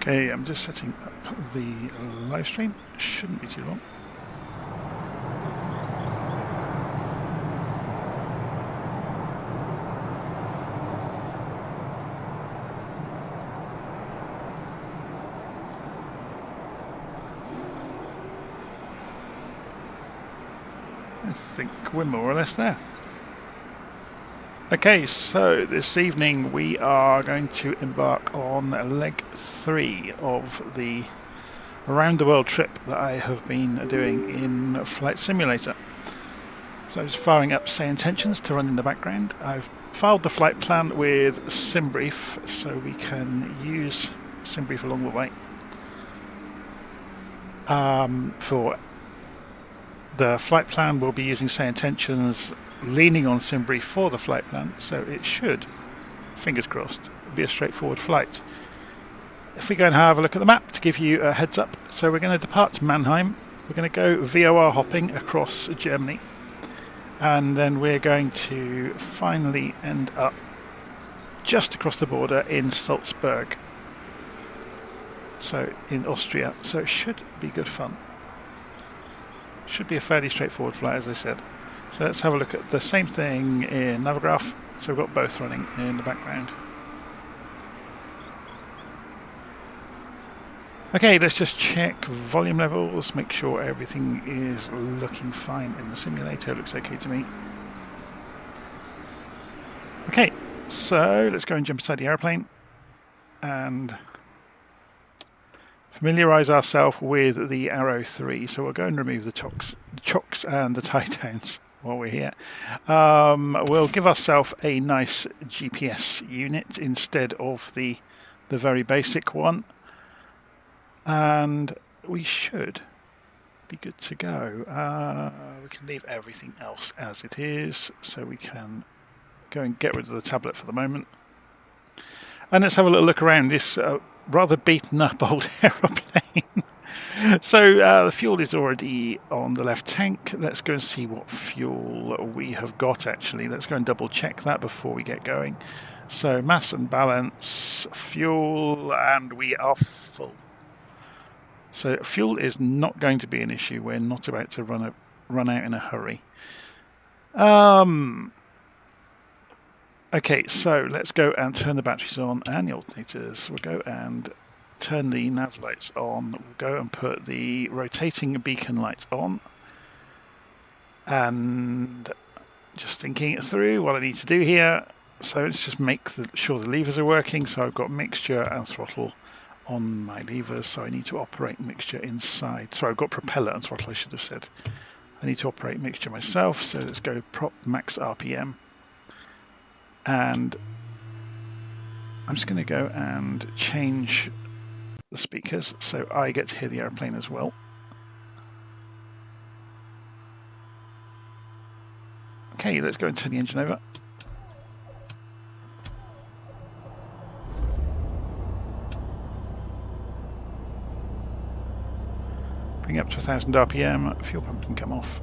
Okay, I'm just setting up the live stream. Shouldn't be too long. I think we're more or less there. Okay, so this evening we are going to embark on leg 3 of the around the world trip that I have been doing in Flight Simulator. So I was firing up Say Intentions to run in the background. I've filed the flight plan with SimBrief so we can use SimBrief along the way. For the flight plan we'll be using Say Intentions, leaning on SimBrief for the flight plan, so it should, fingers crossed, be a straightforward flight. If we go and have a look at the map to give you a heads up, so we're going to depart Mannheim, we're going to go VOR hopping across Germany, and then we're going to finally end up just across the border in Salzburg, so in Austria, so it should be good fun. Should be a fairly straightforward flight, as I said. So let's have a look at the same thing in Navigraph. So we've got both running in the background. Okay, let's just check volume levels, make sure everything is looking fine in the simulator. It looks okay to me. Okay, so let's go and jump inside the airplane and familiarise ourselves with the Arrow 3. So we'll go and remove the chocks and the tie downs while we're here. We'll give ourselves a nice GPS unit instead of the very basic one, and we should be good to go. We can leave everything else as it is, so we can go and get rid of the tablet for the moment. And let's have a little look around this rather beaten up old aeroplane. So the fuel is already on the left tank. Let's go and see what fuel we have got actually. Let's go and double check that before we get going. So mass and balance, fuel, and we are full. So fuel is not going to be an issue. We're not about to run out in a hurry. Okay, so let's go and turn the batteries on and the alternators. We'll go and turn the nav lights on. We'll go and put the rotating beacon lights on. And just thinking it through what I need to do here. So let's just make sure the levers are working. So I've got mixture and throttle on my levers. So I need to operate mixture inside. Sorry, I've got propeller and throttle, I should have said. I need to operate mixture myself. So let's go prop max RPM. And I'm just going to go and change the speakers so I get to hear the airplane as well. Okay, let's go and turn the engine over. Bring it up to 1000 RPM, fuel pump can come off.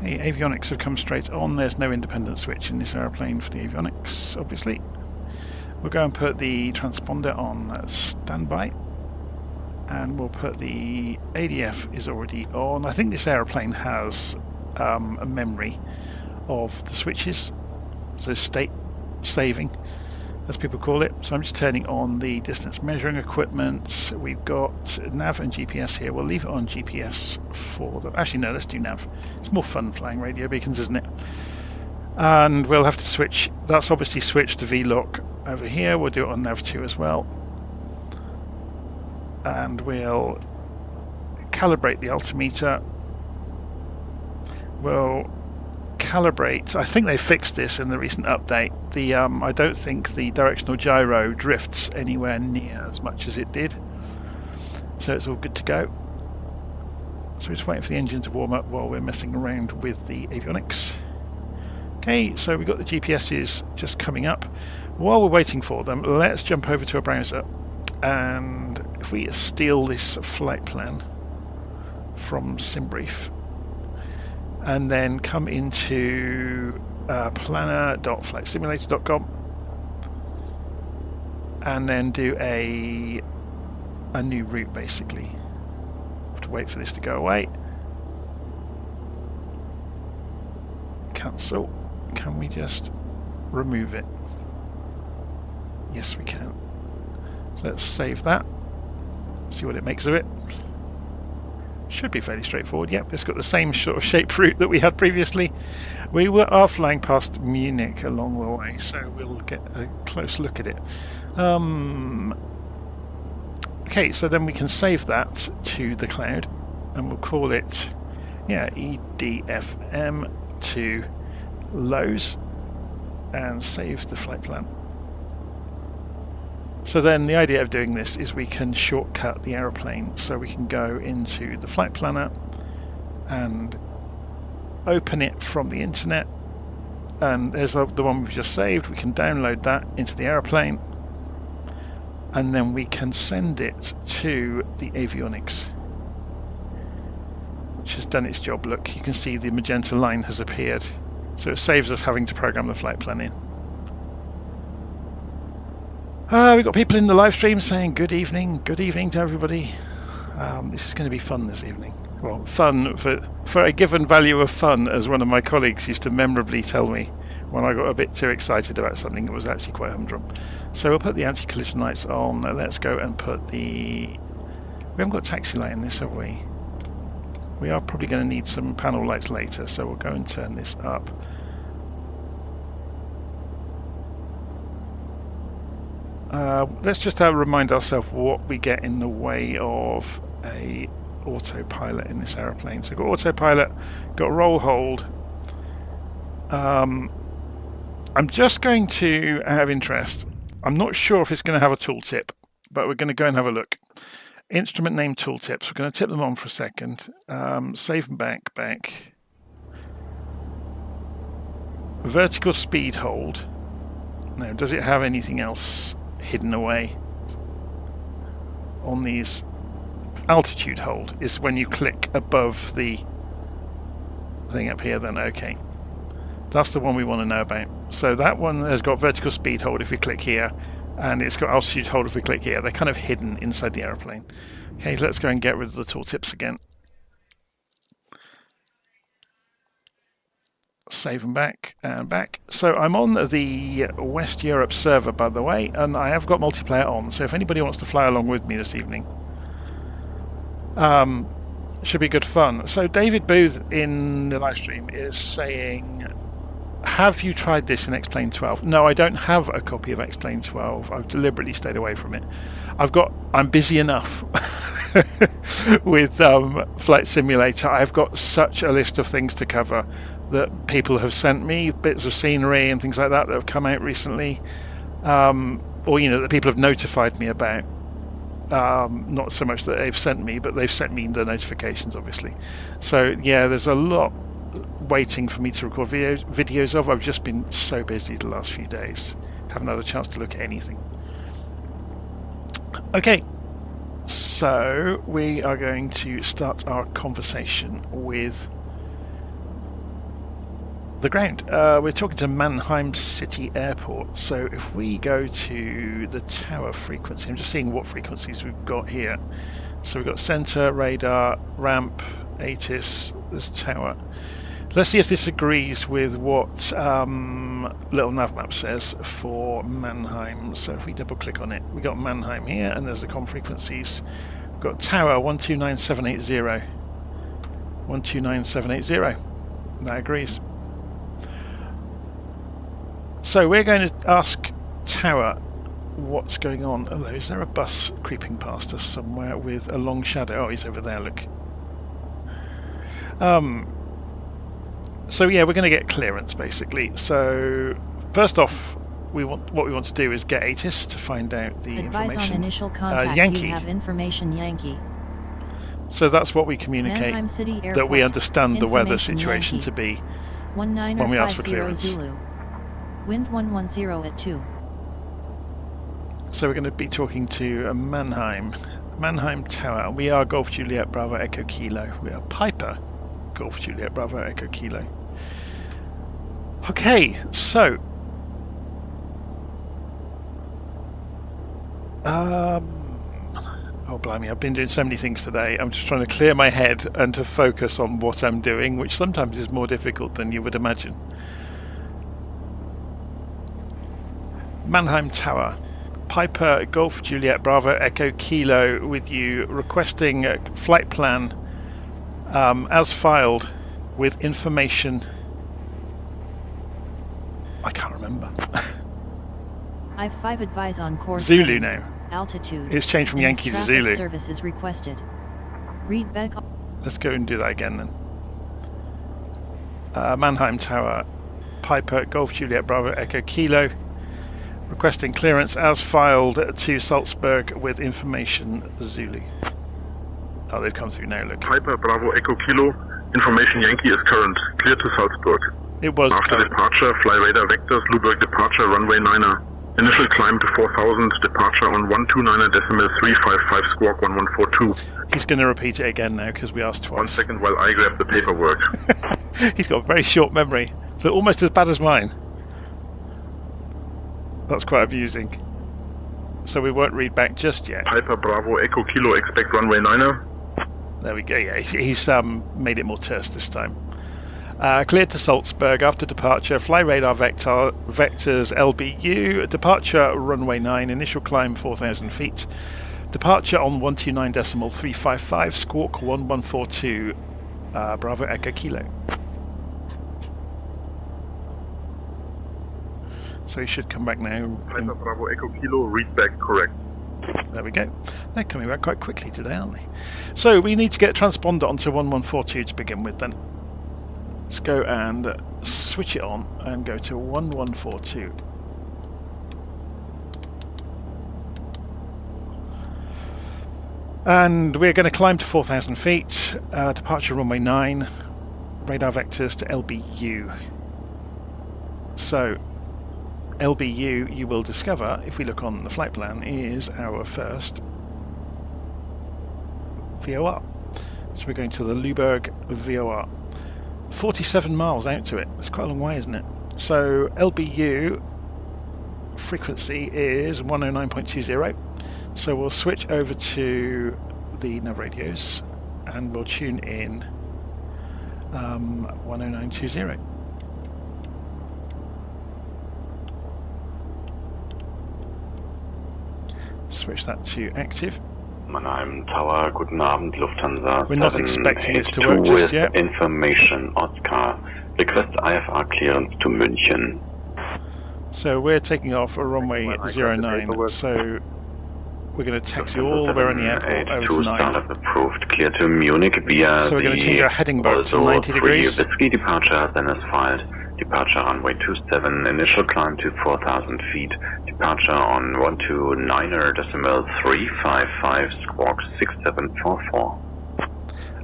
The avionics have come straight on. There's no independent switch in this aeroplane for the avionics, obviously. We'll go and put the transponder on standby, and we'll put the ADF is already on. I think this aeroplane has a memory of the switches, so state saving, as people call it. So I'm just turning on the distance measuring equipment. We've got nav and GPS here. We'll leave it on GPS for the... Actually, no, let's do nav. It's more fun flying radio beacons, isn't it? And we'll have to switch. That's obviously switched to VLOC over here. We'll do it on nav 2 as well. And we'll calibrate the altimeter. We'll calibrate. I think they fixed this in the recent update. I don't think the directional gyro drifts anywhere near as much as it did, so it's all good to go. So we're just waiting for the engine to warm up while we're messing around with the avionics. Okay, so we've got the GPSs just coming up. While we're waiting for them, let's jump over to a browser, and if we steal this flight plan from SimBrief and then come into planner.flightsimulator.com, and then do a new route basically. Have to wait for this to go away. Cancel. Can we just remove it? Yes, we can. So let's save that. See what it makes of it. Should be fairly straightforward. Yep, it's got the same sort of shape route that we had previously. We are flying past Munich along the way, so we'll get a close look at it. Okay, so then we can save that to the cloud, and we'll call it, EDFM to Lowe's, and save the flight plan. So then the idea of doing this is we can shortcut the aeroplane, so we can go into the flight planner and open it from the internet, and there's the one we've just saved. We can download that into the aeroplane, and then we can send it to the avionics, which has done its job. Look, you can see the magenta line has appeared, so it saves us having to program the flight plan in. We've got people in the live stream saying good evening to everybody. This is going to be fun this evening. Well, fun for a given value of fun, as one of my colleagues used to memorably tell me when I got a bit too excited about something. It was actually quite humdrum. So we'll put the anti-collision lights on. Let's go and put the... We haven't got taxi light in this, have we? We are probably going to need some panel lights later, so we'll go and turn this up. Let's just remind ourselves what we get in the way of a autopilot in this aeroplane. So we've got autopilot, got roll hold. I'm just going to have interest. I'm not sure if it's going to have a tooltip, but we're going to go and have a look. Instrument name tooltips. We're going to tip them on for a second. Save and back. Vertical speed hold. Now, does it have anything else hidden away on these? Altitude hold is when you click above the thing up here. Then okay, that's the one we want to know about. So that one has got vertical speed hold if we click here, and it's got altitude hold if we click here. They're kind of hidden inside the aeroplane. Okay, let's go and get rid of the tooltips again. Save and back and back. So I'm on the West Europe server, by the way, and I have got multiplayer on, so if anybody wants to fly along with me this evening, should be good fun. So David Booth in the live stream is saying, have you tried this in X-Plane 12? No, I don't have a copy of X-Plane 12. I've deliberately stayed away from it. I'm busy enough with Flight Simulator. I've got such a list of things to cover that people have sent me, bits of scenery and things like that have come out recently, or that people have notified me about. Not so much that they've sent me, but they've sent me the notifications, obviously. So yeah, there's a lot waiting for me to record videos of. I've just been so busy the last few days, haven't had a chance to look at anything. Okay, so we are going to start our conversation with the ground. We're talking to Mannheim City Airport. So if we go to the tower frequency, I'm just seeing what frequencies we've got here. So we've got center, radar, ramp, ATIS, there's tower. Let's see if this agrees with what little navmap says for Mannheim. So if we double click on it, we got Mannheim here, and there's the comm frequencies. We've got tower 129780. 129780. That agrees. So we're going to ask Tower what's going on. Oh, is there a bus creeping past us somewhere with a long shadow? Oh, he's over there, look. So yeah, we're going to get clearance basically. So first off, what we want to do is get ATIS to find out the information. Advise on initial contact. Yankee. You have information, Yankee. So that's what we communicate, that we understand the weather situation Yankee. To be 19 when we ask for clearance. Zulu. Wind 110 at 2. So we're going to be talking to Mannheim Tower. We are Golf Juliet Bravo Echo Kilo. We are Piper Golf Juliet Bravo Echo Kilo. Okay, so oh blimey, I've been doing so many things today. I'm just trying to clear my head and to focus on what I'm doing, which sometimes is more difficult than you would imagine. Mannheim Tower. Piper Golf Juliet Bravo Echo Kilo with you, requesting a flight plan as filed with information. I can't remember. I-5 advise on course Zulu heading, now. altitude. It's changed from Yankee to traffic Zulu. Services requested. Read back. Let's go and do that again then. Mannheim Tower. Piper Golf Juliet Bravo Echo Kilo, requesting clearance as filed to Salzburg with information Zulu. Oh, they've come through now, look. Piper Bravo Echo Kilo, information Yankee is current. Clear to Salzburg. It was After current. departure, fly radar vectors, Luberg departure, runway 9er. Initial climb to 4000, departure on 129.355, squawk 1142. He's going to repeat it again now because we asked 1 twice. second while I grab the paperwork. He's got a very short memory, so almost as bad as mine. That's quite amusing. So we won't read back just yet. Piper Bravo Echo Kilo, expect runway 9er. There we go, yeah, he's made it more terse this time. Cleared to Salzburg after departure, fly radar vectors LBU, departure runway 9, initial climb 4,000 feet, departure on 129.355, squawk 1142, Bravo Echo Kilo. So he should come back now. Piper Bravo Echo Kilo, read back correct. There we go. They're coming back quite quickly today, aren't they? So we need to get transponder onto 1142 to begin with then. Let's go and switch it on and go to 1142. And we're going to climb to 4,000 feet, departure runway 9, radar vectors to LBU. So LBU, you will discover, if we look on the flight plan, is our first VOR. So we're going to the Luberg VOR. 47 miles out to it. That's quite a long way, isn't it? So LBU frequency is 109.20. So we'll switch over to the nav radios and we'll tune in 109.20. Switch that to active. Mannheim Tower, guten Abend, Lufthansa. We're not expecting this to work just yet. Information, Oscar. Request IFR clearance to München. So we're taking off a runway 09, so we're going to taxi all the way around the airport over to 9. Startup approved, clear to Munich via So we're going to change our heading back to 90 degrees. Whiskey departure, then as filed. Departure runway 27, initial climb to 4,000 feet. Departure on 129.355, squawk 6744.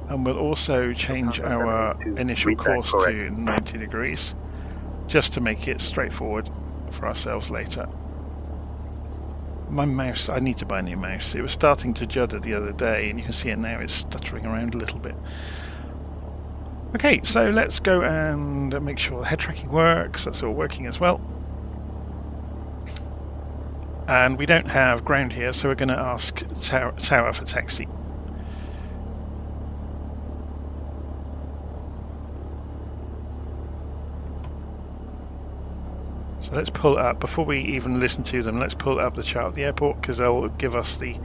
And we'll also change our initial course to 90 degrees, just to make it straightforward for ourselves later. My mouse, I need to buy a new mouse. It was starting to judder the other day, and you can see it now, it's stuttering around a little bit. Okay, so let's go and make sure the head tracking works. That's all working as well. And we don't have ground here, so we're going to ask Tower for taxi. So let's pull up, before we even listen to them, let's pull up the chart of the airport, because they'll give us the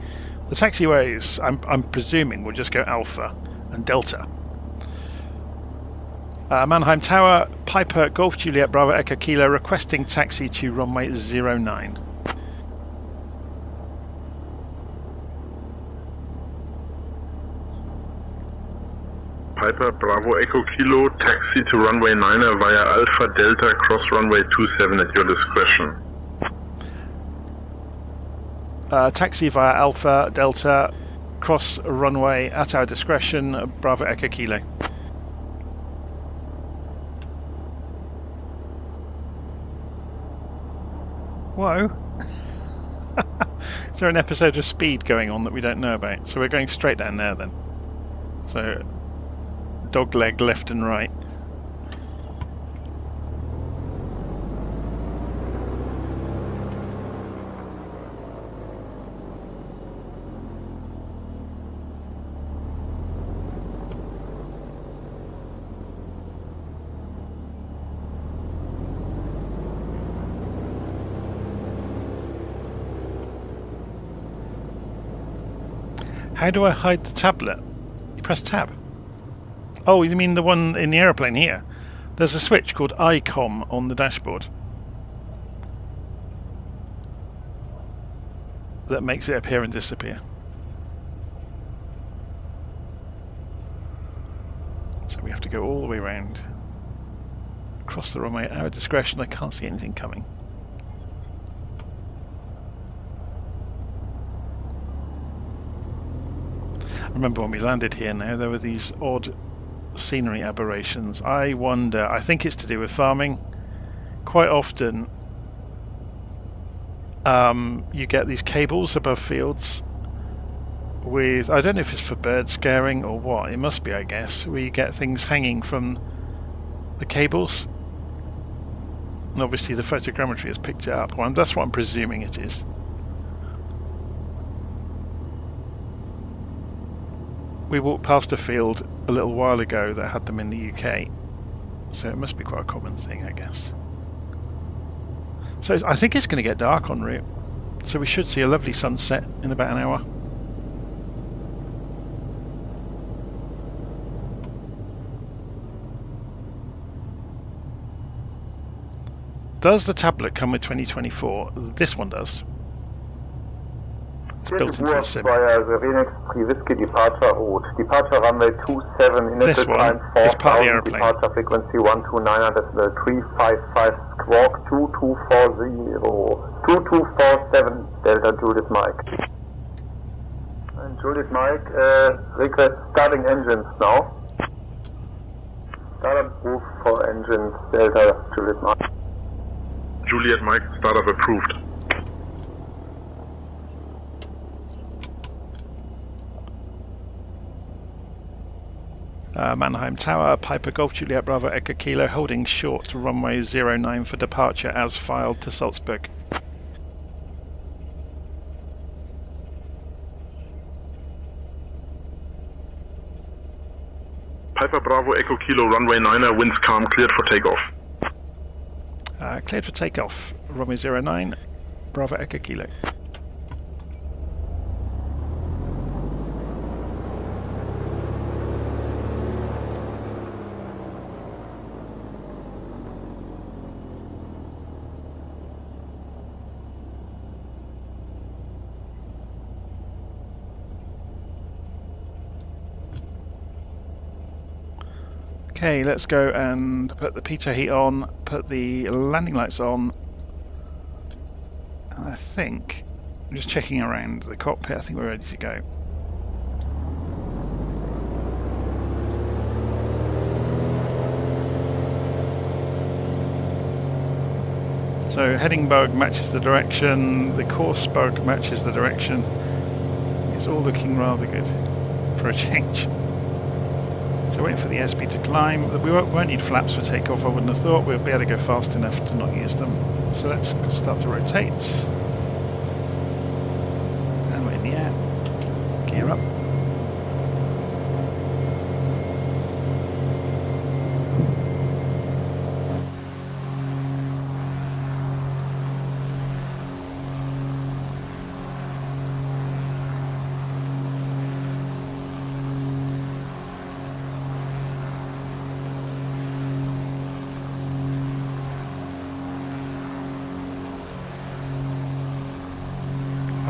taxiways. I'm presuming we'll just go Alpha and Delta. Mannheim Tower, Piper Golf Juliet Bravo Echo Kilo, requesting taxi to runway 09. Piper Bravo Echo Kilo, taxi to runway 9er via Alpha Delta, cross runway 27 at your discretion. Taxi via Alpha Delta, cross runway at our discretion, Bravo Echo Kilo. Whoa. Is there an episode of Speed going on that we don't know about? So we're going straight down there then. So dog leg left and right. How do I hide the tablet? You press tab. Oh, you mean the one in the aeroplane here? There's a switch called ICOM on the dashboard that makes it appear and disappear. So we have to go all the way around, across the runway at our discretion. I can't see anything coming. I remember when we landed here now, there were these odd scenery aberrations. I wonder, I think it's to do with farming. Quite often you get these cables above fields with, I don't know if it's for bird scaring or what, it must be, I guess, where you get things hanging from the cables. And obviously the photogrammetry has picked it up. Well, that's what I'm presuming it is. We walked past a field a little while ago that had them in the UK, so it must be quite a common thing, I guess. So I think it's going to get dark en route, so we should see a lovely sunset in about an hour. Does the tablet come with 2024? This one does. It's built into the sim. Via the Phoenix 3 Whiskey departure route. Departure runway 27, initial climb 4000, departure frequency 129.355, squawk 2240, 2247, Delta Juliet Mike. And Juliet Mike, request starting engines now. Startup approved for engines, Delta Juliet Mike. Juliet Mike, startup approved. Mannheim Tower, Piper Golf Juliet Bravo Echo Kilo, holding short runway 09 for departure as filed to Salzburg. Piper Bravo Echo Kilo, runway 9er, winds calm, cleared for takeoff. Cleared for takeoff, runway 09, Bravo Echo Kilo. Okay, let's go and put the pitot heat on, put the landing lights on, and I think, I'm just checking around the cockpit, I think we're ready to go. So heading bug matches the direction, the course bug matches the direction. It's all looking rather good for a change. So waiting for the airspeed to climb. We won't need flaps for takeoff, I wouldn't have thought. We'll be able to go fast enough to not use them. So let's start to rotate. And we're in the air. Gear up.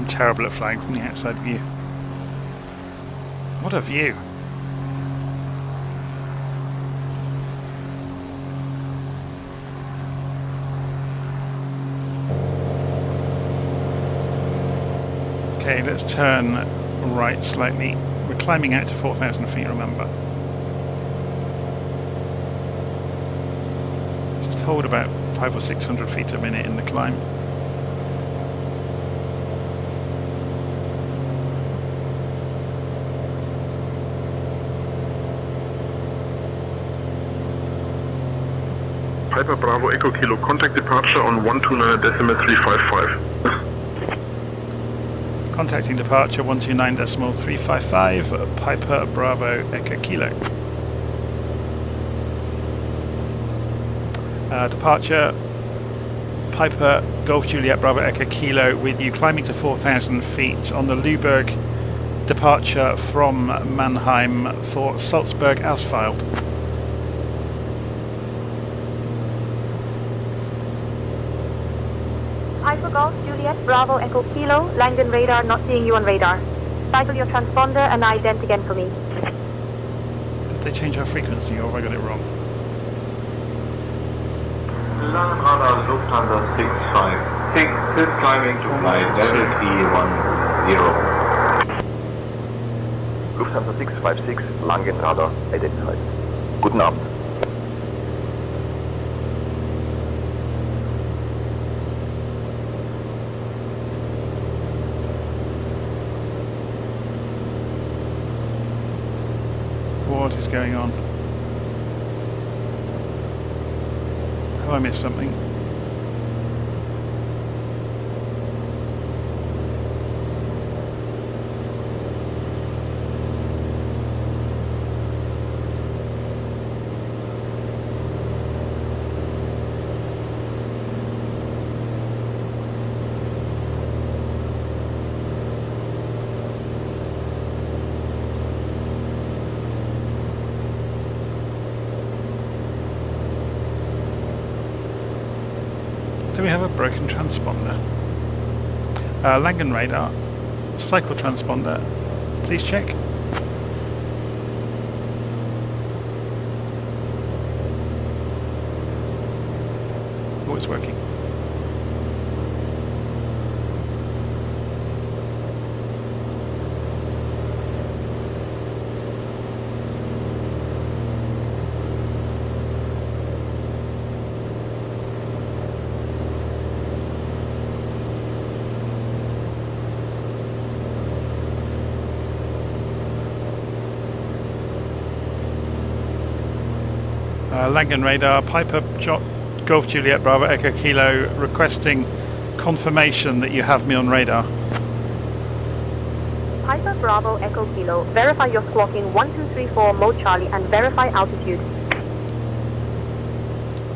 Terrible at flying from the outside view. What a view! Okay, let's turn right slightly. We're climbing out to 4,000 feet, remember. Just hold about 500 or 600 feet a minute in the climb. Piper Bravo Echo Kilo, contact departure on 129.355. Contacting departure 129.355, Piper Bravo Echo Kilo. Departure Piper Golf Juliet Bravo Echo Kilo with you climbing to 4,000 feet on the Luberg departure from Mannheim for Salzburg Asphalt. Alpha Golf, Juliet, Bravo, Echo Kilo, Langen radar, not seeing you on radar. Cycle your transponder and ident again for me. Did they change our frequency or have I got it wrong? Langen radar, Lufthansa 656, still climbing to flight level 310. Lufthansa 656, Langen radar, identified. Guten Abend. What is going on? Have I missed something? Do we have a broken transponder? Langen radar, cycle transponder, please check. Oh, it's working. Langen radar, Piper Golf Juliet Bravo Echo Kilo, requesting confirmation that you have me on radar. Piper Bravo Echo Kilo, verify your squawking 1234 mode Charlie and verify altitude.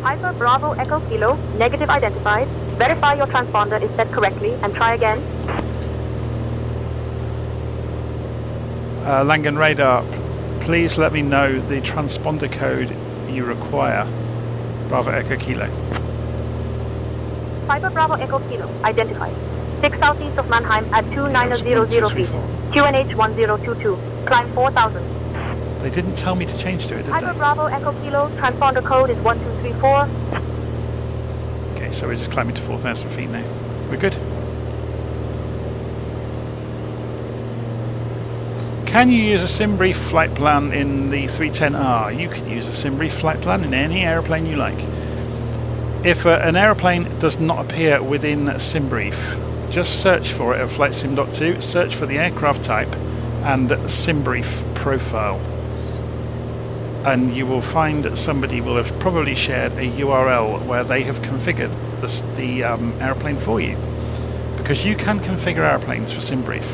Piper Bravo Echo Kilo, negative identified. Verify your transponder is set correctly and try again. Langen radar, please let me know the transponder code you require. Bravo Echo Kilo. Piper Bravo Echo Kilo, identified. 6 southeast of Mannheim at 2900 feet. QNH 1022. Climb 4000. They didn't tell me to change to it, did Piper they? Bravo Echo Kilo, transponder code is 1234. Okay, so we're just climbing to 4,000 feet now. We're good. Can you use a SimBrief flight plan in the 310R? You can use a SimBrief flight plan in any aeroplane you like. If an aeroplane does not appear within SimBrief, just search for it at flightsim.2, search for the aircraft type and SimBrief profile. And you will find somebody will have probably shared a URL where they have configured the aeroplane for you. Because you can configure airplanes for SimBrief.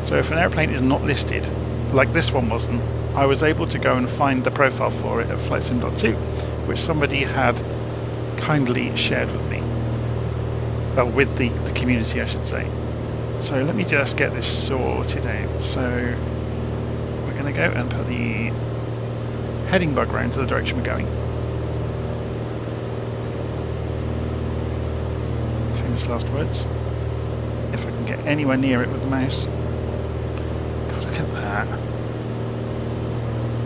So if an airplane is not listed, like this one wasn't, I was able to go and find the profile for it at flightsim.2, which somebody had kindly shared with me. Well, with the community, I should say. So let me just get this sorted out. So we're going to go and put the heading bug round to the direction we're going. Famous last words. If I can get anywhere near it with the mouse. God, look at that.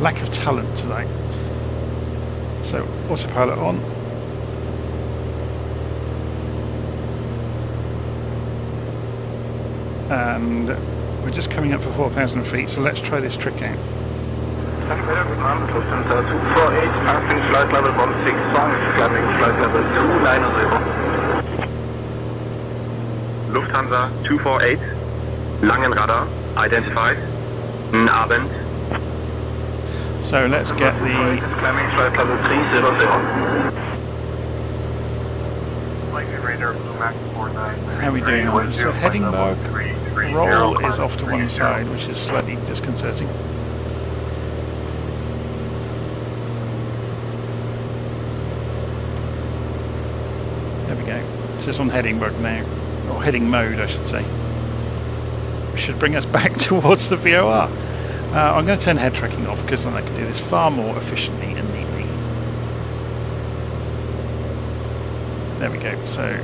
Lack of talent today. So, autopilot on. And we're just coming up for 4,000 feet, so let's try this trick out. Lufthansa 248, passing flight level 165, climbing flight level 290. Lufthansa 248, Langen radar, identified. Guten Abend. So let's get the... Climbing flight level 300. How are we doing on this? So heading bug roll is off to one side, which is slightly disconcerting. There we go. So it's on heading bug now, or heading mode I should say. should bring us back towards the VOR. I'm going to turn head tracking off because then I can do this far more efficiently and neatly. There we go. So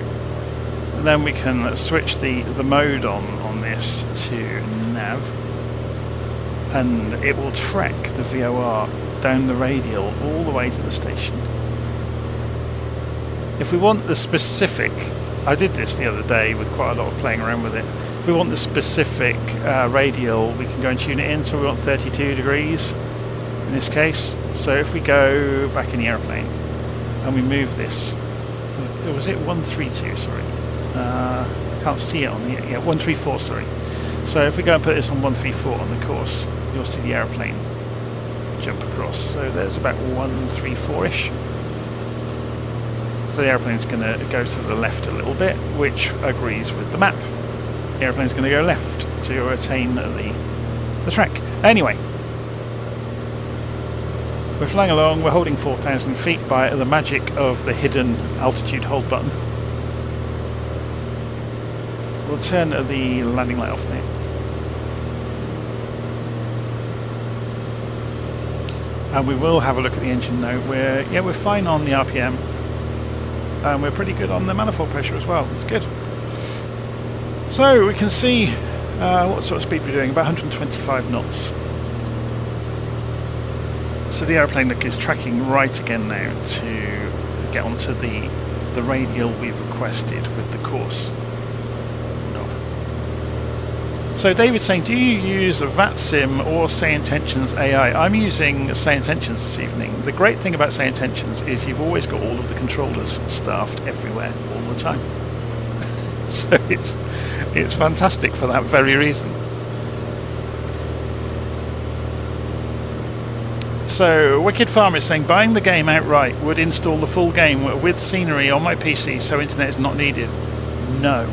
then we can switch the mode on this to nav, and it will track the VOR down the radial all the way to the station. If we want the specific, I did this the other day with quite a lot of playing around with it. If we want the specific radial, we can go and tune it in. So we want 32 degrees in this case. So if we go back in the airplane and we move this, was it 132? Sorry, can't see it on the 134. Sorry. So if we go and put this on 134 on the course, you'll see the airplane jump across. So there's about 134-ish. So the airplane's going to go to the left a little bit, which agrees with the map. The airplane's going to go left to attain the track. Anyway, we're flying along, we're holding 4,000 feet by the magic of the hidden altitude hold button. We'll turn the landing light off now. And we will have a look at the engine note. We're fine on the RPM. And we're pretty good on the manifold pressure as well. It's good. So we can see what sort of speed we're doing, about 125 knots. So the airplane is tracking right again now to get onto the radial we've requested with the course knob. So David's saying, do you use a VATSIM or Say Intentions AI? I'm using Say Intentions this evening. The great thing about Say Intentions is you've always got all of the controllers staffed everywhere all the time. So it's fantastic for that very reason. So Wicked Farmer is saying, buying the game outright would install the full game with scenery on my PC so internet is not needed. No.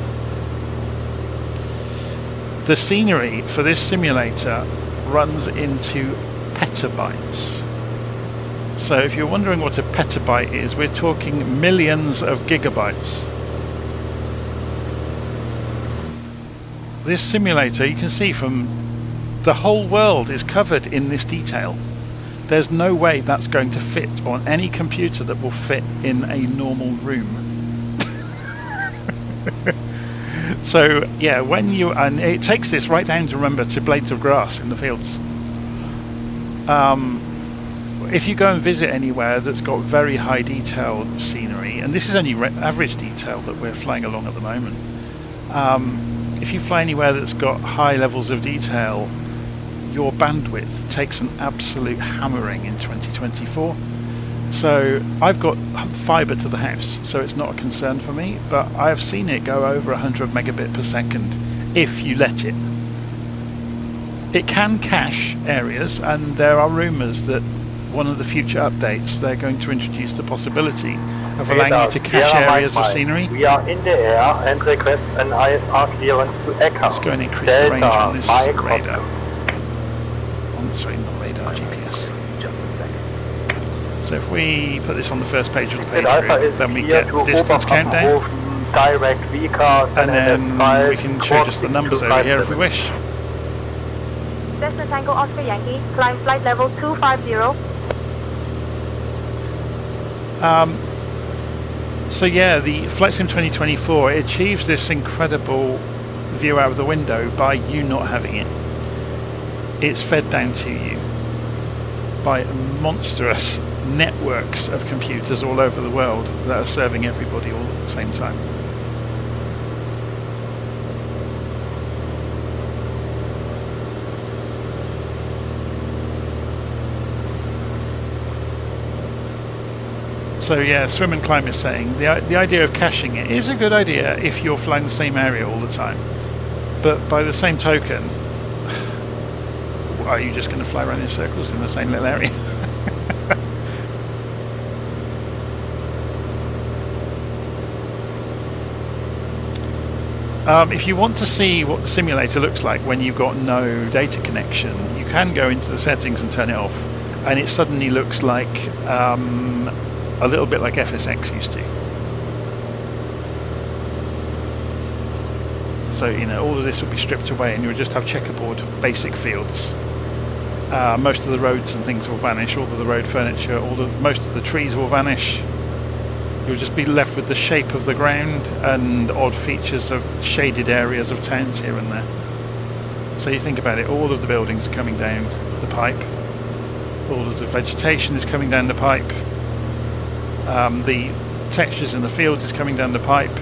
The scenery for this simulator runs into petabytes. So if you're wondering what a petabyte is, we're talking millions of gigabytes. This simulator, you can see from the whole world is covered in this detail. There's no way that's going to fit on any computer that will fit in a normal room. So yeah, and it takes this right down to, remember, to blades of grass in the fields. If you go and visit anywhere that's got very high detailed scenery, and this is only average detail that we're flying along at the moment, if you fly anywhere that's got high levels of detail, your bandwidth takes an absolute hammering in 2024. So I've got fibre to the house, so it's not a concern for me, but I've seen it go over 100 megabit per second if you let it. It can cache areas, and there are rumours that one of the future updates they're going to introduce the possibility of allowing you to cache areas of scenery. We are in the air and request an IFR clearance to ECHA. Let's go and increase the range on this radar. Sorry, not radar, GPS. Just a second. So if we put this on the first page of the page grid, then we get distance countdown, direct VCAS, and then we can show just the numbers over here if we wish. Cessna Tango Oscar Yankee, climb flight level 250. So yeah, the FlightSim 2024 achieves this incredible view out of the window by you not having it. It's fed down to you by monstrous networks of computers all over the world that are serving everybody all at the same time. So yeah, Swim and Climb is saying the idea of caching it is a good idea if you're flying the same area all the time, but by the same token, are you just going to fly around in circles in the same little area? If you want to see what the simulator looks like when you've got no data connection, you can go into the settings and turn it off, and it suddenly looks like a little bit like FSX used to. So, all of this will be stripped away and you'll just have checkerboard basic fields. Most of the roads and things will vanish, all of the road furniture, most of the trees will vanish. You'll just be left with the shape of the ground and odd features of shaded areas of towns here and there. So you think about it, all of the buildings are coming down the pipe, all of the vegetation is coming down the pipe, the textures in the fields is coming down the pipe.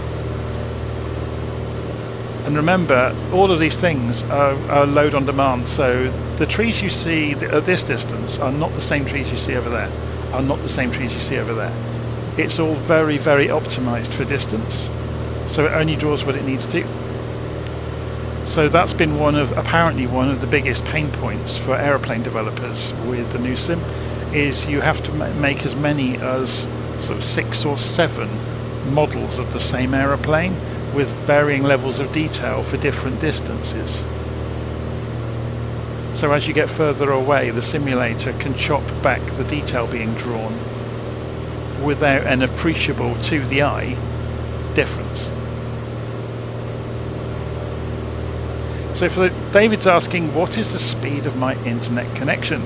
And remember, all of these things are load on demand, so the trees you see at this distance are not the same trees you see over there, are not the same trees you see over there. It's all very, very optimized for distance, so it only draws what it needs to. So that's been apparently one of the biggest pain points for aeroplane developers with the new sim, is you have to make as many as sort of 6 or 7 models of the same aeroplane with varying levels of detail for different distances. So as you get further away, the simulator can chop back the detail being drawn without an appreciable to the eye difference. So David's asking, what is the speed of my internet connection?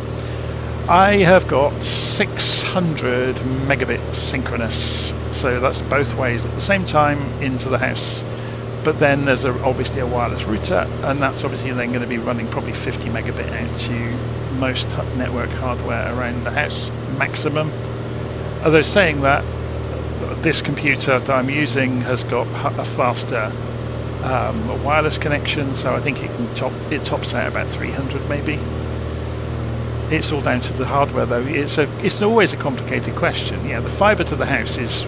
I have got 600 megabits synchronous, so that's both ways at the same time into the house. But then there's obviously a wireless router, and that's obviously then going to be running probably 50 megabit out to most network hardware around the house maximum. Although saying that, this computer that I'm using has got a faster wireless connection, so I think it tops out about 300 maybe. It's all down to the hardware though. It's always a complicated question. Yeah, the fibre to the house is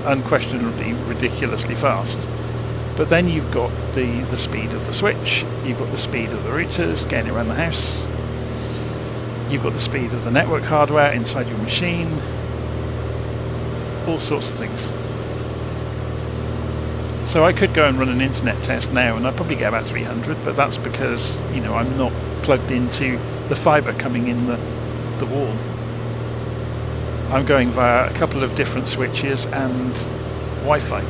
unquestionably ridiculously fast, but then you've got the speed of the switch, you've got the speed of the routers getting around the house, you've got the speed of the network hardware inside your machine, all sorts of things. So I could go and run an internet test now and I'd probably get about 300, but that's because I'm not plugged into the fibre coming in the wall. I'm going via a couple of different switches and Wi-Fi,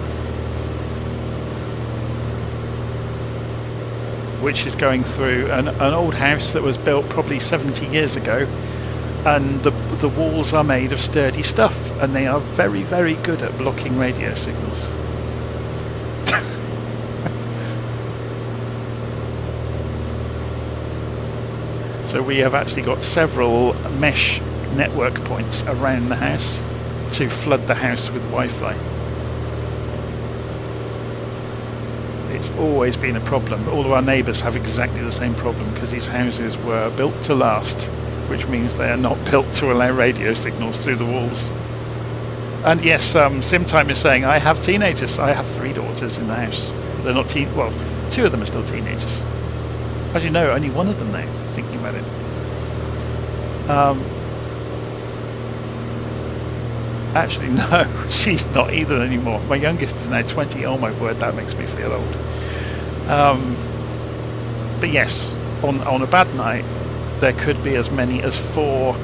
which is going through an old house that was built probably 70 years ago, and the walls are made of sturdy stuff and they are very, very good at blocking radio signals. So we have actually got several mesh network points around the house to flood the house with Wi-Fi. It's always been a problem. All of our neighbours have exactly the same problem because these houses were built to last, which means they are not built to allow radio signals through the walls. And yes, SimTime is saying, I have teenagers. I have 3 daughters in the house. They're not 2 of them are still teenagers. As you know, only one of them now, thinking about it. Actually, no, she's not either anymore. My youngest is now 20. Oh my word, that makes me feel old. But yes, on a bad night, there could be as many as 4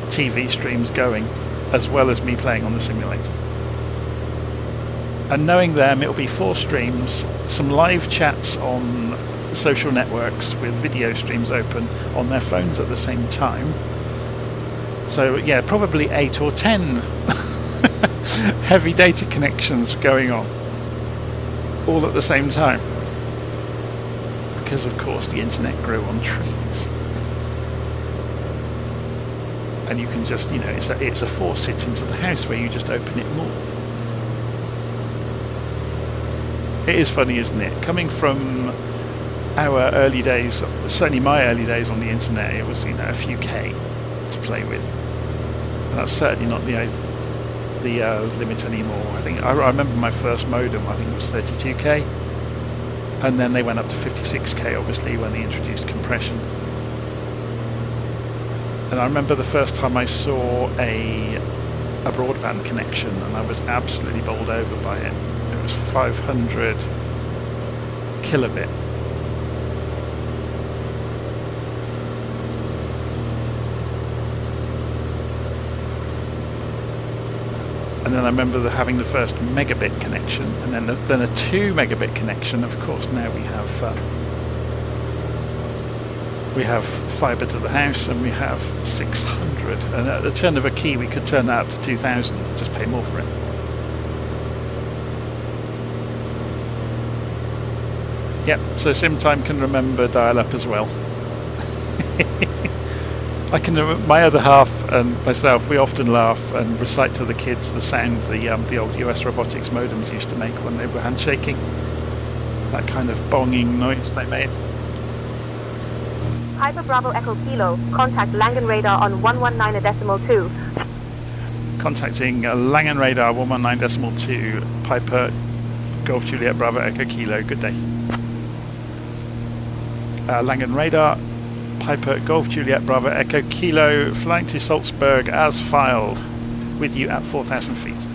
TV streams going, as well as me playing on the simulator. And knowing them, it'll be 4 streams, some live chats on social networks with video streams open on their phones at the same time. So yeah, probably 8 or 10 heavy data connections going on all at the same time, because of course the internet grew on trees, and you can just it's a faucet into the house where you just open it more. It is funny, isn't it? Coming from our early days, certainly my early days on the internet, it was a few K to play with. And that's certainly not the limit anymore. I think I remember my first modem, I think it was 32K, and then they went up to 56K obviously when they introduced compression. And I remember the first time I saw a broadband connection and I was absolutely bowled over by it. It was 500 kilobit. And then I remember having the first megabit connection, and then a 2 megabit connection. Of course, now we have fibre to the house, and we have 600. And at the turn of a key, we could turn that up to 2,000. Just pay more for it. Yep. So SimTime can remember dial-up as well. I can. My other half and myself, we often laugh and recite to the kids the sound the old US robotics modems used to make when they were handshaking. That kind of bonging noise they made. Piper Bravo Echo Kilo, contact Langen Radar on 119.2. Contacting Langen Radar 119.2, Piper Golf Juliet Bravo Echo Kilo, good day. Langen Radar, Piper Golf Juliet Bravo Echo Kilo, flying to Salzburg as filed, with you at 4,000 feet.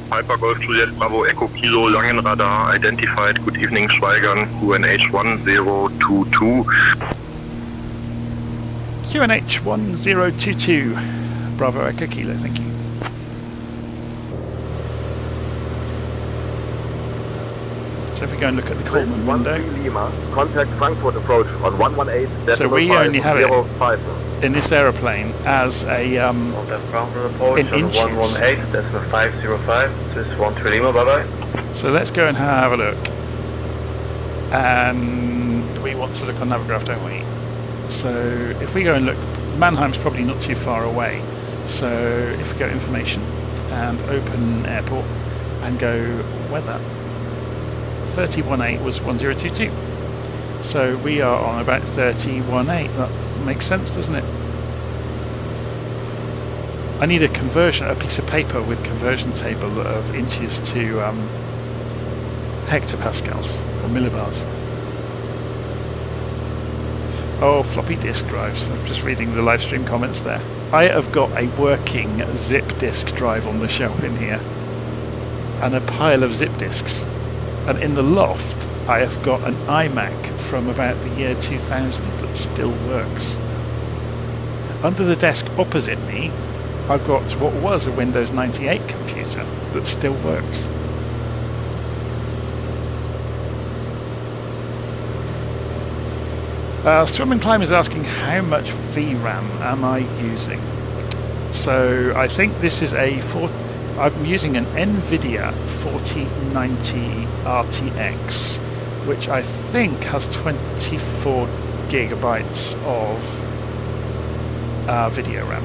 Piper Golf Juliet Bravo Echo Kilo, Langen Radar identified. Good evening, Schweigern, QNH 1022. QNH 1022, Bravo Echo Kilo, thank you. So if we go and look at the Coleman window, Lima, contact Frankfurt approach on 118. So we only have it in this aeroplane as a in inches. 118.505. This is 13 Lima, bye bye. So let's go and have a look. And we want to look on Navigraph, don't we? So if we go and look, Mannheim's probably not too far away. So if we go information and open airport and go weather, 3018 was 1022. So we are on about 3018. That makes sense, doesn't it? I need a piece of paper with conversion table of inches to hectopascals or millibars. Oh, floppy disk drives. I'm just reading the live stream comments there. I have got a working zip disk drive on the shelf in here, and a pile of zip disks. And in the loft, I have got an iMac from about the year 2000 that still works. Under the desk opposite me, I've got what was a Windows 98 computer that still works. Swim and Climb is asking how much VRAM am I using. So I think this is I'm using an NVIDIA 4090 RTX, which I think has 24 gigabytes of video RAM.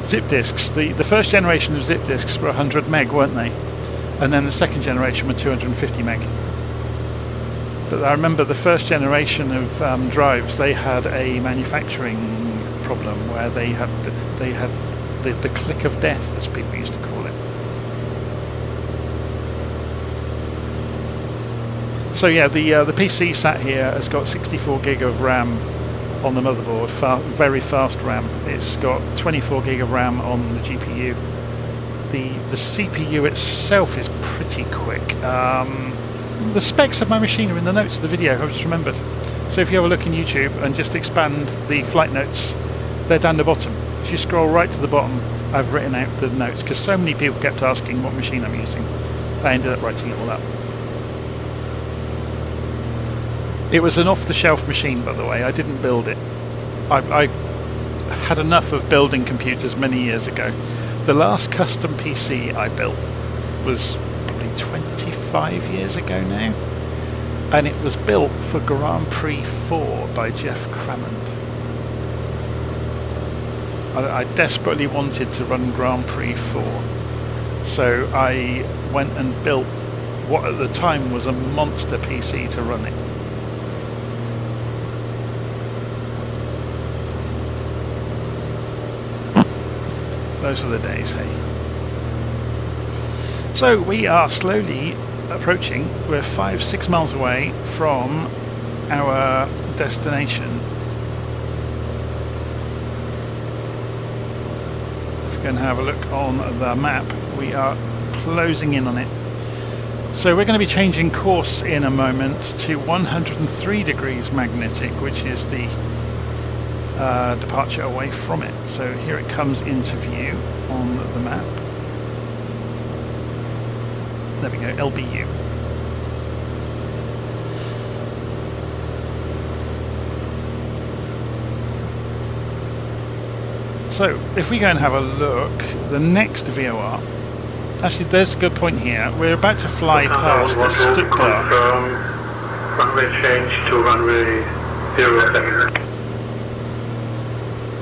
Zip disks, the first generation of zip disks were 100 meg, weren't they? And then the second generation were 250 meg. But I remember the first generation of drives, they had a manufacturing problem where they had the click of death, as people used to call it. So yeah, the PC sat here has got 64 gig of RAM on the motherboard, very fast RAM. It's got 24 gig of RAM on the GPU. The CPU itself is pretty quick. The specs of my machine are in the notes of the video, I've just remembered. So if you have a look in YouTube and just expand the flight notes, they're down the bottom. If you scroll right to the bottom, I've written out the notes, because so many people kept asking what machine I'm using. I ended up writing it all up. It was an off-the-shelf machine, by the way. I didn't build it. I had enough of building computers many years ago. The last custom PC I built was 25 years ago now, and it was built for Grand Prix 4 by Jeff Crammond. I desperately wanted to run Grand Prix 4, so I went and built what at the time was a monster PC to run it. Those are the days, hey. So we are slowly approaching. We're 5-6 miles away from our destination. If we can have a look on the map, we are closing in on it. So we're going to be changing course in a moment to 103 degrees magnetic, which is the departure away from it. So here it comes into view on the map. There we go, LBU. So if we go and have a look, the next VOR, actually there's a good point here. We're about to fly past Stuttgart. Runway change to runway 07.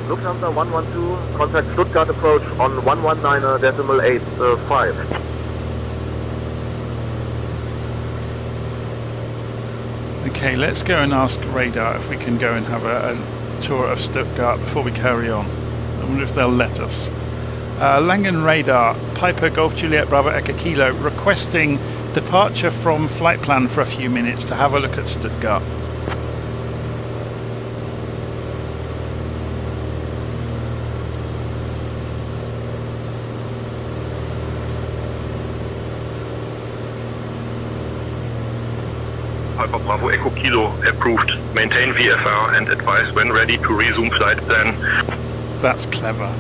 Lufthansa 112, contact Stuttgart approach on 119.85. Okay, let's go and ask radar if we can go and have a tour of Stuttgart before we carry on. I wonder if they'll let us. Langen radar, Piper Golf Juliet Bravo Echo Kilo, requesting departure from flight plan for a few minutes to have a look at Stuttgart. Piper Bravo Echo Kilo approved. Maintain VFR and advise when ready to resume flight plan. That's clever.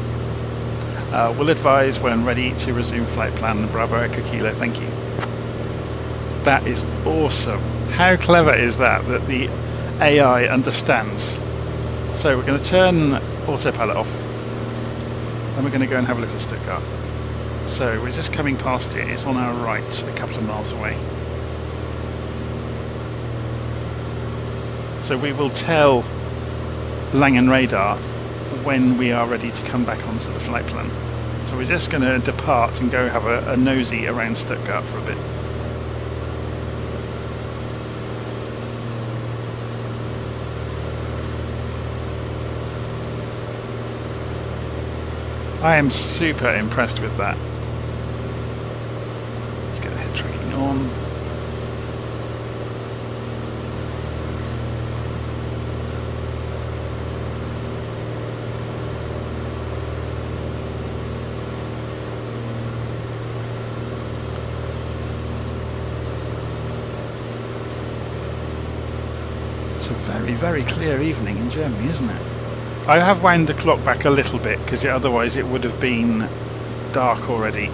We'll advise when ready to resume flight plan. Bravo Echo Kilo, thank you. That is awesome. How clever is that the AI understands? So we're going to turn autopilot off and we're going to go and have a look at Stuttgart. So we're just coming past it. It's on our right, a couple of miles away. So we will tell Langen radar when we are ready to come back onto the flight plan. So we're just going to depart and go have a nosy around Stuttgart for a bit. I am super impressed with that. Let's get the head tracking on. It's a very, very clear evening in Germany, isn't it? I have wound the clock back a little bit because otherwise it would have been dark already.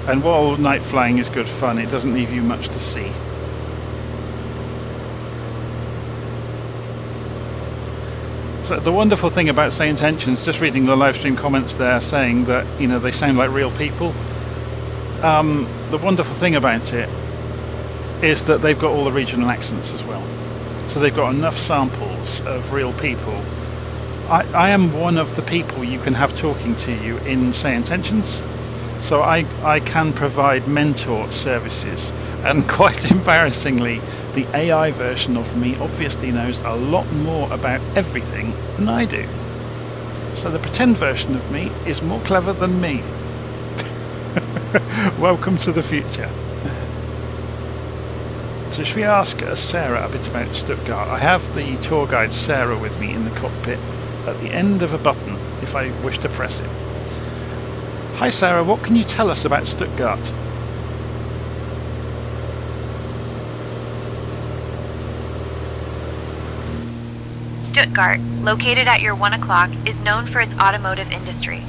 And while night flying is good fun, it doesn't leave you much to see. So the wonderful thing about Say Intentions, just reading the live stream comments there saying that, you know, they sound like real people. The wonderful thing about it is that they've got all the regional accents as well. So they've got enough samples of real people. I am one of the people you can have talking to you in Say Intentions. So I can provide mentor services. And quite embarrassingly, the AI version of me obviously knows a lot more about everything than I do. So the pretend version of me is more clever than me. Welcome to the future. So should we ask Sarah a bit about Stuttgart? I have the tour guide Sarah with me in the cockpit at the end of a button if I wish to press it. Hi Sarah, what can you tell us about Stuttgart? Stuttgart, located at your 1 o'clock, is known for its automotive industry,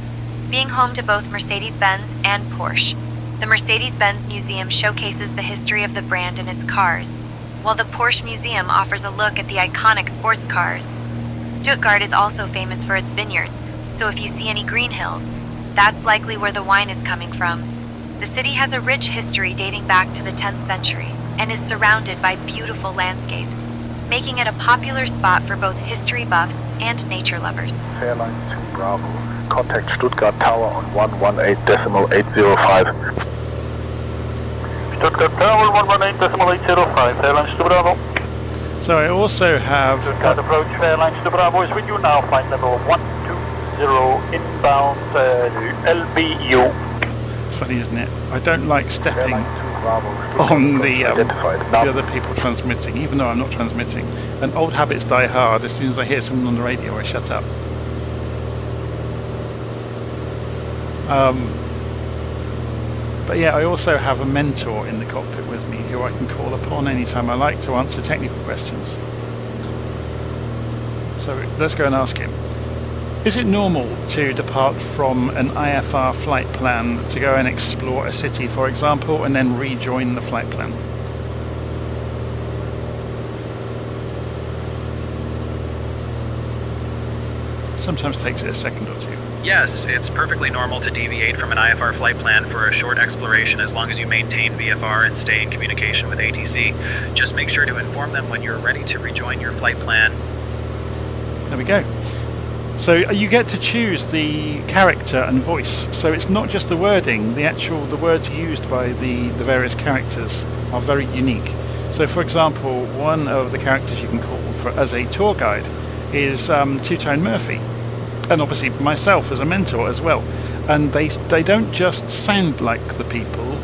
being home to both Mercedes-Benz and Porsche. The Mercedes-Benz Museum showcases the history of the brand and its cars, while the Porsche Museum offers a look at the iconic sports cars. Stuttgart is also famous for its vineyards, so if you see any green hills, that's likely where the wine is coming from. The city has a rich history dating back to the 10th century and is surrounded by beautiful landscapes, making it a popular spot for both history buffs and nature lovers. Airlines 2 Bravo, contact Stuttgart Tower on 118.805. Stuttgart Tower 118.805, Airlines 2 Bravo. So I also have... Stuttgart approach, Airlines 2 Bravo is with you now, flight level 120 inbound LBU. It's funny, isn't it? I don't like stepping on the other people transmitting, even though I'm not transmitting. And old habits die hard. As soon as I hear someone on the radio, I shut up. But yeah, I also have a mentor in the cockpit with me who I can call upon anytime I like to answer technical questions. So let's go and ask him. Is it normal to depart from an IFR flight plan to go and explore a city, for example, and then rejoin the flight plan? Sometimes takes it a second or two. Yes, it's perfectly normal to deviate from an IFR flight plan for a short exploration as long as you maintain VFR and stay in communication with ATC. Just make sure to inform them when you're ready to rejoin your flight plan. There we go. So you get to choose the character and voice. So it's not just the wording, the words used by the various characters are very unique. So for example, one of the characters you can call as a tour guide is Two-Tone Murphy. And obviously myself as a mentor as well. And they don't just sound like the people,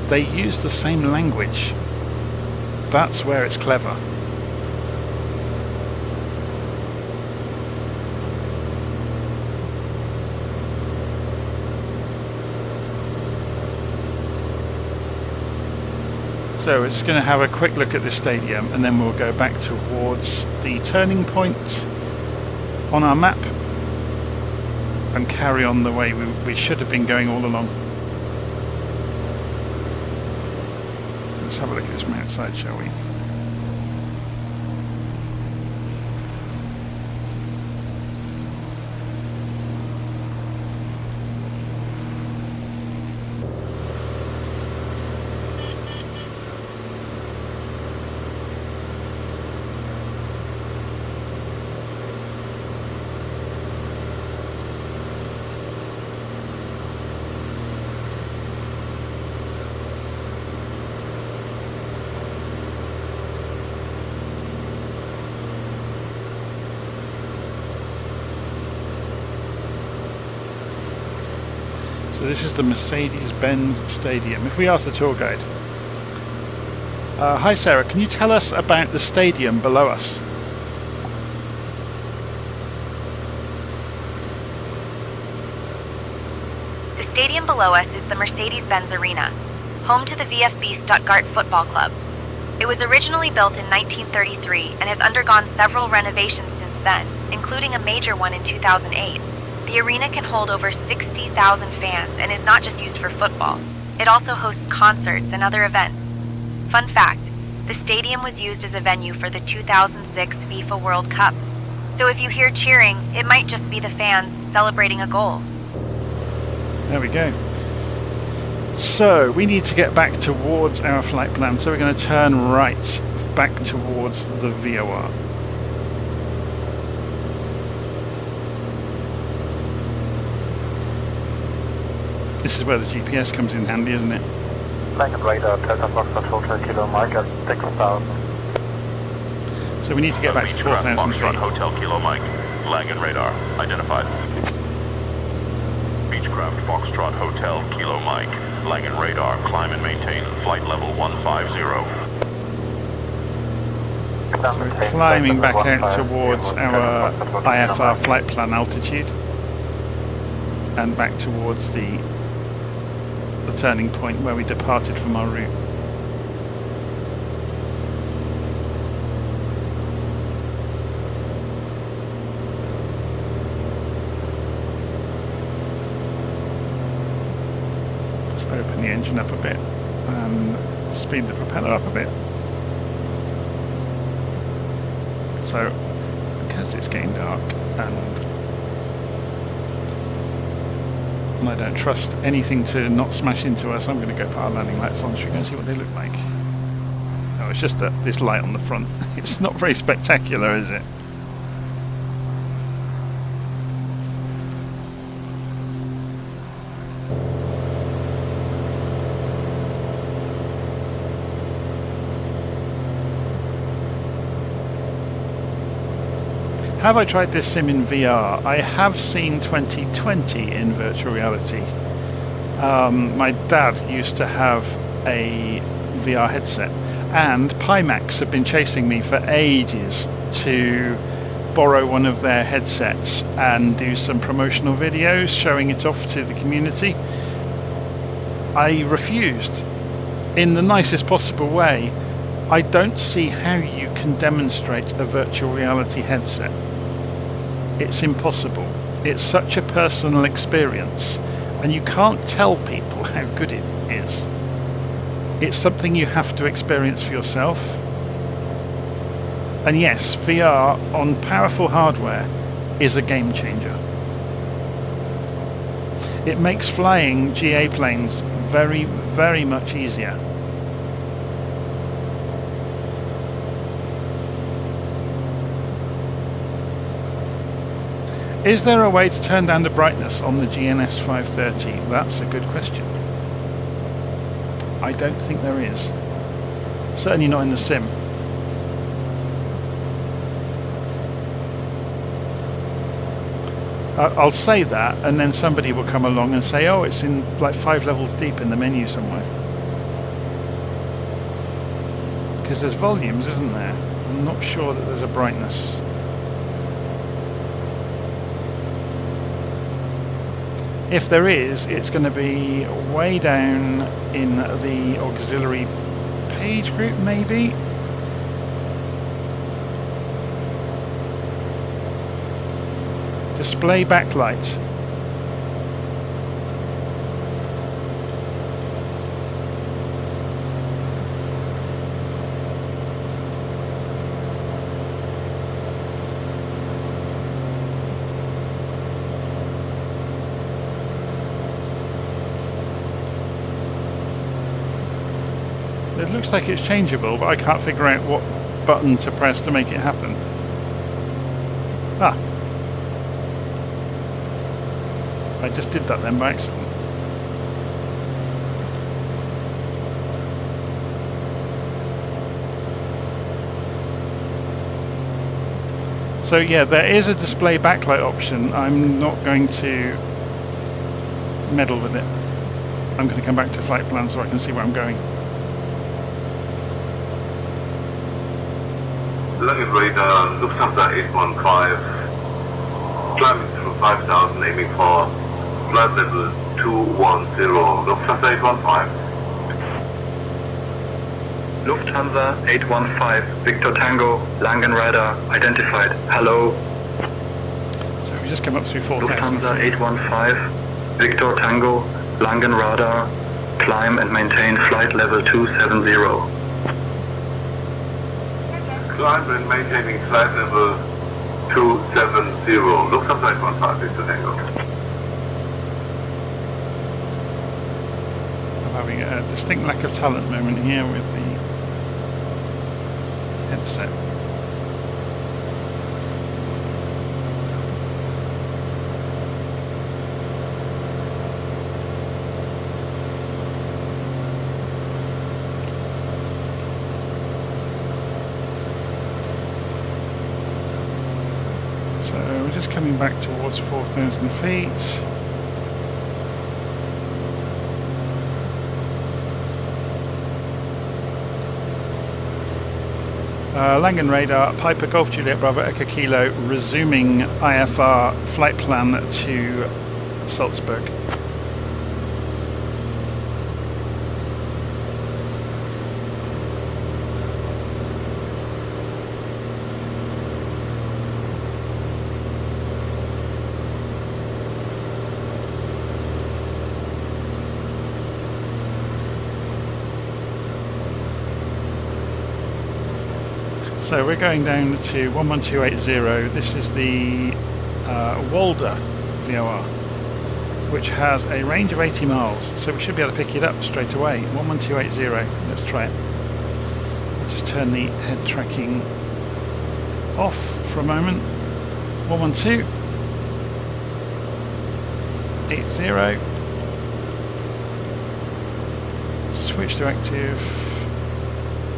they use the same language. That's where it's clever. So we're just going to have a quick look at this stadium and then we'll go back towards the turning point on our map and carry on the way we should have been going all along. Let's have a look at this from outside, shall we? So this is the Mercedes-Benz Stadium. If we ask the tour guide, hi Sarah, can you tell us about the stadium below us? The stadium below us is the Mercedes-Benz Arena, home to the VfB Stuttgart Football Club. It was originally built in 1933 and has undergone several renovations since then, including a major one in 2008. The arena can hold over 60,000 fans and is not just used for football. It also hosts concerts and other events. Fun fact, the stadium was used as a venue for the 2006 FIFA World Cup. So if you hear cheering, it might just be the fans celebrating a goal. There we go. So we need to get back towards our flight plan, so we're going to turn right back towards the VOR. This is where the GPS comes in handy, isn't it? Flank and radar, Delta Foxtrot Hotel Kilo Mike at 6,000. So we need to get back to 4,000 feet. Hotel Kilo Mike, flag and radar, identified. Beechcraft Foxtrot Hotel Kilo Mike, flag and radar, climb and maintain, flight level 150. So we're climbing back out towards our IFR flight plan altitude and back towards the turning point where we departed from our route. Let's open the engine up a bit and speed the propeller up a bit. So, because it's getting dark and I don't trust anything to not smash into us, I'm going to go put our landing lights on. Should we go and see what they look like? Oh, it's just this light on the front. It's not very spectacular, is it? Have I tried this sim in VR? I have seen 2020 in virtual reality. My dad used to have a VR headset, and Pimax have been chasing me for ages to borrow one of their headsets and do some promotional videos showing it off to the community. I refused in the nicest possible way. I don't see how you can demonstrate a virtual reality headset. It's impossible. It's such a personal experience, and you can't tell people how good it is. It's something you have to experience for yourself. And yes, VR on powerful hardware is a game changer. It makes flying GA planes very, very much easier. Is there a way to turn down the brightness on the GNS 530? That's a good question. I don't think there is. Certainly not in the sim. I'll say that, and then somebody will come along and say, oh, it's in like 5 levels deep in the menu somewhere. Because there's volumes, isn't there? I'm not sure that there's a brightness. If there is, it's going to be way down in the auxiliary page group, maybe. Display backlight. It looks like it's changeable, but I can't figure out what button to press to make it happen. Ah. I just did that then by accident. So yeah, there is a display backlight option. I'm not going to meddle with it. I'm going to come back to flight plan so I can see where I'm going. Langen radar, Lufthansa 815, climbing through 5,000, aiming for flight level 210, Lufthansa 815. Lufthansa 815, Victor Tango, Langen radar, identified, hello. So we just come up through 4,000. Lufthansa 815, Victor Tango, Langen radar, climb and maintain flight level 270. Climb and maintaining flight level 270. Lufthansa 815, Victor Tango. I'm having a distinct lack of talent moment here with the headset. So we're just coming back towards 4,000 feet. Langen radar, Piper Golf Juliet Bravo Echo Kilo, resuming IFR flight plan to Salzburg. So we're going down to 11280. This is the Walder VOR, which has a range of 80 miles. So we should be able to pick it up straight away. 11280. Let's try it. I'll just turn the head tracking off for a moment. 11280. Switch to active.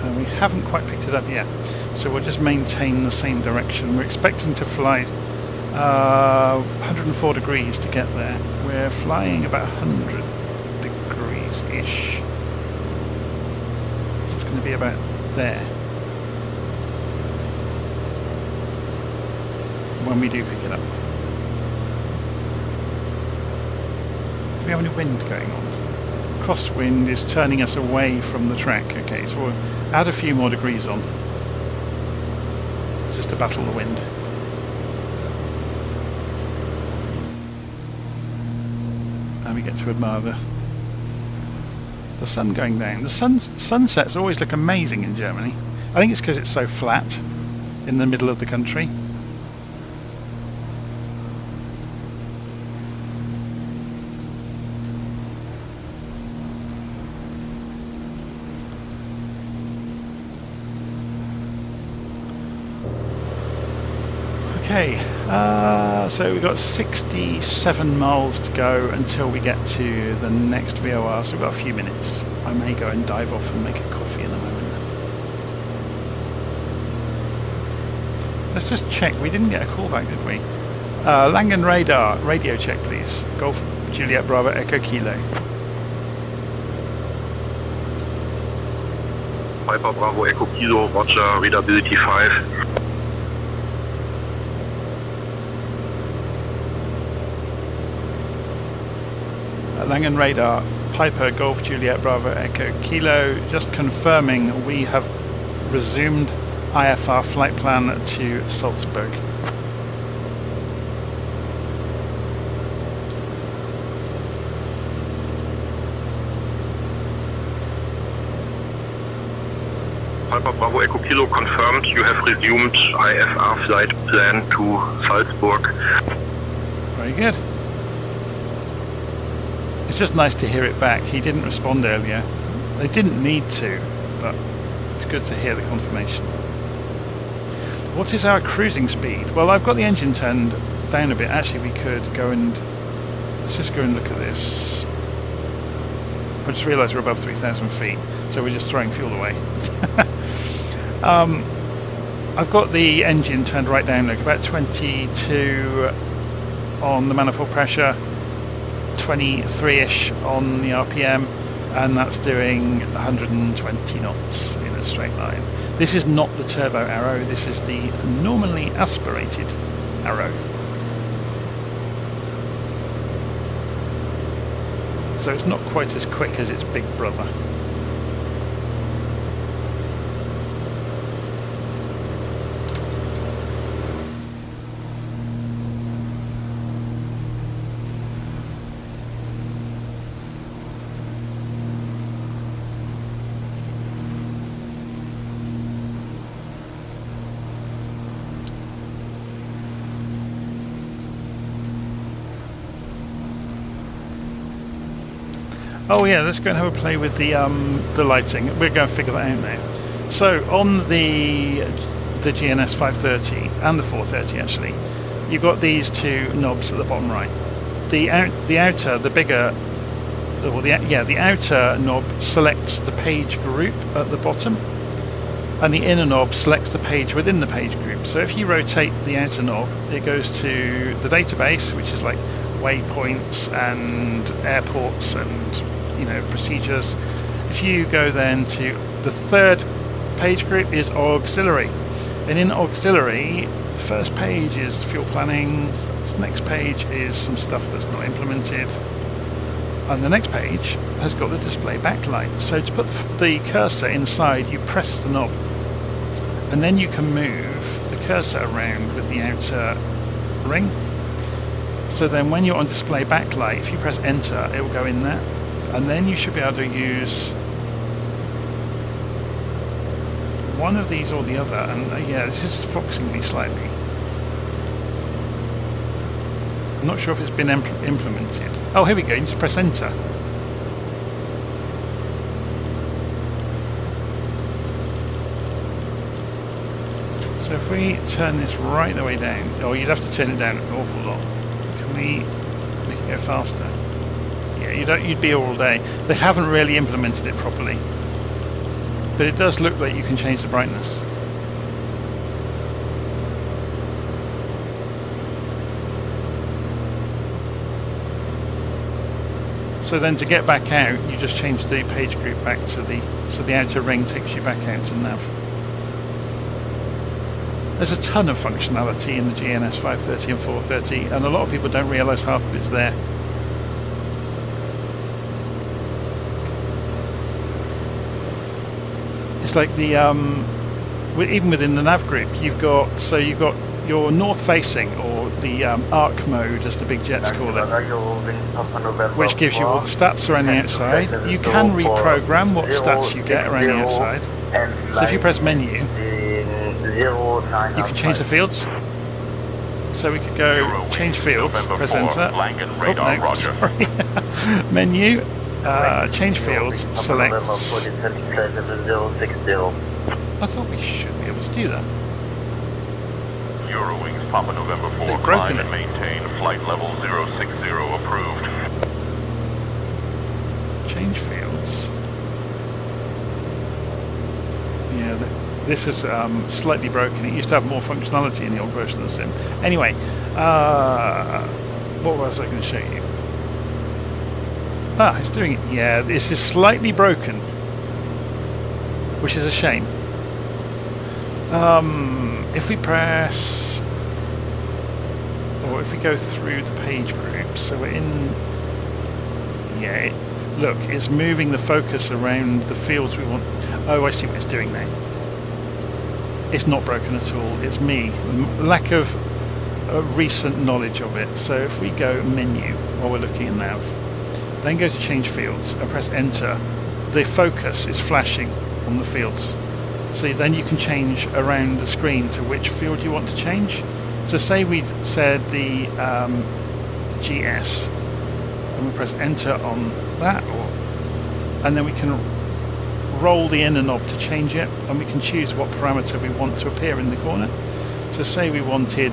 And we haven't quite picked it up yet. So we'll just maintain the same direction. We're expecting to fly 104 degrees to get there. We're flying about 100 degrees-ish. So it's going to be about there when we do pick it up. Do we have any wind going on? crosswind is turning us away from the track. Okay, so we'll add a few more degrees on, just to battle the wind. And we get to admire the sun going down. The sunsets always look amazing in Germany. I think it's because it's so flat in the middle of the country. Okay, so we've got 67 miles to go until we get to the next VOR, so we've got a few minutes. I may go and dive off and make a coffee in a moment. Let's just check, we didn't get a call back, did we? Langen radar, radio check please. Golf Juliet Bravo Echo Kilo. Piper Bravo Echo Kilo, roger, readability 5. Langen radar, Piper Golf Juliet Bravo Echo Kilo, just confirming we have resumed IFR flight plan to Salzburg. Piper Bravo Echo Kilo confirmed you have resumed IFR flight plan to Salzburg. Very good. It's just nice to hear it back. He didn't respond earlier. They didn't need to, but it's good to hear the confirmation. What is our cruising speed? Well, I've got the engine turned down a bit. Actually, we could go and... let's just go and look at this. I just realised we're above 3,000 feet, so we're just throwing fuel away. I've got the engine turned right down, look, about 22 on the manifold pressure, 23-ish on the RPM, and that's doing 120 knots in a straight line. This is not the turbo Arrow, this is the normally aspirated Arrow. So it's not quite as quick as its big brother. Oh yeah, let's go and have a play with the lighting. We're going to figure that out now. So on the GNS 530 and the 430 actually, you've got these two knobs at the bottom right. The outer knob selects the page group at the bottom, and the inner knob selects the page within the page group. So if you rotate the outer knob, it goes to the database, which is like waypoints and airports and procedures. If you go then to the third page group is auxiliary, and in auxiliary the first page is fuel planning, the next page is some stuff that's not implemented, and the next page has got the display backlight. So to put the cursor inside, you press the knob, and then you can move the cursor around with the outer ring. So then when you're on display backlight, if you press enter, it will go in there, and then you should be able to use one of these or the other. And yeah, this is foxing me slightly. I'm not sure if it's been implemented. Oh, here we go, you just press enter. So if we turn this right the way down, you'd have to turn it down an awful lot. Can we make it go faster? Yeah, you'd be all day. They haven't really implemented it properly, but it does look like you can change the brightness. So then to get back out, you just change the page group back to so the outer ring takes you back out to nav. There's a ton of functionality in the GNS 530 and 430, and a lot of people don't realise half of it's there. It's like the even within the nav group, you've got your north facing, or the arc mode, as the big jets call it, which gives you all the stats around the outside. You can reprogram what stats you get around the outside. So if you press menu, you can change the fields. So we could go change fields, press enter. Oh, no, sorry. Menu, change fields, select. I thought we should be able to do that. Eurowings Papa November 4, climb and maintain flight level 060 approved. Change fields. Yeah, this is slightly broken. It used to have more functionality in the old version of the sim. Anyway, what was I going to show you? Ah, it's doing it. Yeah, this is slightly broken, which is a shame. If we press, or if we go through the page group, so we're in, yeah, look, it's moving the focus around the fields we want. Oh, I see what it's doing now. It's not broken at all. It's me, lack of recent knowledge of it. So if we go menu while we're looking at nav, then go to change fields and press enter, the focus is flashing on the fields. So then you can change around the screen to which field you want to change. So say we'd said the GS, and we press enter on that, and then we can roll the inner knob to change it, and we can choose what parameter we want to appear in the corner. So say we wanted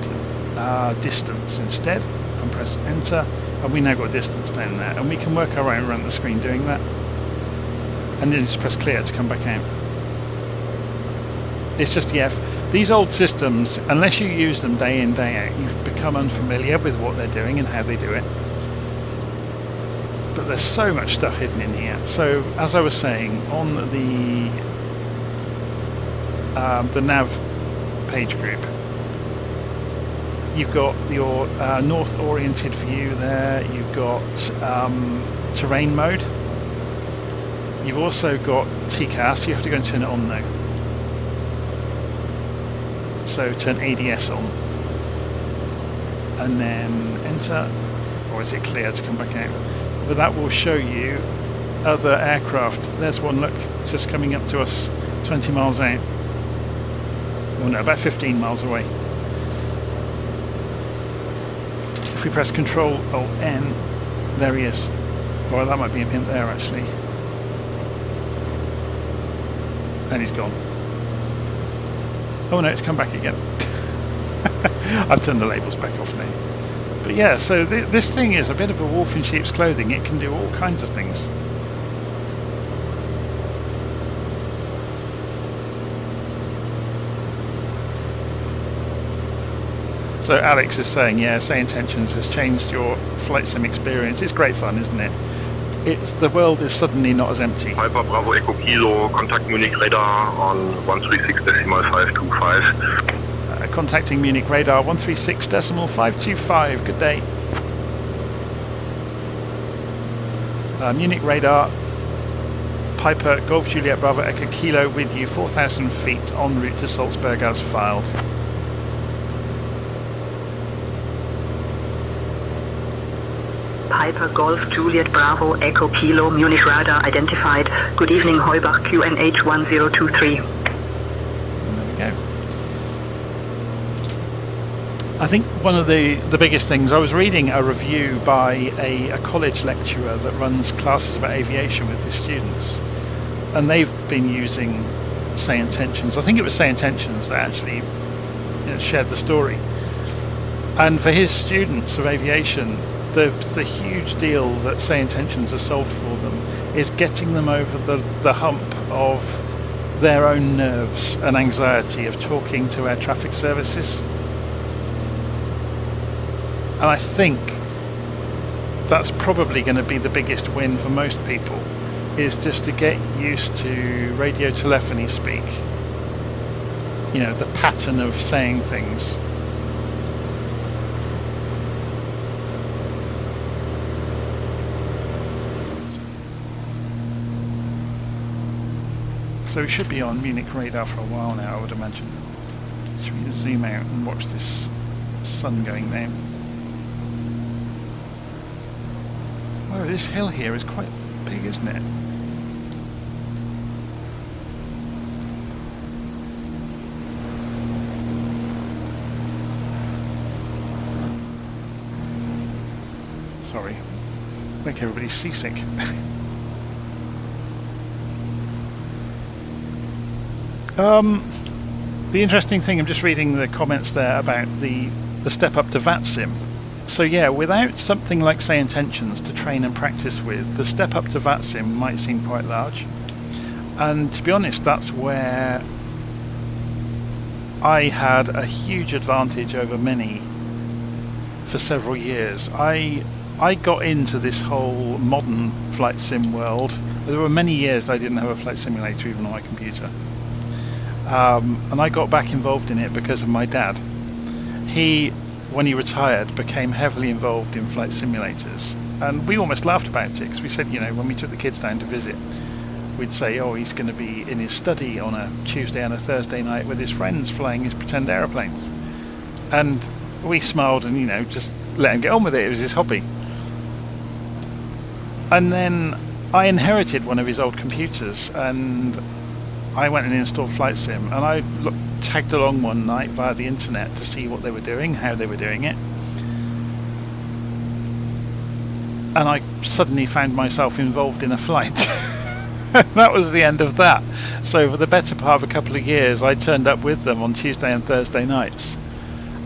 distance instead, and press enter, and we now got distance down there, and we can work our way around the screen doing that, and then just press clear to come back out. It's just, yeah, these old systems, unless you use them day in, day out, you've become unfamiliar with what they're doing and how they do it. But there's so much stuff hidden in here. So, as I was saying, on the nav page group, you've got your north-oriented view there, you've got terrain mode, you've also got TCAS, you have to go and turn it on now. So turn ADS on, and then enter, or is it clear to come back out? But that will show you other aircraft. There's one, look, just coming up to us 20 miles out. Well, no, about 15 miles away. If we press Control Alt N, there he is. Well, that might be him there actually. And he's gone. Oh no, it's come back again. I've turned the labels back off now. But yeah, so this thing is a bit of a wolf in sheep's clothing. It can do all kinds of things. So Alex is saying, yeah, Say Intentions has changed your flight sim experience. It's great fun, isn't it? The world is suddenly not as empty. Piper Bravo Echo Kilo, contact Munich radar on 136.525. Contacting Munich radar 136.525. Good day. Munich radar, Piper Golf Juliet Bravo Echo Kilo with you, 4,000 feet en route to Salzburg as filed. Piper Golf Juliet Bravo Echo Kilo Munich radar identified. Good evening, Heubach QNH 1023. There we go. I think one of the biggest things, I was reading a review by a college lecturer that runs classes about aviation with his students, and they've been using Say Intentions. I think it was Say Intentions that actually shared the story. And for his students of aviation, the huge deal that Say Intentions has solved for them is getting them over the hump of their own nerves and anxiety of talking to air traffic services. And I think that's probably going to be the biggest win for most people, is just to get used to radio telephony speak. You know, the pattern of saying things. So we should be on Munich radar for a while now, I would imagine. Should we zoom out and watch this sun going down? Whoa, this hill here is quite big, isn't it? Sorry, make everybody seasick. The interesting thing, I'm just reading the comments there about the step up to VATSIM. So yeah, without something like, say, Intentions to train and practice with, the step up to VATSIM might seem quite large. And to be honest, that's where I had a huge advantage over many for several years. I got into this whole modern flight sim world. There were many years I didn't have a flight simulator even on my computer. And I got back involved in it because of my dad. He, when he retired, became heavily involved in flight simulators. And we almost laughed about it, because we said, you know, when we took the kids down to visit, we'd say, oh, he's going to be in his study on a Tuesday and a Thursday night with his friends flying his pretend aeroplanes. And we smiled and, you know, just let him get on with it. It was his hobby. And then I inherited one of his old computers, and I went and installed Flight Sim, and I tagged along one night via the internet to see what they were doing, how they were doing it. And I suddenly found myself involved in a flight. That was the end of that. So for the better part of a couple of years, I turned up with them on Tuesday and Thursday nights,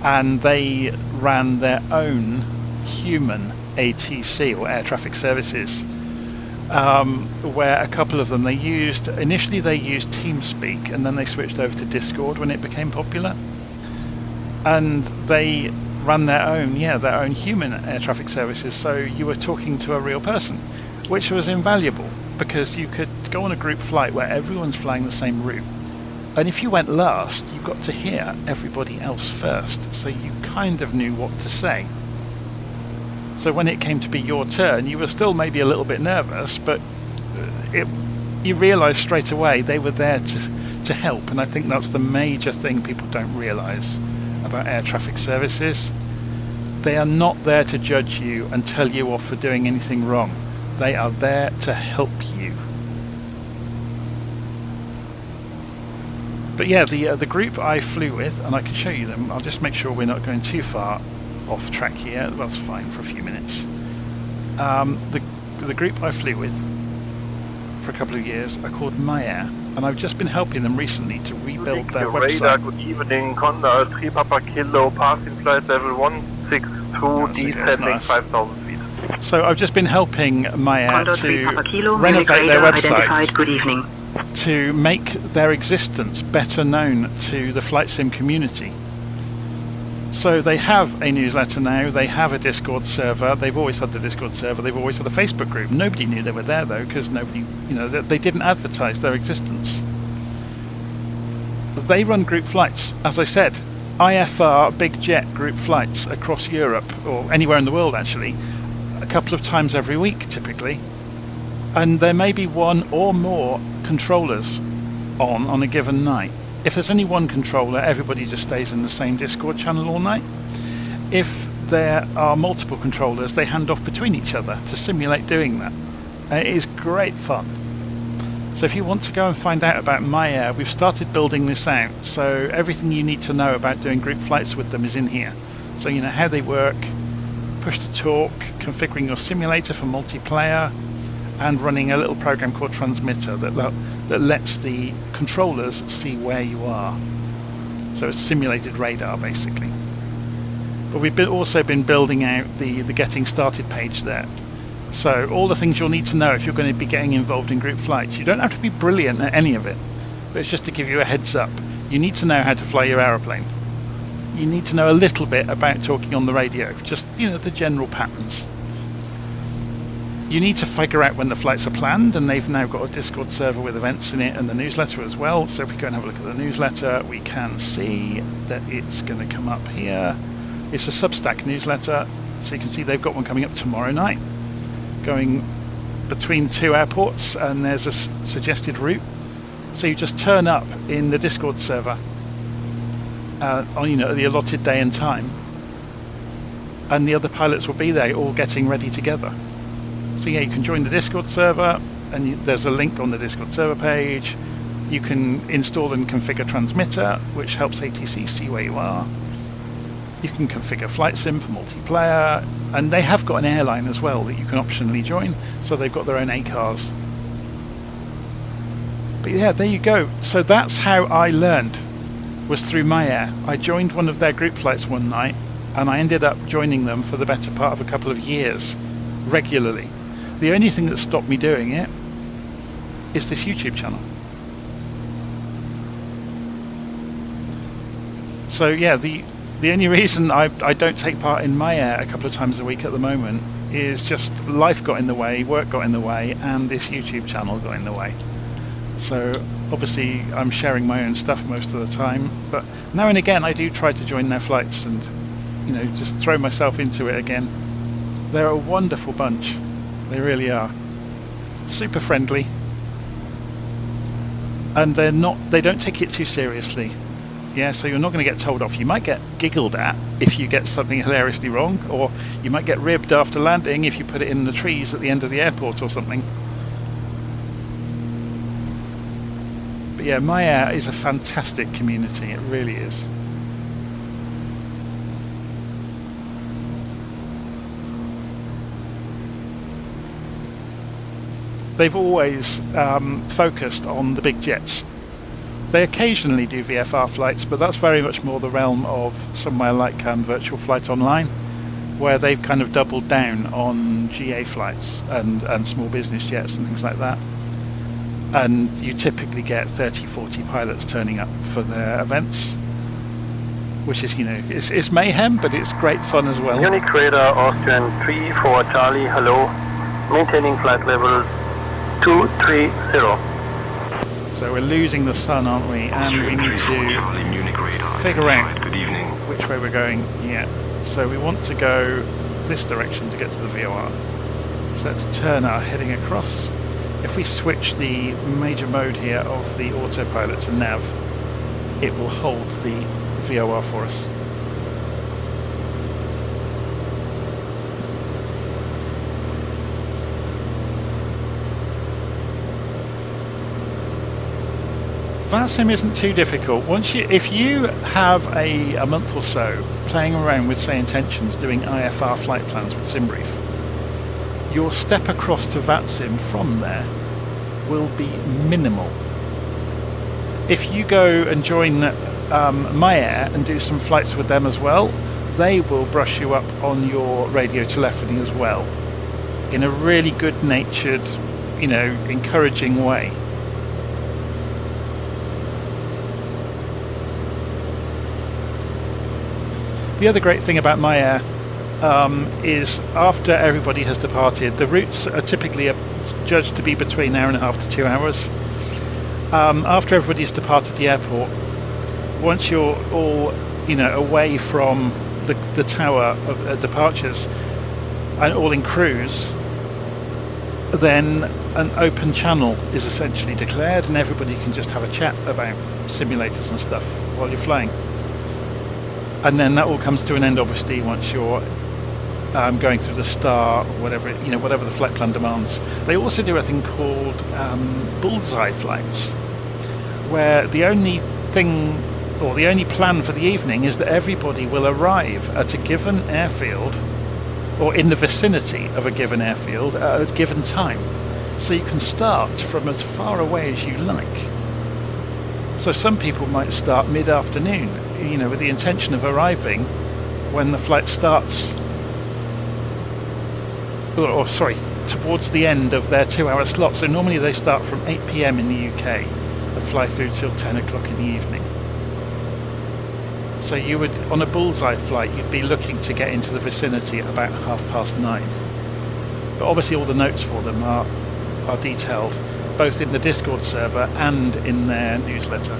and they ran their own human ATC, or air traffic services, where a couple of them initially they used TeamSpeak, and then they switched over to Discord when it became popular, and they ran their own human air traffic services. So you were talking to a real person, which was invaluable, because you could go on a group flight where everyone's flying the same route, and if you went last, you got to hear everybody else first, so you kind of knew what to say. So when it came to be your turn, you were still maybe a little bit nervous, but you realised straight away they were there to help. And I think that's the major thing people don't realise about air traffic services. They are not there to judge you and tell you off for doing anything wrong. They are there to help you. But yeah, the group I flew with, and I can show you them, I'll just make sure we're not going too far off track here. That's fine for a few minutes. The group I flew with for a couple of years are called MyAir, and I've just been helping them recently to rebuild their website. Radar, good evening, Condor 3 Papa Kilo, passing flight level 162, descending 5,000 feet. So I've just been helping MyAir to renovate their website. Good evening. To make their existence better known to the flight sim community. So they have a newsletter now, they have a Discord server, they've always had the Discord server, they've always had a Facebook group. Nobody knew they were there though, because nobody, they didn't advertise their existence. They run group flights, as I said, IFR big jet group flights across Europe, or anywhere in the world actually, a couple of times every week typically. And there may be one or more controllers on a given night. If there's only one controller, everybody just stays in the same Discord channel all night. If there are multiple controllers, they hand off between each other to simulate doing that. And it is great fun. So if you want to go and find out about MyAir, we've started building this out. So everything you need to know about doing group flights with them is in here. So you know how they work, push to talk, configuring your simulator for multiplayer, and running a little program called Transmitter that lets the controllers see where you are. So it's simulated radar basically. But we've also been building out the getting started page there. So all the things you'll need to know if you're going to be getting involved in group flights. You don't have to be brilliant at any of it, but it's just to give you a heads up. You need to know how to fly your aeroplane. You need to know a little bit about talking on the radio, just the general patterns. You need to figure out when the flights are planned, and they've now got a Discord server with events in it and the newsletter as well. So if we go and have a look at the newsletter, we can see that it's going to come up here. It's a Substack newsletter, so you can see they've got one coming up tomorrow night, going between two airports, and there's a suggested route. So you just turn up in the Discord server on the allotted day and time, and the other pilots will be there all getting ready together. So yeah, you can join the Discord server, and there's a link on the Discord server page. You can install and configure transmitter, which helps ATC see where you are. You can configure flight sim for multiplayer, and they have got an airline as well that you can optionally join, so they've got their own ACARs. But yeah, there you go. So that's how I learned, was through MyAir. I joined one of their group flights one night, and I ended up joining them for the better part of a couple of years, regularly. The only thing that stopped me doing it is this YouTube channel. So yeah, the only reason I don't take part in MyAir a couple of times a week at the moment is just life got in the way, work got in the way, and this YouTube channel got in the way. So obviously I'm sharing my own stuff most of the time, but now and again I do try to join their flights and just throw myself into it again. They're a wonderful bunch. They really are. Super friendly. And they don't take it too seriously. Yeah, so you're not going to get told off. You might get giggled at if you get something hilariously wrong, or you might get ribbed after landing if you put it in the trees at the end of the airport or something. But yeah, MyAir is a fantastic community. It really is. They've always focused on the big jets. They occasionally do VFR flights, but that's very much more the realm of somewhere like Virtual Flight Online, where they've kind of doubled down on GA flights and small business jets and things like that. And you typically get 30-40 pilots turning up for their events, which is, it's mayhem, but it's great fun as well. Munich Radar Austrian 3 for Charlie, hello. Maintaining flight level 230. So we're losing the sun, aren't we? And we need to figure out which way we're going. Yeah. So we want to go this direction to get to the VOR. So let's turn our heading across. If we switch the major mode here of the autopilot to nav, it will hold the VOR for us. VATSIM isn't too difficult. If you have a month or so playing around with, say, intentions, doing IFR flight plans with SimBrief, your step across to VATSIM from there will be minimal. If you go and join MyAir and do some flights with them as well, they will brush you up on your radio telephony as well, in a really good-natured, encouraging way. The other great thing about MyAir is after everybody has departed, the routes are typically judged to be between an hour and a half to 2 hours. After everybody's departed the airport, once you're all away from the tower of departures and all in cruise, then an open channel is essentially declared and everybody can just have a chat about simulators and stuff while you're flying. And then that all comes to an end, obviously, once you're going through the star, whatever the flight plan demands. They also do a thing called bullseye flights, where the only thing, or the only plan for the evening, is that everybody will arrive at a given airfield, or in the vicinity of a given airfield at a given time. So you can start from as far away as you like. So some people might start mid-afternoon, with the intention of arriving when the flight starts, towards the end of their 2-hour slot. So normally they start from 8 PM in the UK and fly through till 10 o'clock in the evening. So you would, on a bullseye flight, you'd be looking to get into the vicinity at about 9:30. But obviously all the notes for them are detailed, both in the Discord server and in their newsletter.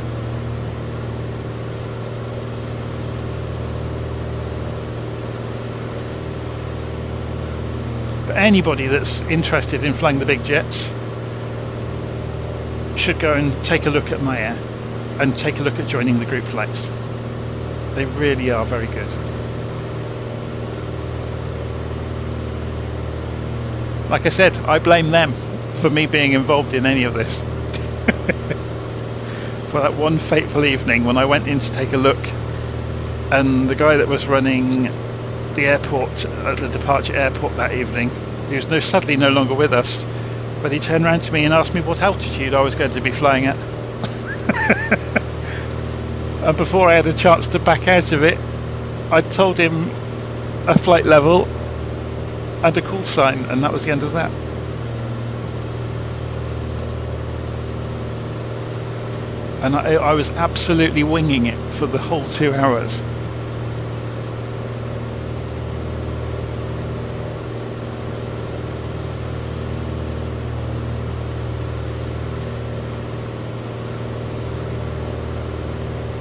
But anybody that's interested in flying the big jets, should go and take a look at MyAir and take a look at joining the group flights. They really are very good. Like I said, I blame them for me being involved in any of this. For that one fateful evening when I went in to take a look, and the guy that was running the airport, the departure airport that evening, he was sadly no longer with us, but he turned around to me and asked me what altitude I was going to be flying at. And before I had a chance to back out of it, I told him a flight level and a call sign, and that was the end of that. And I was absolutely winging it for the whole 2 hours.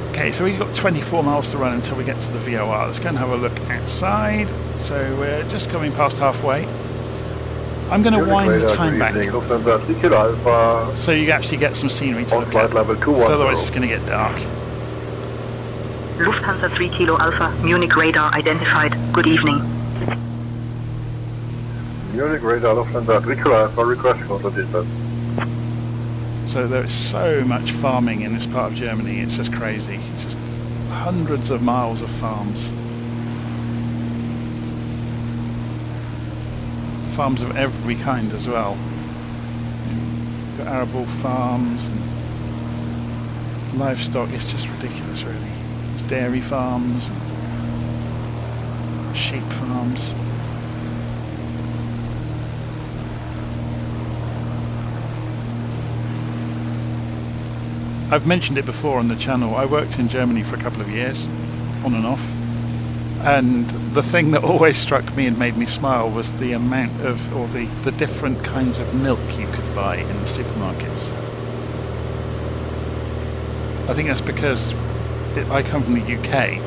Okay, so we've got 24 miles to run until we get to the VOR. Let's go and have a look outside. So we're just coming past halfway. I'm going to wind the time back so you actually get some scenery to look at. So otherwise it's going to get dark. Lufthansa 3 Kilo Alpha, Munich radar identified. Good evening. Munich radar, Lufthansa 3 Kilo Alpha, request for dispatch. So there is so much farming in this part of Germany, it's just crazy. It's just hundreds of miles of farms. Farms of every kind as well. You've got arable farms and livestock. It's just ridiculous, really. There's dairy farms, and sheep farms. I've mentioned it before on the channel. I worked in Germany for a couple of years, on and off. And the thing that always struck me and made me smile was the amount of, or the different kinds of milk you could buy in the supermarkets. I think that's because I come from the UK,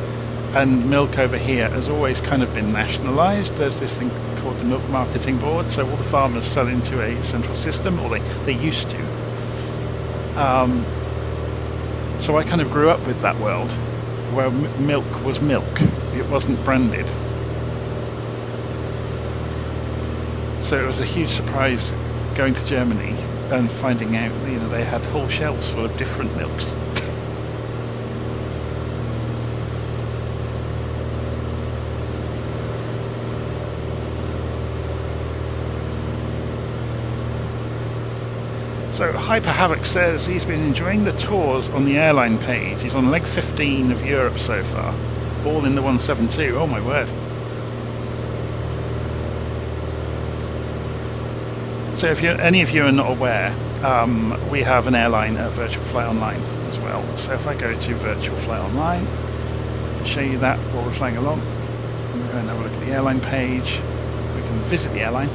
and milk over here has always kind of been nationalised. There's this thing called the Milk Marketing Board, so all the farmers sell into a central system, or they used to. So I kind of grew up with that world, where milk was milk. It wasn't branded. So it was a huge surprise going to Germany and finding out, they had whole shelves full of different milks. So Hyper Havoc says he's been enjoying the tours on the airline page. He's on leg 15 of Europe so far, all in the 172. Oh my word. So if any of you are not aware, we have an airline at Virtual Fly Online as well. So if I go to Virtual Fly Online, I'll show you that while we're flying along. We'll go and have a look at the airline page. We can visit the airline.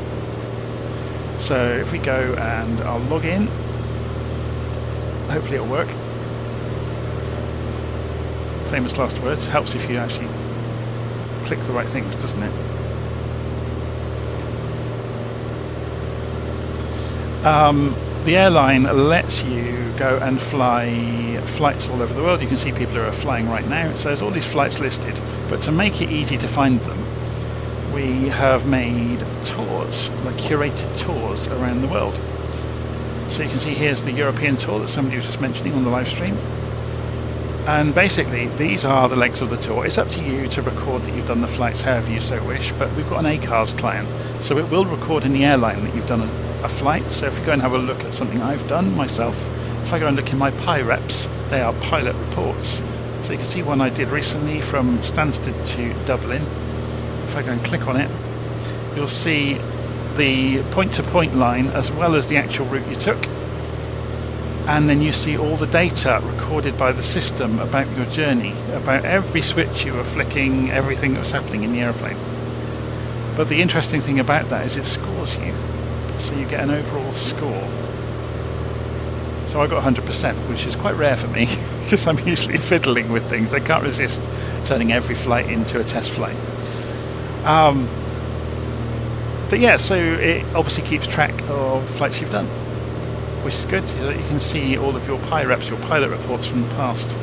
So if we go and I'll log in, hopefully it'll work. Famous last words. Helps if you actually click the right things, doesn't it? The airline lets you go and fly flights all over the world. You can see people who are flying right now. It says all these flights listed, but to make it easy to find them, we have made tours, like curated tours around the world. So you can see here's the European tour that somebody was just mentioning on the live stream. And basically, these are the legs of the tour. It's up to you to record that you've done the flights however you so wish, but we've got an ACARS client, so it will record in the airline that you've done a flight. So if you go and have a look at something I've done myself, if I go and look in my PIREPs, they are pilot reports. So you can see one I did recently from Stansted to Dublin. If I go and click on it, you'll see the point-to-point line as well as the actual route you took, and then you see all the data recorded by the system about your journey, about every switch you were flicking, everything that was happening in the airplane. But the interesting thing about that is it scores you, so you get an overall score. So I got 100%, which is quite rare for me because I'm usually fiddling with things. I can't resist turning every flight into a test flight. But yeah, so it obviously keeps track of the flights you've done. which is good, so that you can see all of your PIREPs, your pilot reports from the past.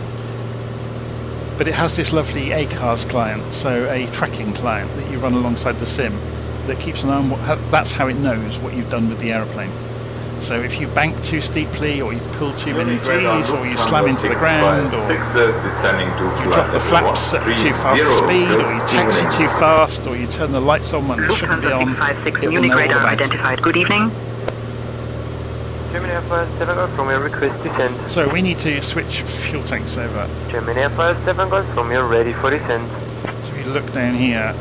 But it has this lovely ACARS client, so a tracking client that you run alongside the sim that keeps an eye on that's how it knows what you've done with the aeroplane. So if you bank too steeply, or you pull too many G's, or you slam into the ground, or you drop the flaps at too fast a speed, or you taxi too fast, or you turn the lights on when they shouldn't be on, it will know all about identified. Good evening. Germany Air Force 7 Golf Romeo, request descent. So we need to switch fuel tanks over. Germany Air Force 7 Golf Romeo, ready for descent. So if you look down here,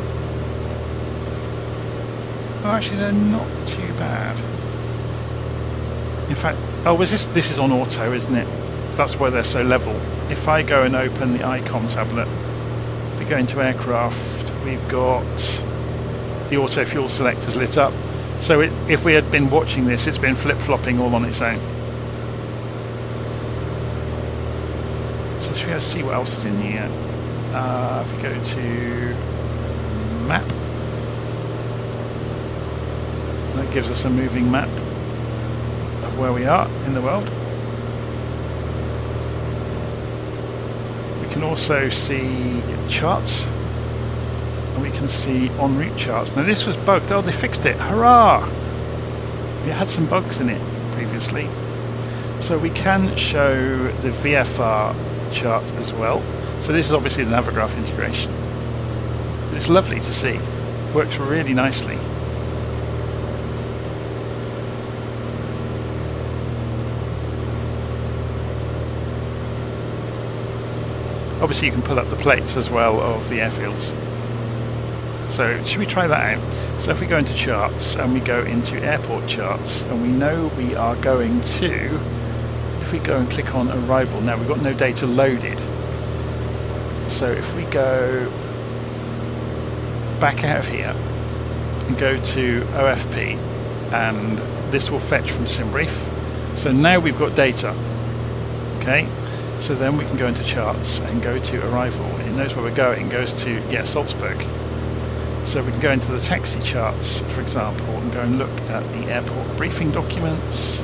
oh, actually they're not too bad. In fact, oh, this is on auto, isn't it? That's why they're so level. If I go and open the ICOM tablet, if we go into aircraft, we've got the auto fuel selectors lit up. So if we had been watching this, it's been flip-flopping all on its own. So should we see what else is in here? If we go to map, that gives us a moving map of where we are in the world. We can also see charts, and we can see en route charts. Now this was bugged. Oh, they fixed it! Hurrah! It had some bugs in it previously, so we can show the VFR chart as well. So this is obviously the Navigraph integration. It's lovely to see. Works really nicely. Obviously you can pull up the plates as well of the airfields. So should we try that out? So if we go into charts and we go into airport charts, and we know we are going to, if we go and click on arrival, now we've got no data loaded. So if we go back out of here and go to OFP, and this will fetch from SimBrief. So now we've got data. Okay. So then we can go into charts and go to arrival. It knows where we're going. It goes to, Salzburg. So we can go into the taxi charts, for example, and go and look at the airport briefing documents.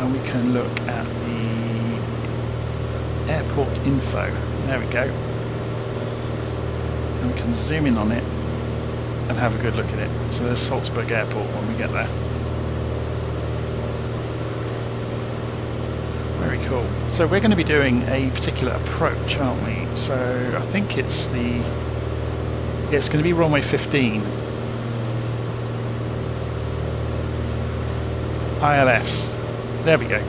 And we can look at the airport info. There we go. And we can zoom in on it and have a good look at it. So there's Salzburg Airport when we get there. Very cool. So we're going to be doing a particular approach, aren't we? So I think it's going to be runway 15. ILS. There we go.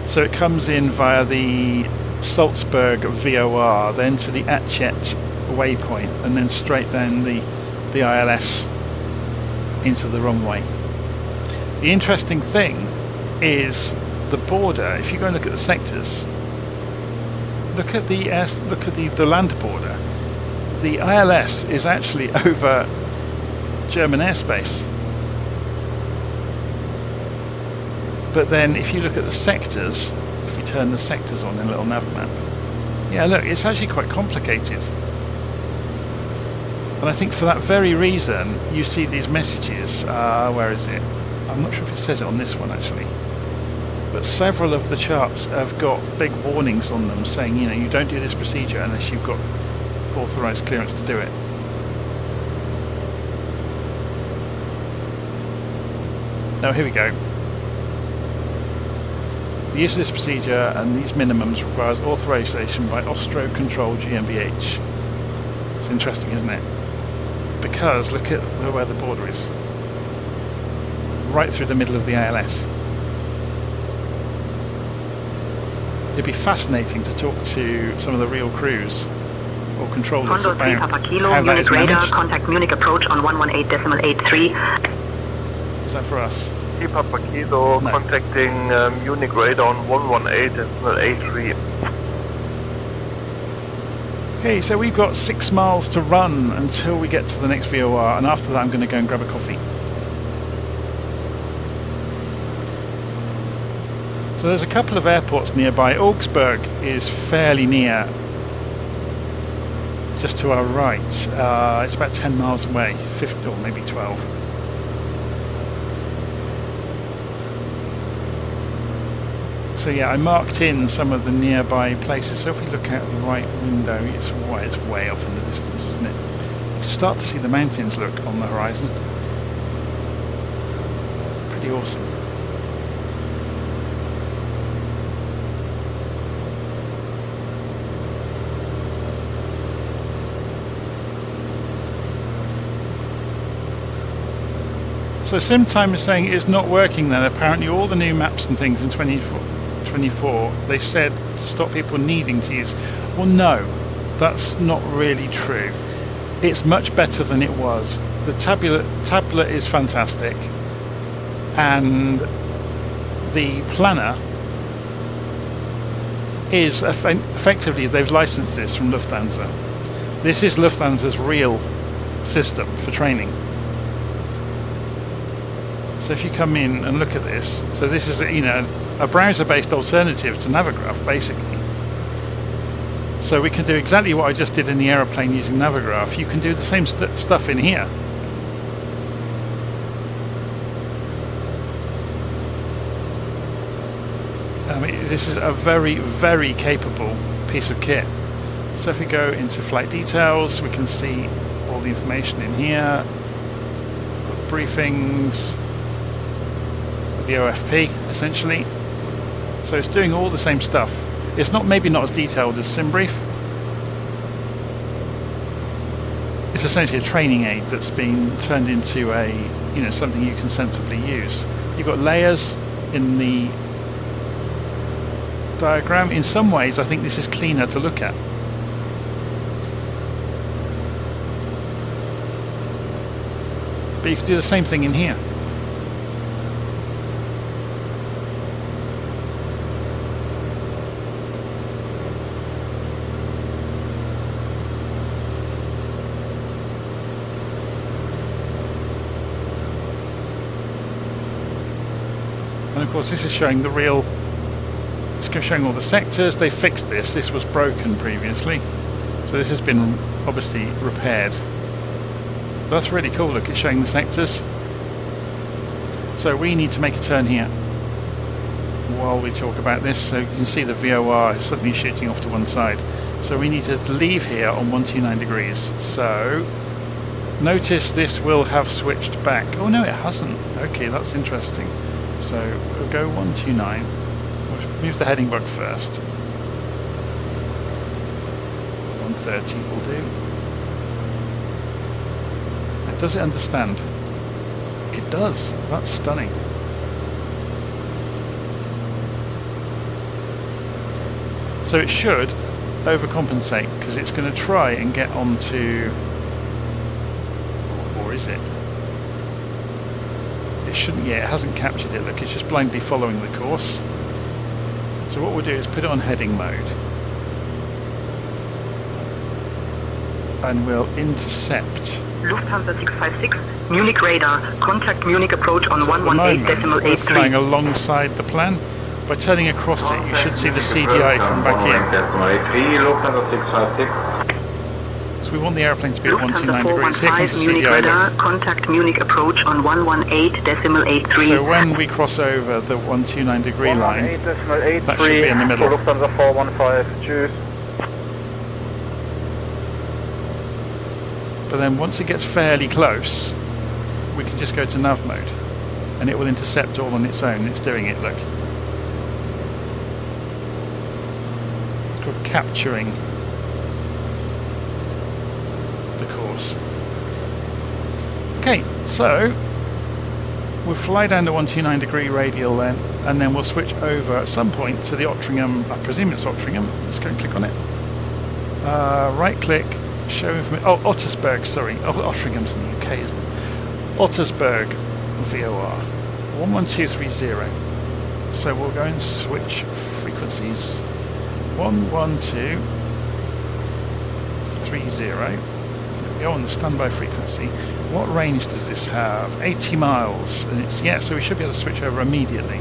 So it comes in via the Salzburg VOR, then to the Atchet waypoint, and then straight down the ILS into the runway. The interesting thing is the border. If you go and look at the sectors, look at the land border. The ILS is actually over German airspace. But then if you look at the sectors, if we turn the sectors on in a little nav map, yeah, look, it's actually quite complicated. And I think for that very reason, you see these messages. Where is it? I'm not sure if it says it on this one actually. But several of the charts have got big warnings on them saying, you don't do this procedure unless you've got authorised clearance to do it. Oh, here we go. The use of this procedure and these minimums requires authorisation by Austro Control GmbH. It's interesting, isn't it? Because look at where the border is. Right through the middle of the ILS. It'd be fascinating to talk to some of the real crews or controllers about how that is managed. Contact Munich approach on 118.83. Is that for us? Papa Kilo, no. Contacting Munich radar on 118.83. Okay, so we've got 6 miles to run until we get to the next VOR, and after that I'm going to go and grab a coffee. So there's a couple of airports nearby. Augsburg is fairly near, just to our right. It's about 10 miles away, 15 or maybe 12. So yeah, I marked in some of the nearby places. So if we look out the right window, it's way off in the distance, isn't it? You can start to see the mountains look on the horizon. Pretty awesome. So SimTime is saying it's not working then. Apparently all the new maps and things in 24, they said to stop people needing to use. Well, no, that's not really true. It's much better than it was. The tablet is fantastic, and the planner is effectively, they've licensed this from Lufthansa. This is Lufthansa's real system for training. So if you come in and look at this, so this is a browser-based alternative to Navigraph, basically. So we can do exactly what I just did in the aeroplane using Navigraph. You can do the same stuff in here. This is a very, very capable piece of kit. So if we go into flight details, we can see all the information in here, briefings, the OFP essentially. So it's doing all the same stuff. It's maybe not as detailed as SimBrief. It's essentially a training aid that's been turned into something you can sensibly use. You've got layers in the diagram. In some ways I think this is cleaner to look at. But you can do the same thing in here. And of course this is showing the real, it's showing all the sectors. They fixed this. This was broken previously. So this has been obviously repaired. But that's really cool. Look, it's showing the sectors. So we need to make a turn here while we talk about this. So you can see the VOR is suddenly shooting off to one side. So we need to leave here on 129 degrees. So notice this will have switched back. Oh no, it hasn't. Okay, that's interesting. So we'll go 129. We'll move the heading bug first. 130 will do. And does it understand? It does. That's stunning. So it should overcompensate because it's going to try and get onto, or is it? It shouldn't yet. It hasn't captured it. Look, it's just blindly following the course. So what we'll do is put it on heading mode, and we'll intercept. Lufthansa 656, Munich radar. Contact Munich approach on 118.83. We're flying alongside the plan. By turning across it, you should see the CDI come back in. Lufthansa 656. So we want the airplane to be at 129 degrees. Here comes the Munich CDI. radar. Contact Munich approach on 118.83. So when we cross over the 129 degree line, that should be in the middle. Lufthansa 415, choose. But then once it gets fairly close, we can just go to nav mode and it will intercept all on its own. It's doing it, look. It's called capturing the course. Okay, so we'll fly down the 129 degree radial then, and then we'll switch over at some point to the Ottringham. I presume it's Ottringham. Let's go and click on it. Right click. Show information. Oh, Ottersberg, sorry. Oh, Ottringham's in the UK, isn't it? Ottersberg VOR 11230. So we'll go and switch frequencies. 11230. So we go on the standby frequency. What range does this have? 80 miles. And it's, yeah, so we should be able to switch over immediately.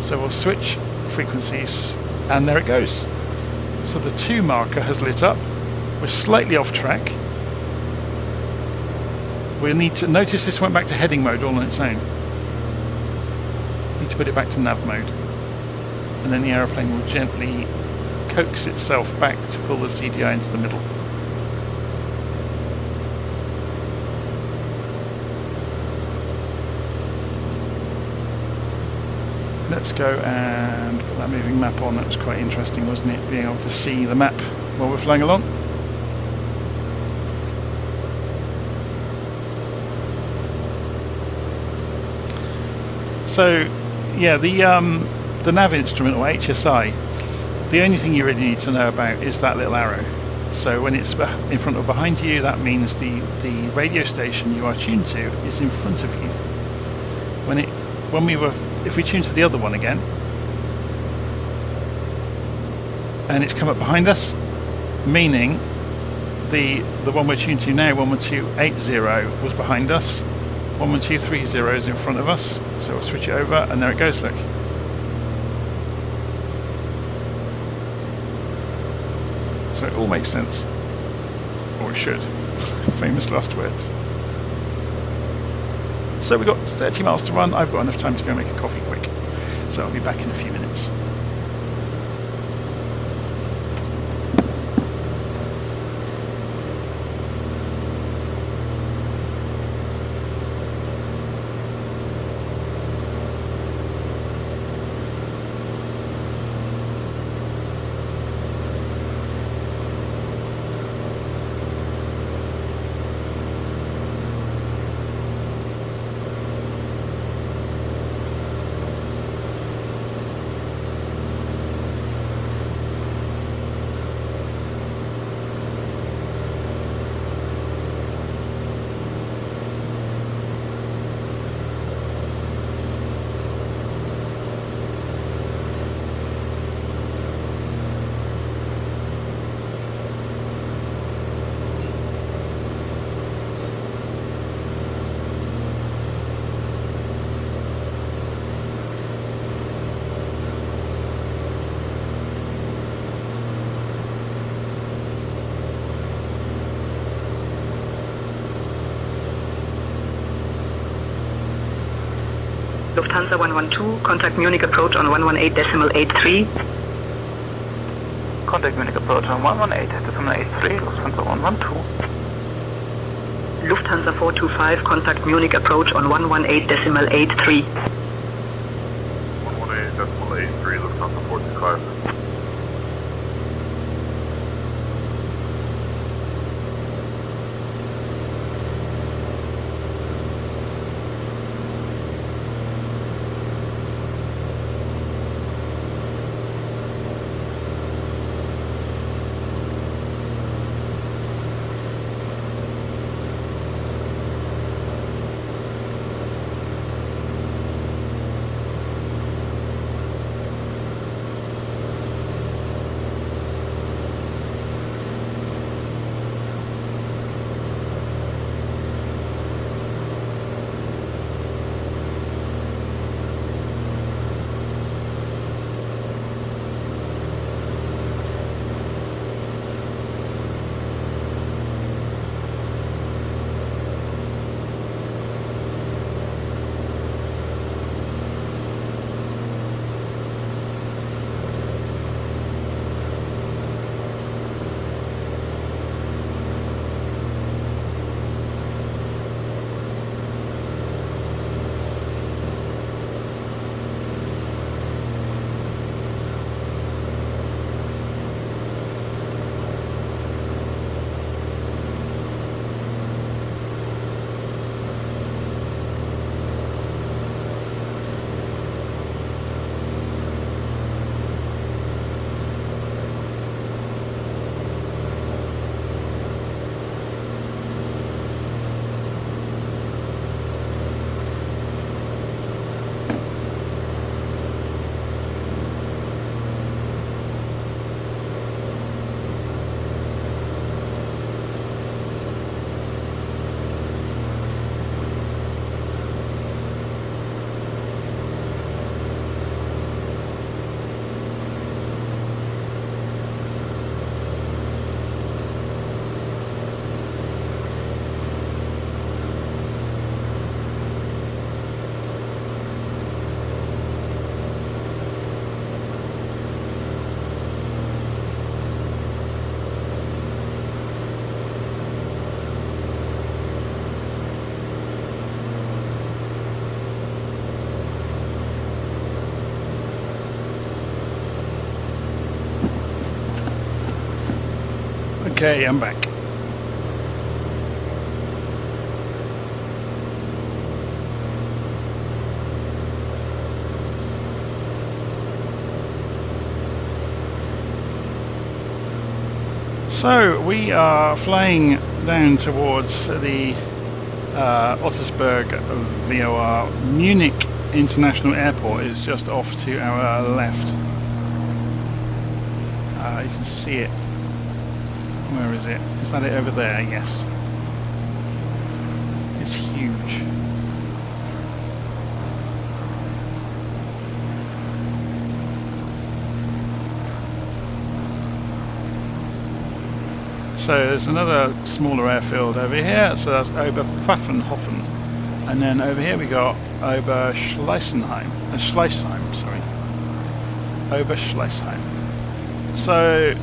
So we'll switch frequencies, and there it goes. So the 2 marker has lit up. We're slightly off track. We'll need to notice this went back to heading mode all on its own. Need to put it back to nav mode. and then the aeroplane will gently coax itself back to pull the CDI into the middle. Let's go and put that moving map on. That was quite interesting, wasn't it? Being able to see the map while we're flying along. So, yeah, the nav instrument, or HSI, the only thing you really need to know about is that little arrow. So when it's in front or behind you, that means the radio station you are tuned to is in front of you. If we tune to the other one again, and it's come up behind us, meaning the one we're tuned to now, 11280, was behind us. 11230 is in front of us, so we'll switch it over, and there it goes, look. So it all makes sense. Or it should. Famous last words. So we've got 30 miles to run. I've got enough time to go make a coffee quick. So I'll be back in a few minutes. Lufthansa 112, contact Munich approach on 118.83. Contact Munich approach on 118.83, Lufthansa 112. Lufthansa 425, contact Munich approach on 118.83. 118.83, Lufthansa 425. Okay, I'm back. So we are flying down towards the Ottersberg VOR. Munich International Airport is just off to our left. You can see it. Where is it? Is that it over there? Yes. It's huge. So there's another smaller airfield over here, so that's Oberpfaffenhofen, and then over here we got Oberschleißheim, Oberschleißheim. So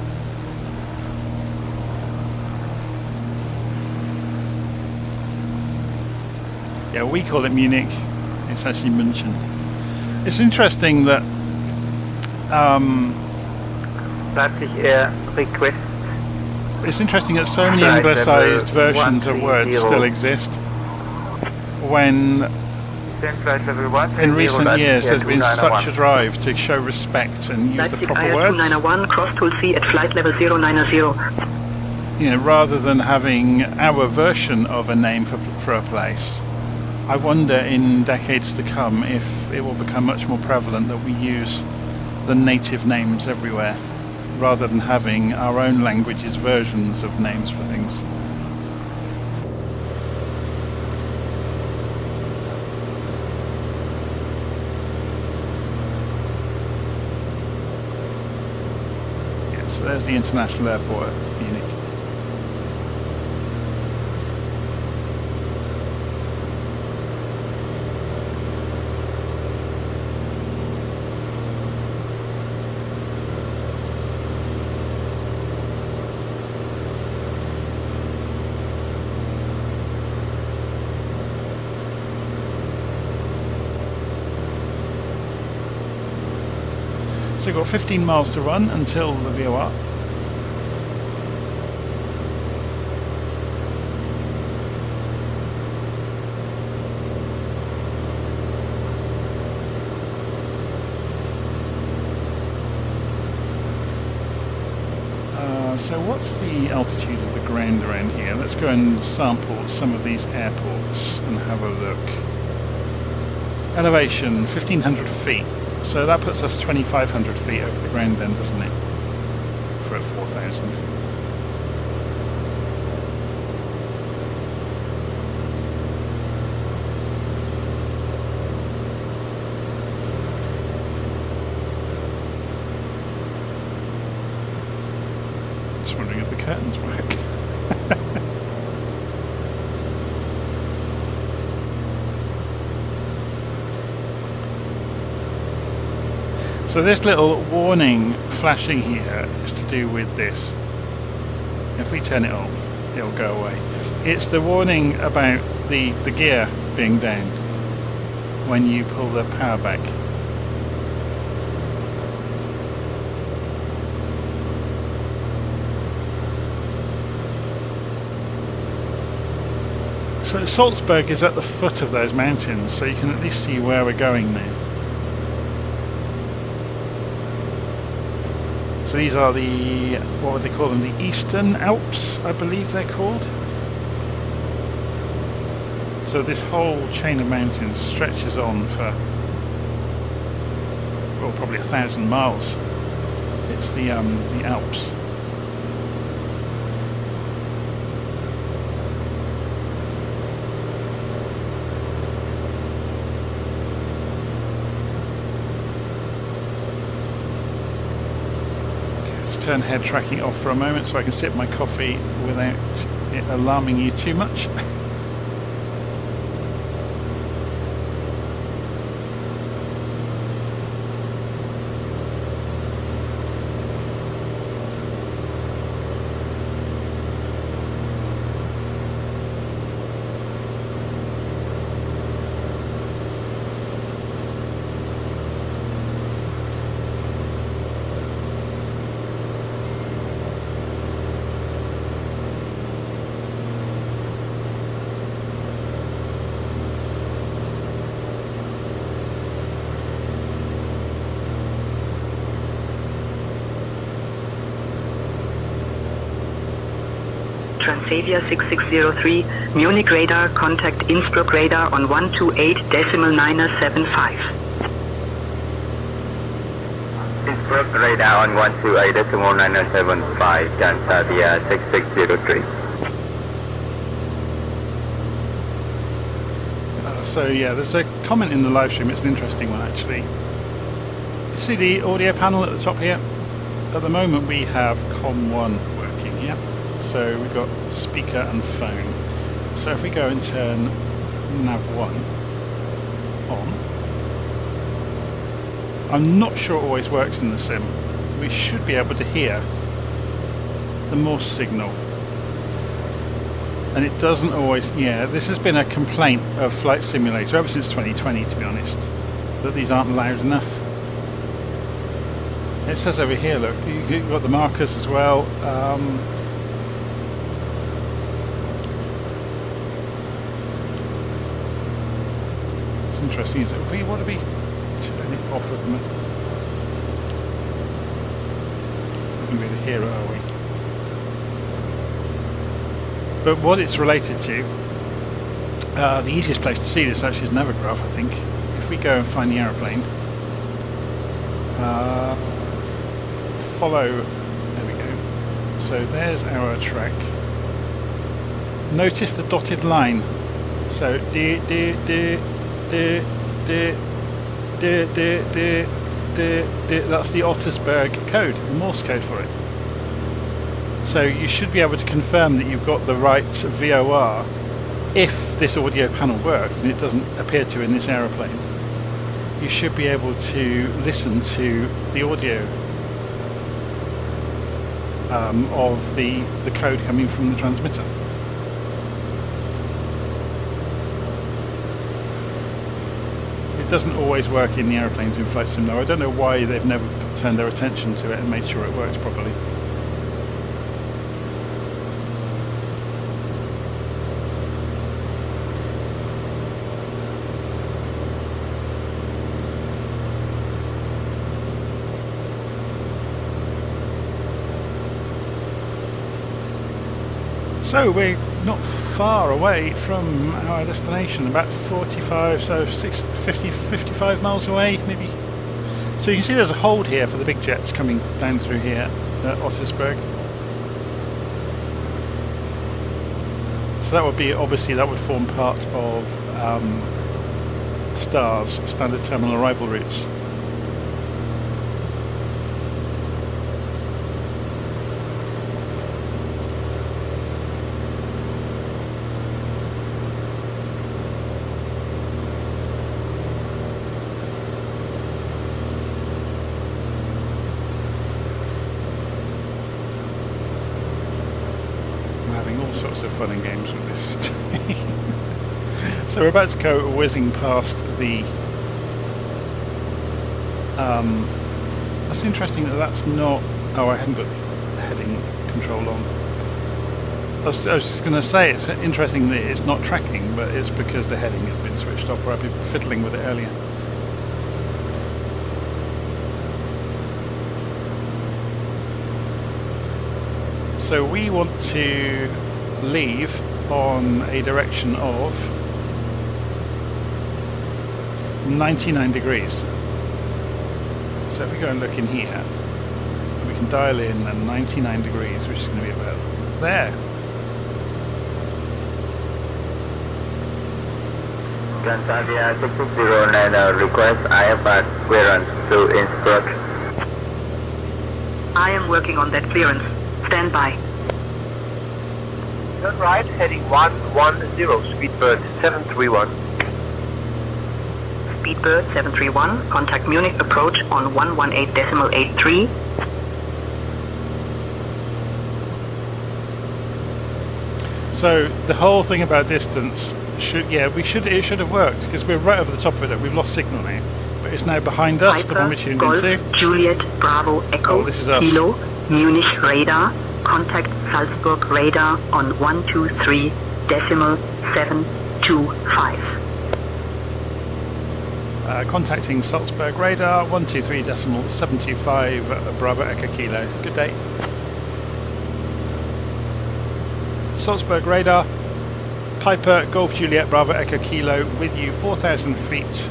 yeah, we call it Munich. It's actually München. It's interesting that it's interesting that so many anglicised versions of words still exist, when in recent years there's been such a drive to show respect and use the proper words. 291, cross to C at flight level 090. You know, rather than having our version of a name for a place. I wonder in decades to come if it will become much more prevalent that we use the native names everywhere, rather than having our own language's versions of names for things. Yeah, so there's the international airport at Munich. So we've got 15 miles to run until the VOR. So what's the altitude of the ground around here? Let's go and sample some of these airports and have a look. Elevation, 1,500 feet. So that puts us 2,500 feet over the ground then, doesn't it? For at 4,000. Just wondering if the curtains work. So this little warning flashing here is to do with this. If we turn it off, it'll go away. It's the warning about the gear being down when you pull the power back. So Salzburg is at the foot of those mountains, so you can at least see where we're going now. So these are the, what would they call them, the Eastern Alps, I believe they're called. So this whole chain of mountains stretches on for, well, probably 1,000 miles. It's the Alps. Turn head tracking off for a moment so I can sip my coffee without it alarming you too much. Transavia 6603, Munich radar, contact Innsbruck radar on 128.975. Innsbruck radar on 128.975, Transavia 6603. So yeah, there's a comment in the live stream, it's an interesting one actually. You see the audio panel at the top here? At the moment we have COM1 working, yeah? So we've got speaker and phone. So if we go and turn nav1 on, I'm not sure it always works in the sim. We should be able to hear the Morse signal. And it doesn't always, yeah, this has been a complaint of Flight Simulator ever since 2020 to be honest, that these aren't loud enough. It says over here, look, you've got the markers as well. It's interesting, is it? If we want to be turning it off of them, we're going to be able to hear it, are we? But what it's related to, the easiest place to see this actually is Navigraph, I think. If we go and find the aeroplane, follow, there we go. So there's our track. Notice the dotted line. So that's the Ottersberg code, the Morse code for it. So you should be able to confirm that you've got the right VOR if this audio panel works, and it doesn't appear to in this aeroplane. You should be able to listen to the audio of the code coming from the transmitter. It doesn't always work in the aeroplanes in Flight Sim though. I don't know why they've never turned their attention to it and made sure it works properly. So we're not far away from our destination, about 45, so 55 miles away maybe. So you can see there's a hold here for the big jets coming down through here at Ottersberg. So that would be, obviously that would form part of STARS, Standard Terminal Arrival Routes. Fun and games with this. So we're about to go whizzing past the that's interesting that that's not, oh I haven't got the heading control on. I was just going to say it's interesting that it's not tracking, but it's because the heading has been switched off, where I've been fiddling with it earlier. So we want to leave on a direction of 99 degrees. So if we go and look in here, we can dial in at 99 degrees, which is going to be about there. Transavia 6609 request IFR clearance to Innsbruck. I am working on that clearance. Stand by. Turn right, heading 110, Speedbird 731. Speedbird 731, contact Munich approach on 118.83. So the whole thing about distance it should have worked, because we're right over the top of it. We've lost signal now, but it's now behind us, the one we tuned into. Juliet Bravo Echo this is us. Kilo Munich radar. Contact Salzburg radar on 123.725. Contacting Salzburg radar 123.725 Bravo Echo Kilo. Good day. Salzburg radar. Piper Golf Juliet Bravo Echo Kilo with you 4,000 feet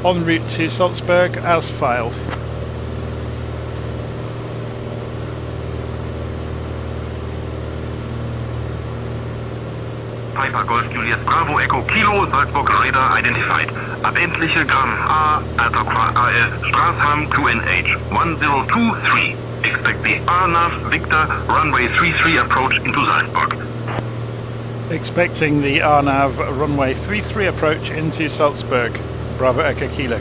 en route to Salzburg as filed. Piper Golf Juliet Bravo Echo Kilo Salzburg radar identified. Abendliche Gramm A Alpha AL Strassham QNH 1023. Expect the RNAV Victor runway 33 approach into Salzburg. Expecting the RNAV runway 33 approach into Salzburg. Bravo Echo Kilo.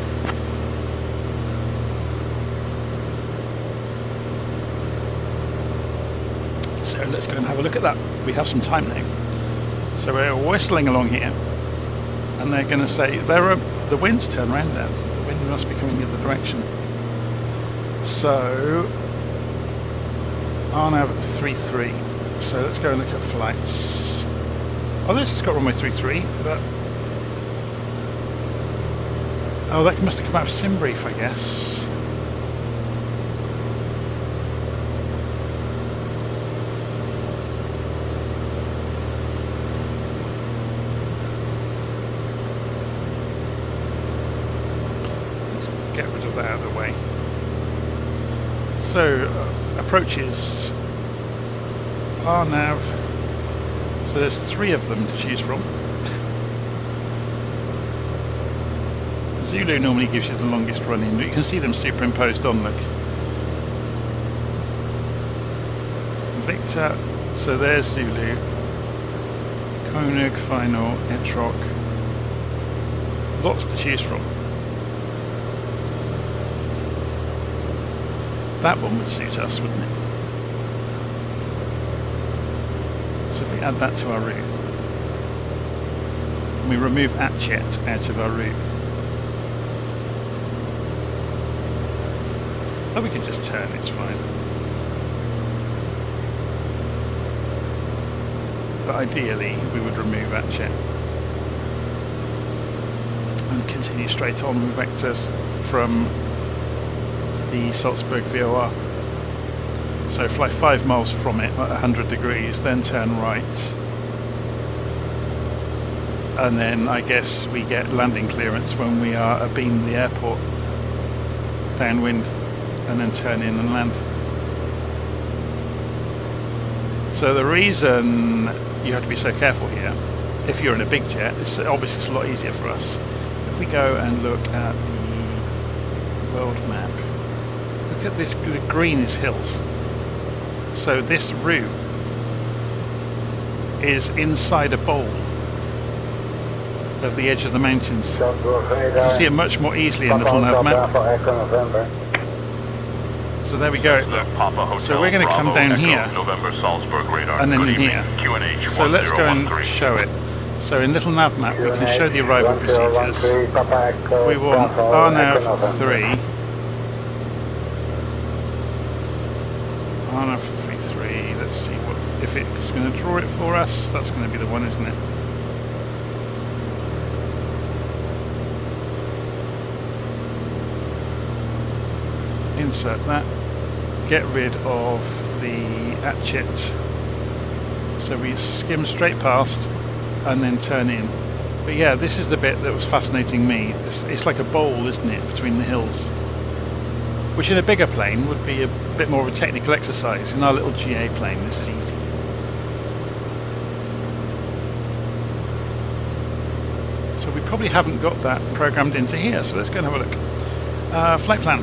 So let's go and have a look at that. We have some time now. So we're whistling along here, and they're going to say the wind's turned around there. The wind must be coming the other direction. So RNAV 33. So let's go and look at flights. Oh, this has got runway 33, but oh, that must have come out of Simbrief, I guess. Let's get rid of that out of the way. So, approaches RNAV. So there's 3 of them to choose from. Zulu normally gives you the longest run in, but you can see them superimposed on, look. Victor, so there's Zulu. Koenig, Final, Etrog. Lots to choose from. That one would suit us, wouldn't it? So if we add that to our route, and we remove Atchet out of our route, oh, we can just turn, it's fine. But ideally, we would remove Atchet and continue straight on with vectors from the Salzburg VOR. So fly 5 miles from it at 100 degrees, then turn right. And then I guess we get landing clearance when we are abeam the airport, downwind, and then turn in and land. So the reason you have to be so careful here, if you're in a big jet, obviously it's a lot easier for us. If we go and look at the world map, look at this, the green is hills. So this route is inside a bowl of the edge of the mountains. You can see it much more easily in the little nav map. So there we go. So we're going to come down here and then in here. So let's go and show it. So in little nav map we can show the arrival procedures. We want RNAV 3. RNAV 33. Let's see what if it's going to draw it for us. That's going to be the one, isn't it? Insert that. Get rid of the Atchet. So we skim straight past and then turn in. But yeah, this is the bit that was fascinating me. It's like a bowl, isn't it, between the hills? Which in a bigger plane would be a bit more of a technical exercise. In our little GA plane, this is easy. So we probably haven't got that programmed into here, so let's go and have a look. Flight plan.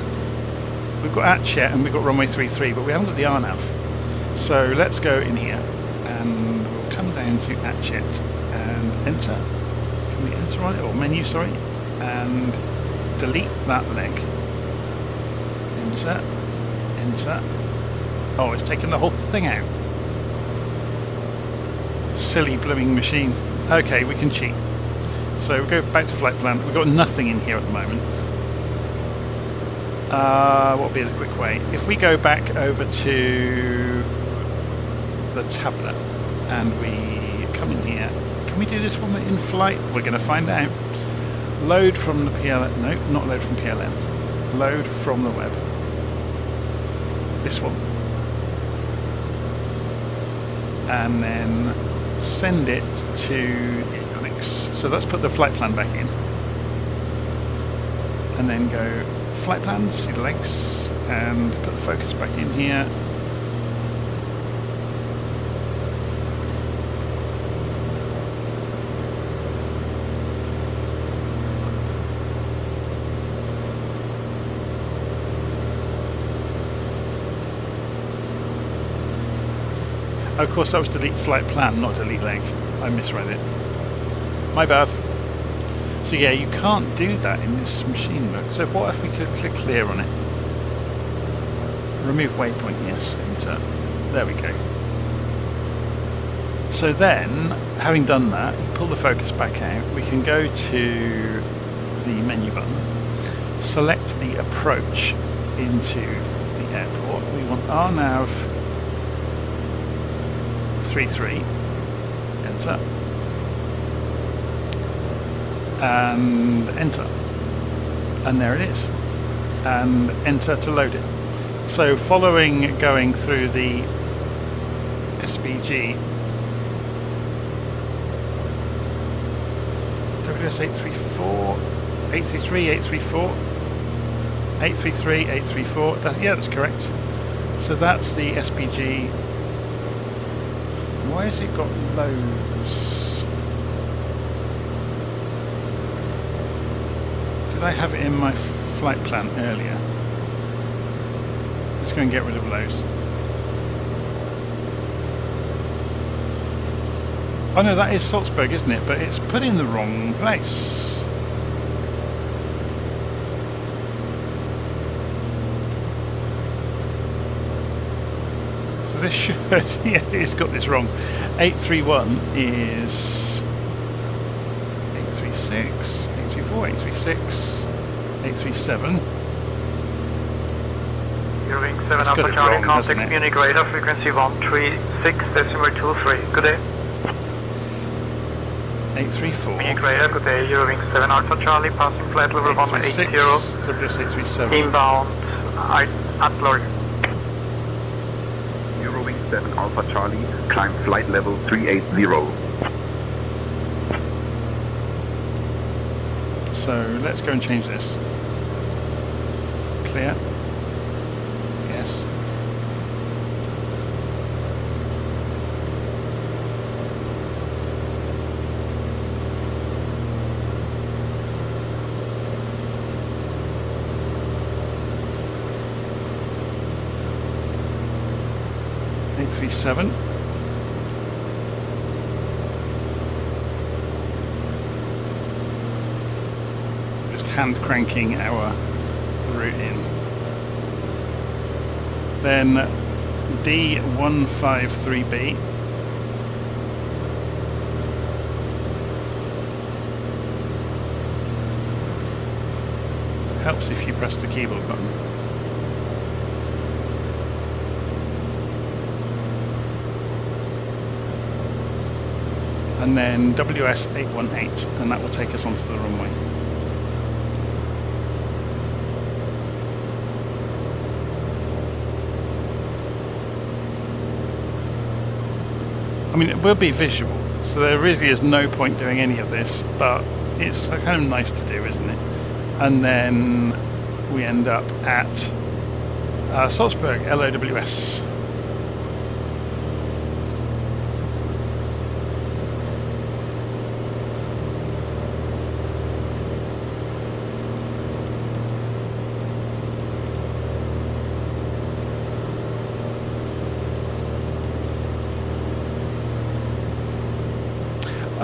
We've got Atchet and we've got runway 33, but we haven't got the RNAV. So let's go in here and we'll come down to Atchet and enter. Can we enter on it? Or menu, sorry. And delete that leg. Enter. Enter. Oh, it's taken the whole thing out. Silly blooming machine. Okay, we can cheat. So we go back to flight plan. We've got nothing in here at the moment. What would be the quick way? If we go back over to the tablet and we come in here, can we do this one in flight? We're going to find out. Load from the PLN. No, not load from PLN. Load from the web. This one. and then send it to the avionics. So let's put the flight plan back in, and then go flight plan to see the legs, and put the focus back in here. Of course, that was delete flight plan, not delete leg. I misread it. My bad. So yeah, you can't do that in this machine look. So what if we could click clear on it? Remove waypoint, yes, enter. There we go. So then, having done that, pull the focus back out, we can go to the menu button, select the approach into the airport. We want RNAV 33, enter, and enter, and there it is, and enter to load it. So following going through the SBG WS834, 833, 834, 833, 834, yeah, that's correct. So that's the SBG. Why has it got lows? Did I have it in my flight plan earlier? Let's go and get rid of lows. Oh no, that is Salzburg, isn't it? But it's put in the wrong place. This should, yeah, it's got this wrong. 831 is 836, 834, 836, 837. Eurowing 7 Alpha Charlie, contact Munich radar frequency 136.23. Good day. 834. Munich radar, good day. Eurowing 7 Alpha Charlie, passing flight level 180. WS837. Inbound Adler. 7 Alpha Charlie, climb flight level 380. So let's go and change this. Clear. Yes. Seven. Just hand cranking our route in. Then D153B. Helps if you press the keyboard button. And then WS818, and that will take us onto the runway. I mean, it will be visual, so there really is no point doing any of this, but it's kind of nice to do, isn't it? And then we end up at Salzburg, LOWS.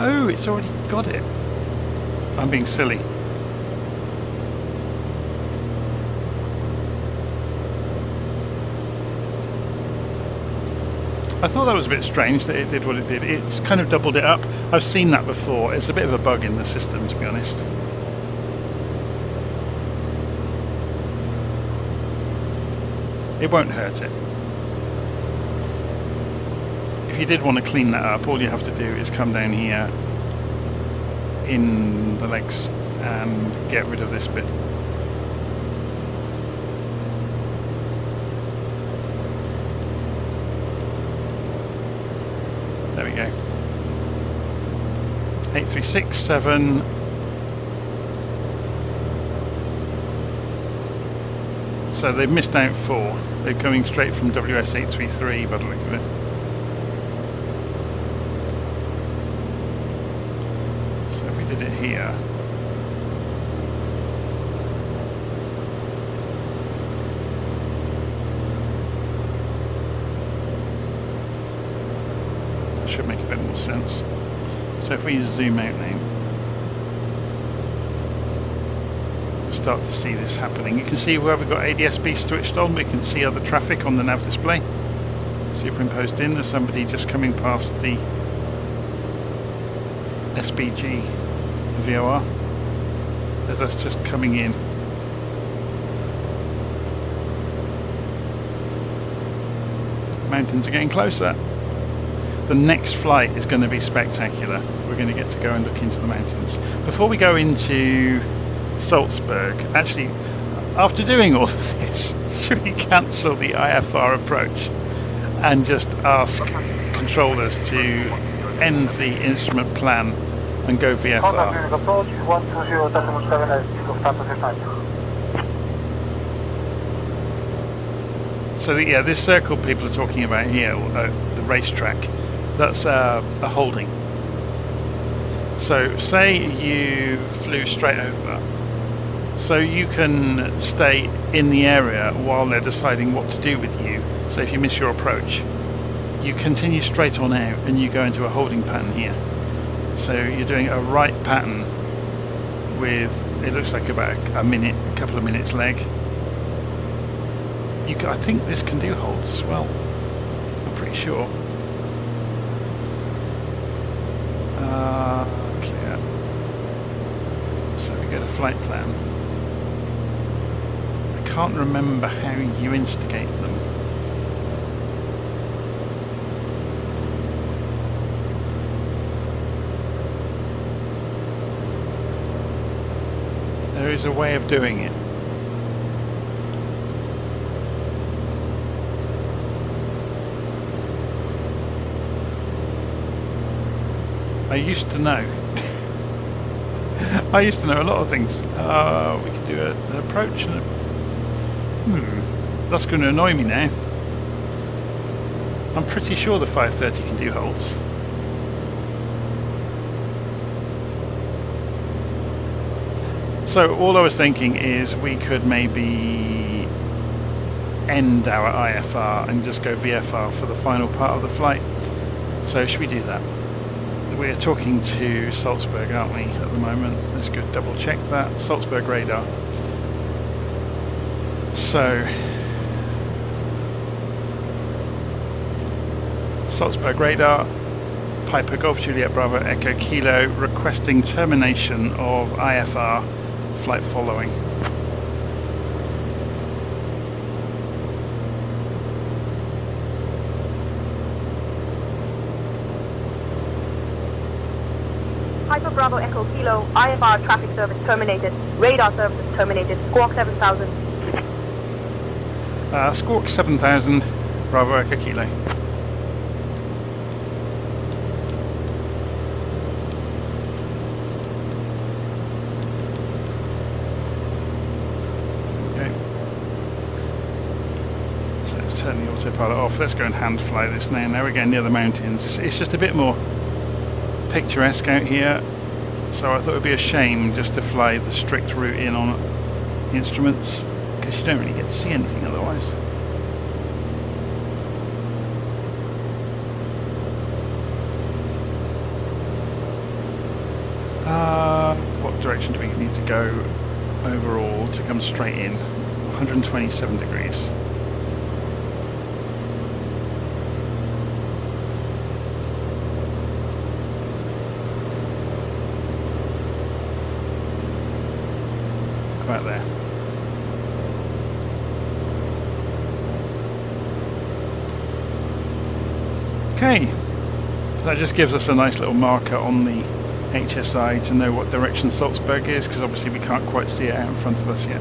Oh, it's already got it. I'm being silly. I thought that was a bit strange that it did what it did. It's kind of doubled it up. I've seen that before. It's a bit of a bug in the system, to be honest. It won't hurt it. If you did want to clean that up, all you have to do is come down here in the legs and get rid of this bit. 8367. So they've missed out 4. They're coming straight from WS833 by the look of it. So if we did it here. That should make a bit more sense. So if we zoom out now, we'll start to see this happening. You can see where we've got ADS-B switched on. We can see other traffic on the nav display. Superimposed in. There's somebody just coming past the SBG VOR. There's us just coming in. Mountains are getting closer. The next flight is going to be spectacular. We're going to get to go and look into the mountains. Before we go into Salzburg, actually, after doing all of this, should we cancel the IFR approach and just ask controllers to end the instrument plan and go VFR? So this circle people are talking about here, the racetrack, that's a holding. So say you flew straight over, so you can stay in the area while they're deciding what to do with you. So if you miss your approach, you continue straight on out and you go into a holding pattern here. So you're doing a right pattern with, it looks like about a couple of minutes leg. I think this can do holds as well. I'm pretty sure. Clear. So we go to flight plan. I can't remember how you instigate them. There is a way of doing it. I used to know. I used to know a lot of things. We could do an approach. And that's going to annoy me now. I'm pretty sure the 530 can do holds. So all I was thinking is we could maybe end our IFR and just go VFR for the final part of the flight. So should we do that? We're talking to Salzburg, aren't we, at the moment? Let's go double check that. Salzburg radar. So, Salzburg radar, Piper Golf Juliet Bravo Echo Kilo, requesting termination of IFR, flight following. Piper Bravo Echo Kilo, IFR traffic service terminated, radar service terminated, Squawk 7000. Squawk 7000, Bravo Echo Kilo. Okay. So let's turn the autopilot off. Let's go and hand fly this now. Now we're getting near the mountains. It's just a bit more picturesque out here, so I thought it would be a shame just to fly the strict route in on instruments, because you don't really get to see anything otherwise. What direction do we need to go overall to come straight in? 127 degrees. About there. Okay, that just gives us a nice little marker on the HSI to know what direction Salzburg is, because obviously we can't quite see it out in front of us yet.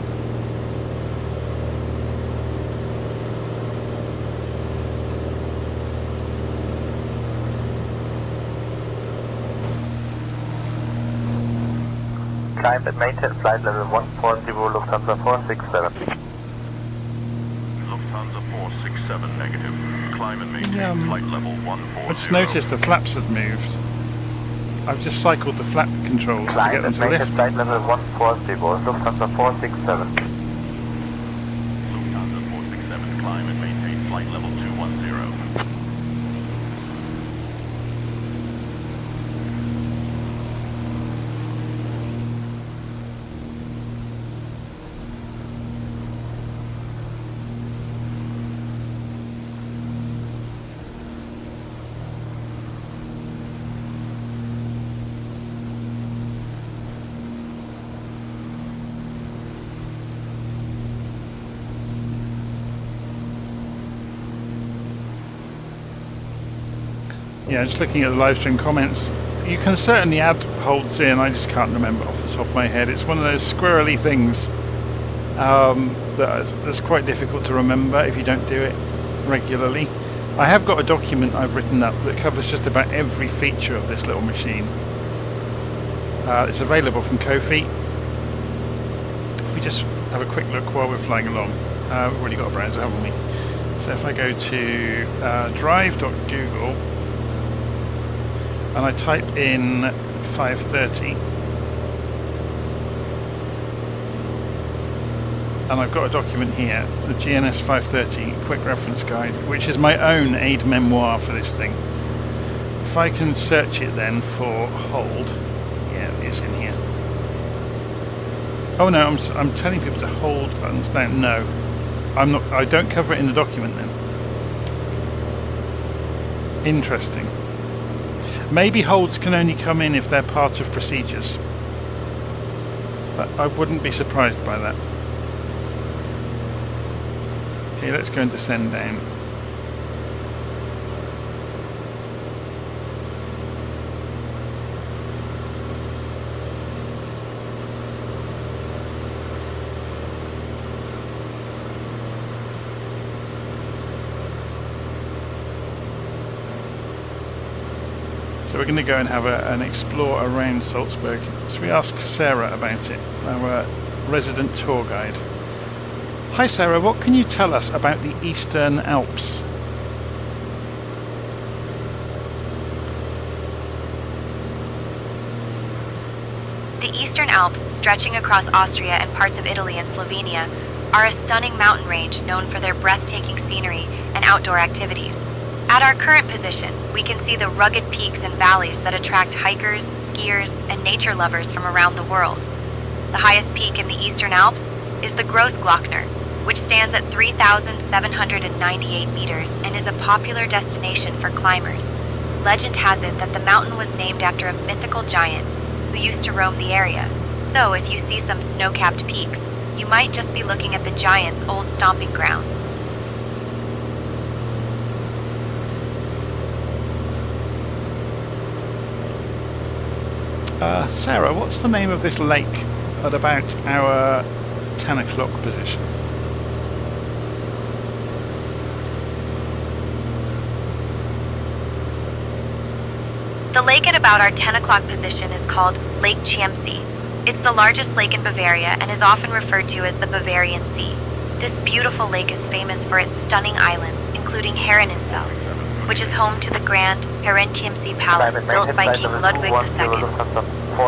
climb and maintain flight level 140, Lufthansa 467. Lufthansa 467 negative. Climb and maintain flight level 140. I just noticed the flaps had moved. I've just cycled the flap controls to get them to lift. Flight level 140, Lufthansa 467. Lufthansa 467, climb and maintain flight level 210. Yeah, just looking at the live stream comments, you can certainly add holds in. I just can't remember off the top of my head. It's one of those squirrely things that's quite difficult to remember if you don't do it regularly. I have got a document I've written up that covers just about every feature of this little machine. It's available from Ko-fi. If we just have a quick look while we're flying along, we've already got a browser, haven't we? So if I go to drive.google and I type in 530, and I've got a document here, the GNS 530 Quick Reference Guide, which is my own aid memoir for this thing. If I can search it then for hold, yeah, it is in here. Oh no, I'm telling people to hold buttons down. No, I'm not. I don't cover it in the document then. Interesting. Maybe holds can only come in if they're part of procedures. But I wouldn't be surprised by that. Okay, let's go and descend down. So we're going to go and have an explore around Salzburg. So we ask Sarah about it, our resident tour guide. Hi Sarah, what can you tell us about the Eastern Alps? The Eastern Alps, stretching across Austria and parts of Italy and Slovenia, are a stunning mountain range known for their breathtaking scenery and outdoor activities. At our current position, we can see the rugged peaks and valleys that attract hikers, skiers, and nature lovers from around the world. The highest peak in the Eastern Alps is the Grossglockner, which stands at 3,798 meters and is a popular destination for climbers. Legend has it that the mountain was named after a mythical giant who used to roam the area. So if you see some snow-capped peaks, you might just be looking at the giant's old stomping grounds. Sarah, what's the name of this lake at about our 10 o'clock position? The lake at about our 10 o'clock position is called Lake Chiemsee. It's the largest lake in Bavaria and is often referred to as the Bavarian Sea. This beautiful lake is famous for its stunning islands, including Herreninsel, which is home to the grand Herrenchiemsee Palace built by King Ludwig II.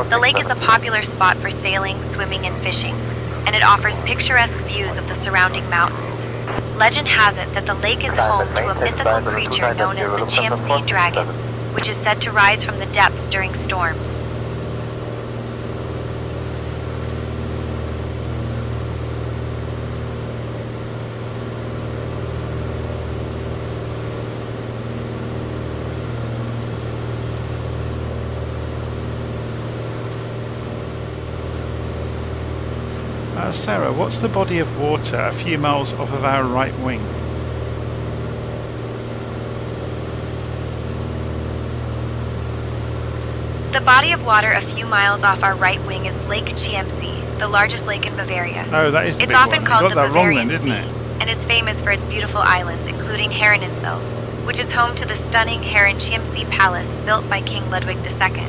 The lake is a popular spot for sailing, swimming, and fishing, and it offers picturesque views of the surrounding mountains. Legend has it that the lake is home to a mythical creature known as the Chiemsee Dragon, which is said to rise from the depths during storms. Sarah, what's the body of water a few miles off of our right wing? The body of water a few miles off our right wing is Lake Chiemsee, the largest lake in Bavaria. Oh, that is the It's big often one. called the Got that Bavarian wrong then, didn't Sea, it? and is famous for its beautiful islands, including Herreninsel, which is home to the stunning Herrenchiemsee Palace built by King Ludwig II.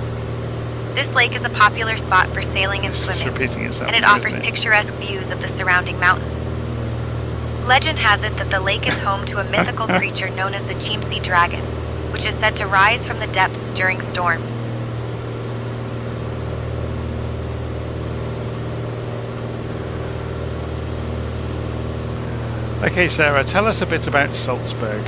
This lake is a popular spot for sailing and swimming, and it offers picturesque views of the surrounding mountains. Legend has it that the lake is home to a mythical creature known as the Chiemsee Dragon, which is said to rise from the depths during storms. Okay, Sarah, tell us a bit about Salzburg.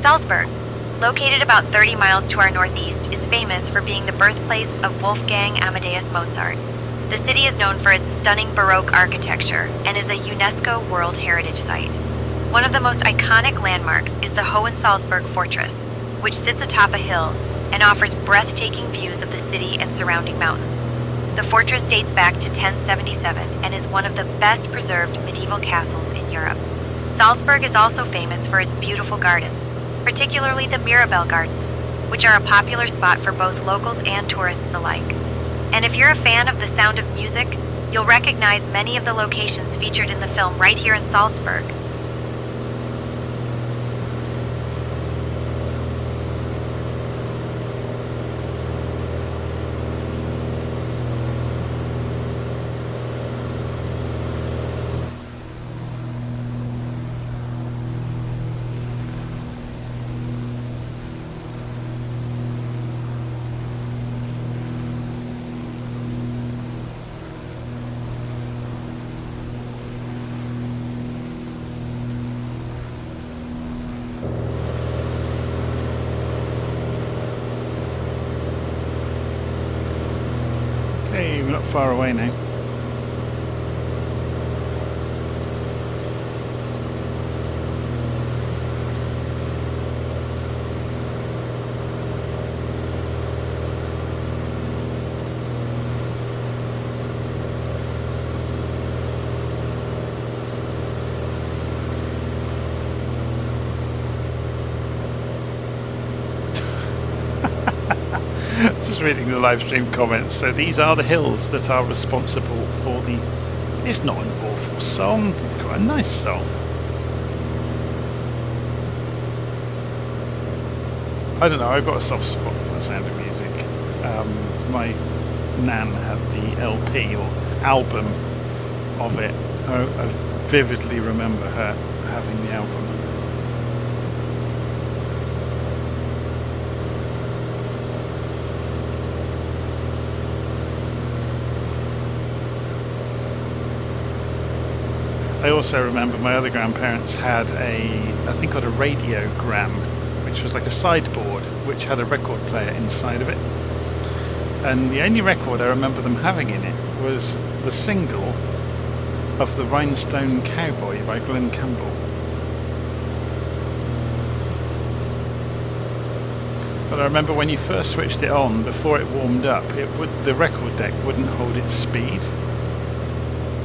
Salzburg, located about 30 miles to our northeast, is famous for being the birthplace of Wolfgang Amadeus Mozart. The city is known for its stunning Baroque architecture and is a UNESCO World Heritage Site. One of the most iconic landmarks is the Hohensalzburg Fortress, which sits atop a hill and offers breathtaking views of the city and surrounding mountains. The fortress dates back to 1077 and is one of the best preserved medieval castles in Europe. Salzburg is also famous for its beautiful gardens, particularly the Mirabell Gardens, which are a popular spot for both locals and tourists alike. And if you're a fan of The Sound of Music, you'll recognize many of the locations featured in the film right here in Salzburg. Hey, we're not far away now. Just reading the live stream comments. So these are the hills that are responsible for the... It's not an awful song. It's quite a nice song. I don't know. I've got a soft spot for The Sound of Music. My nan had the LP or album of it. I vividly remember her having the album. I also remember my other grandparents had I think called a radiogram, which was like a sideboard which had a record player inside of it. And the only record I remember them having in it was the single of The Rhinestone Cowboy by Glen Campbell. But I remember when you first switched it on, before it warmed up, the record deck wouldn't hold its speed.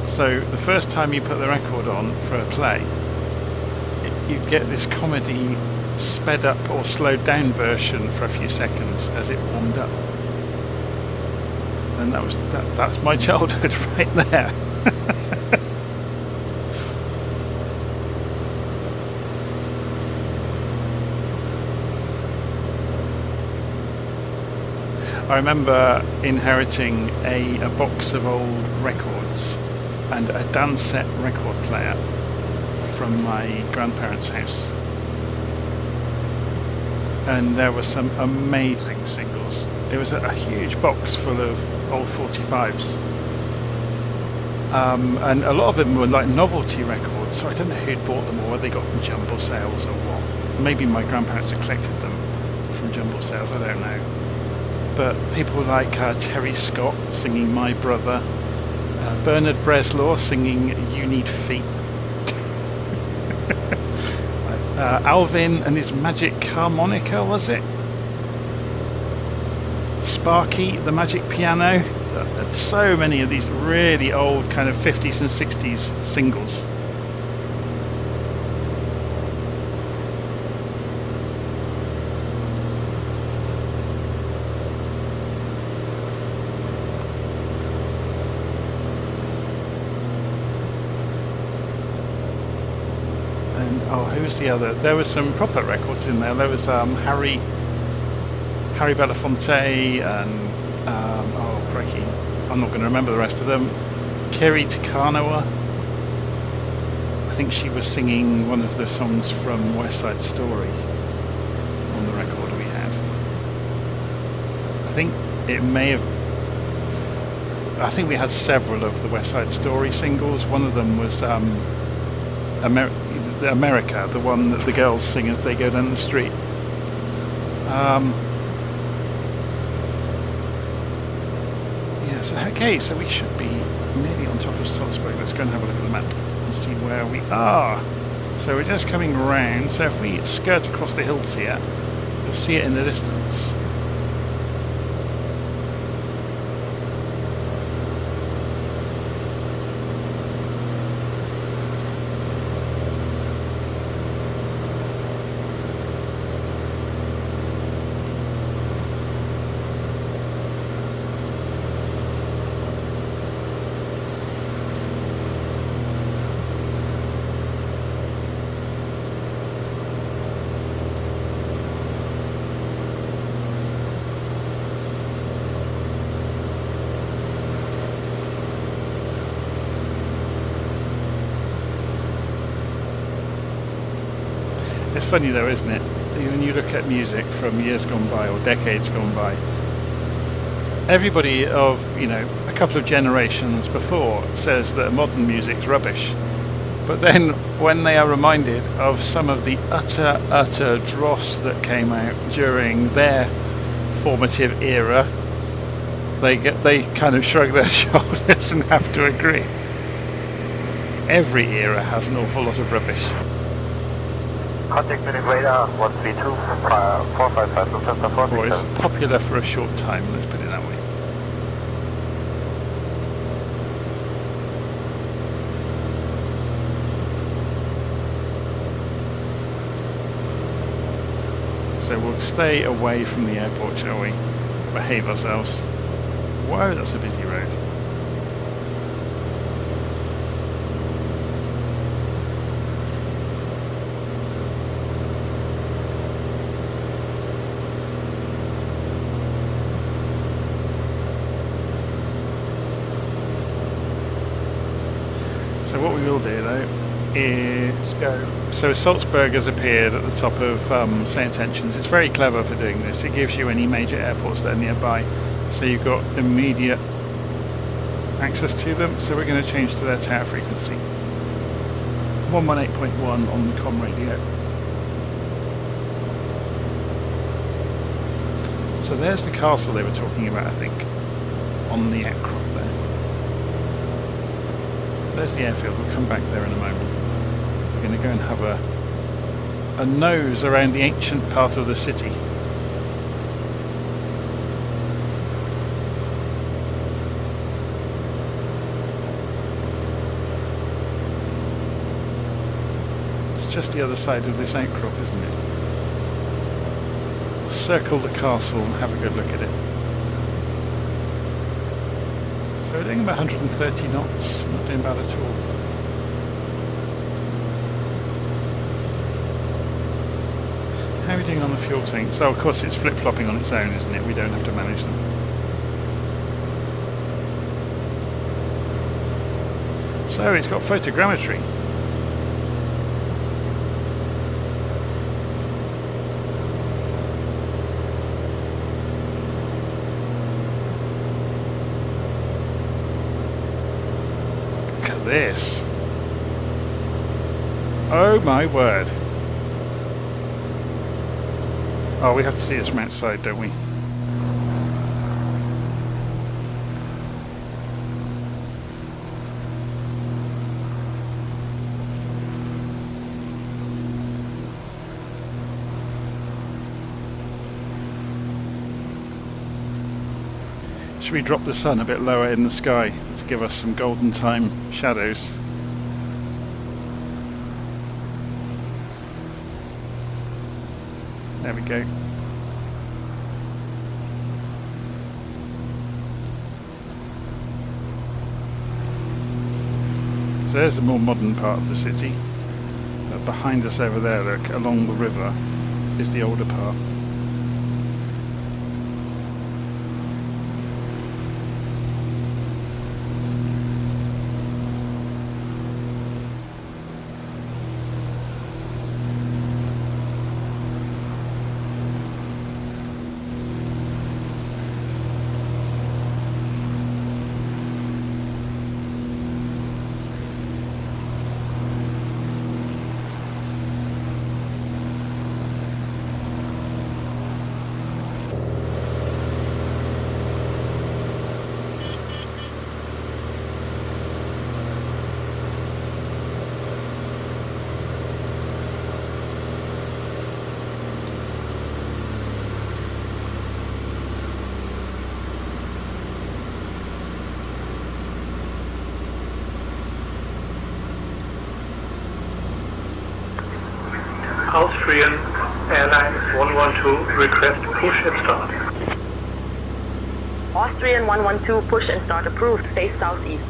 So the first time you put the record on for a play, you'd get this comedy sped up or slowed down version for a few seconds as it warmed up. And that's my childhood right there. I remember inheriting a box of old records and a Dansette record player from my grandparents' house. And there were some amazing singles. It was a huge box full of old 45s. And a lot of them were like novelty records, so I don't know who'd bought them or whether they got from jumble sales or what. Maybe my grandparents had collected them from jumble sales, I don't know. But people like Terry Scott singing My Brother, Bernard Breslaw singing You Need Feet, Alvin and his Magic Harmonica, was it? Sparky, the Magic Piano. So many of these really old kind of 50s and 60s singles. Oh, who was the other? There was some proper records in there. There was Harry Belafonte and oh crikey, I'm not going to remember the rest of them. Kerry Takanawa. I think she was singing one of the songs from West Side Story on the record we had. I think it may have. I think we had several of the West Side Story singles. One of them was America, the one that the girls sing as they go down the street. Yes, okay, so we should be nearly on top of Salzburg. Let's go and have a look at the map and see where we are. So we're just coming round, so if we skirt across the hills here, you'll see it in the distance. It's funny though, isn't it? When you look at music from years gone by or decades gone by, everybody of, you know, a couple of generations before says that modern music's rubbish. But then when they are reminded of some of the utter dross that came out during their formative era, they kind of shrug their shoulders and have to agree. Every era has an awful lot of rubbish. Contact unit radar 132 455 Lufthansa 467. Well, it's popular for a short time, let's put it that way. So we'll stay away from the airport, shall we? Behave ourselves. Whoa, that's a busy road. So what we will do though is go. So Salzburg has appeared at the top of St. Tensions. It's very clever for doing this. It gives you any major airports that are nearby, so you've got immediate access to them. So we're going to change to their tower frequency, 118.1 on the comm radio. So there's the castle they were talking about, I think, on the outcrop there. So there's the airfield. We'll come back there in a moment. We're going to go and have a nose around the ancient part of the city. It's just the other side of this outcrop, isn't it? We'll circle the castle and have a good look at it. So we're doing about 130 knots, not doing bad at all. How are we doing on the fuel tanks? Oh, of course it's flip-flopping on its own, isn't it? We don't have to manage them. So it's got photogrammetry. Look at this. Oh my word. Oh, we have to see this from outside, don't we? Should we drop the sun a bit lower in the sky to give us some golden time shadows? There we go. So there's the more modern part of the city. At behind us over there, look, along the river, is the older part. Austrian Airlines 112, request push and start. Austrian 112, push and start approved, face southeast.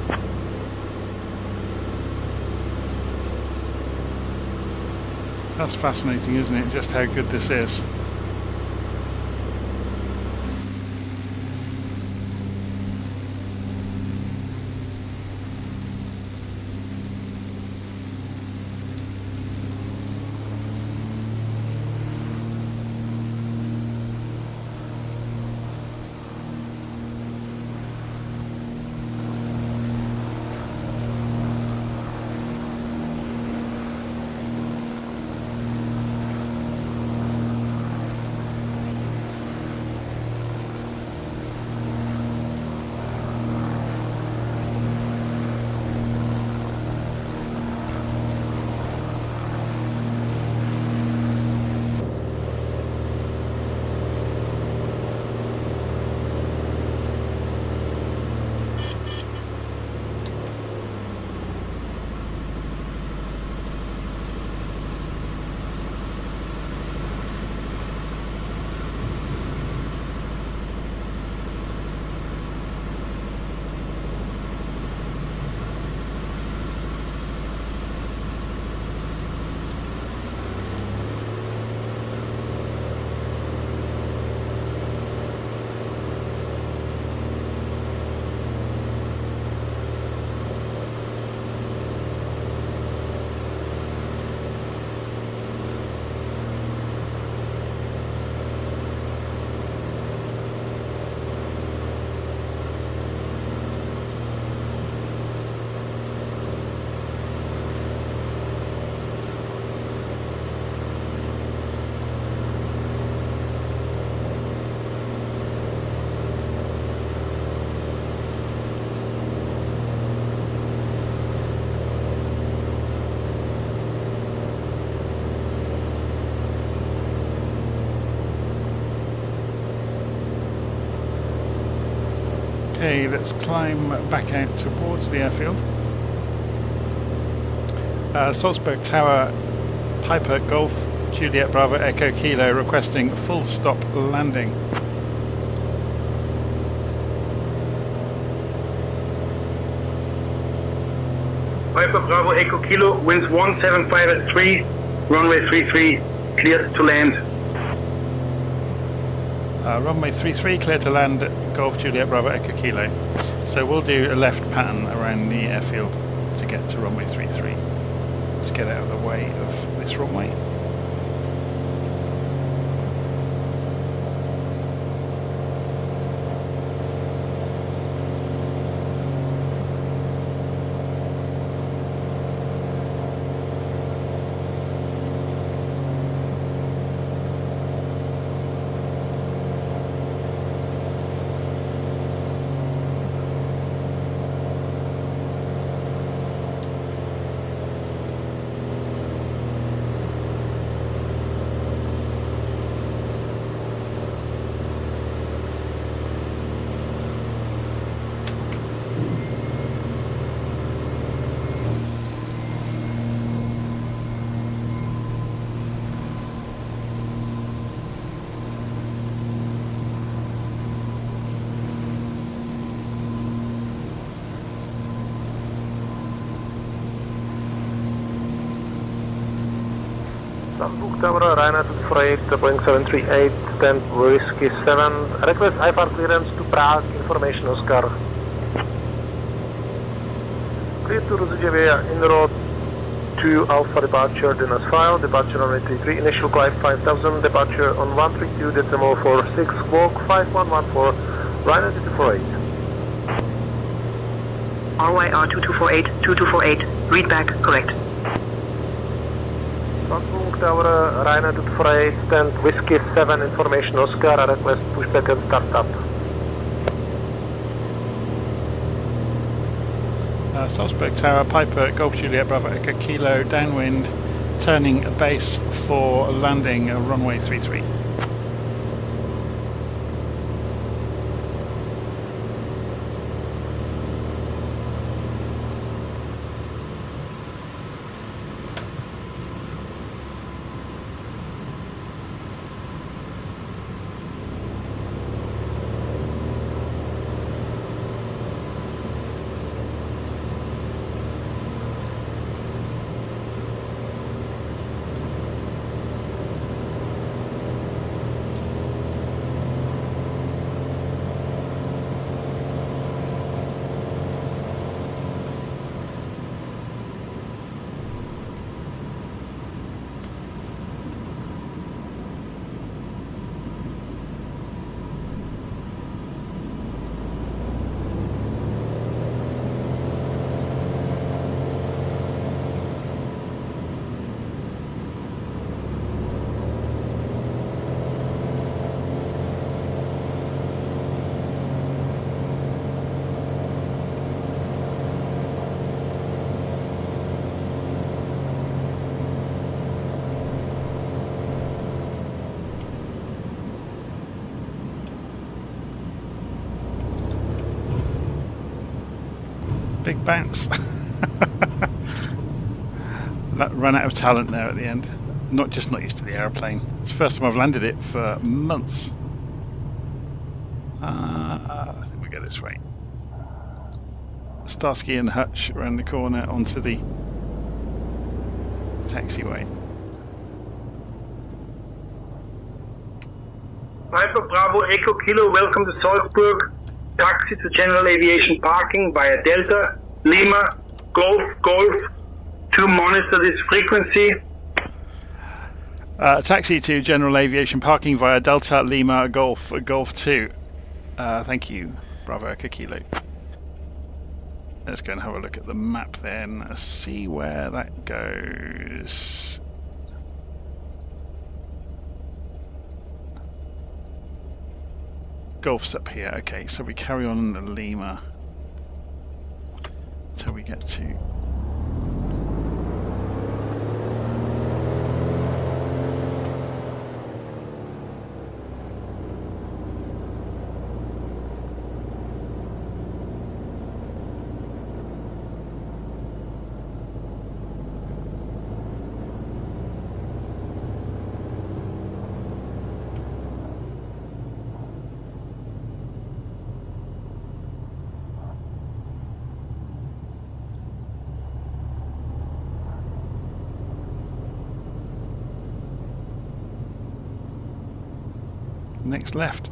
That's fascinating, isn't it? Just how good this is. Okay, let's climb back out towards the airfield. Salzburg Tower, Piper Golf, Juliet Bravo Echo Kilo requesting full stop landing. Piper Bravo Echo Kilo, winds 175 at 3, runway 33, cleared to land. Runway 33, clear to land, Golf Juliet Bravo Echo Kilo. So we'll do a left pattern around the airfield to get to runway 33. Let's get out of the way of this runway. Sunbrook Tower, Ryanair 248, Boeing 738, stand Whiskey 7. Request IFR clearance to Prague, information Oscar. Clear to Rozhivia, en route to Alpha departure, then as file, departure on 133, initial climb 5000, departure on 132.46, squawk 5114, Ryanair 2248. RYR 2248, 2248, read back, correct. Sunbrook Tower, Ryanair 248, stand Whiskey 7, information Oscar, request pushback and start up. Salzburg Tower, Piper, Golf Juliet, Bravo Echo Kilo, downwind, turning base for landing, runway 33. Big bounce. Ran out of talent there at the end. Not used to the aeroplane. It's the first time I've landed it for months. I think we go this way. Starsky and Hutch around the corner onto the taxiway. Piper Bravo Echo Kilo, welcome to Salzburg. Taxi to General Aviation Parking via Delta, Lima, Golf, to monitor this frequency. Taxi to General Aviation Parking via Delta, Lima, Golf 2. Thank you, Bravo Echo Kilo. Let's go and have a look at the map then, see where that goes. Golf's up here. Okay, so we carry on to Lima until we get to next left.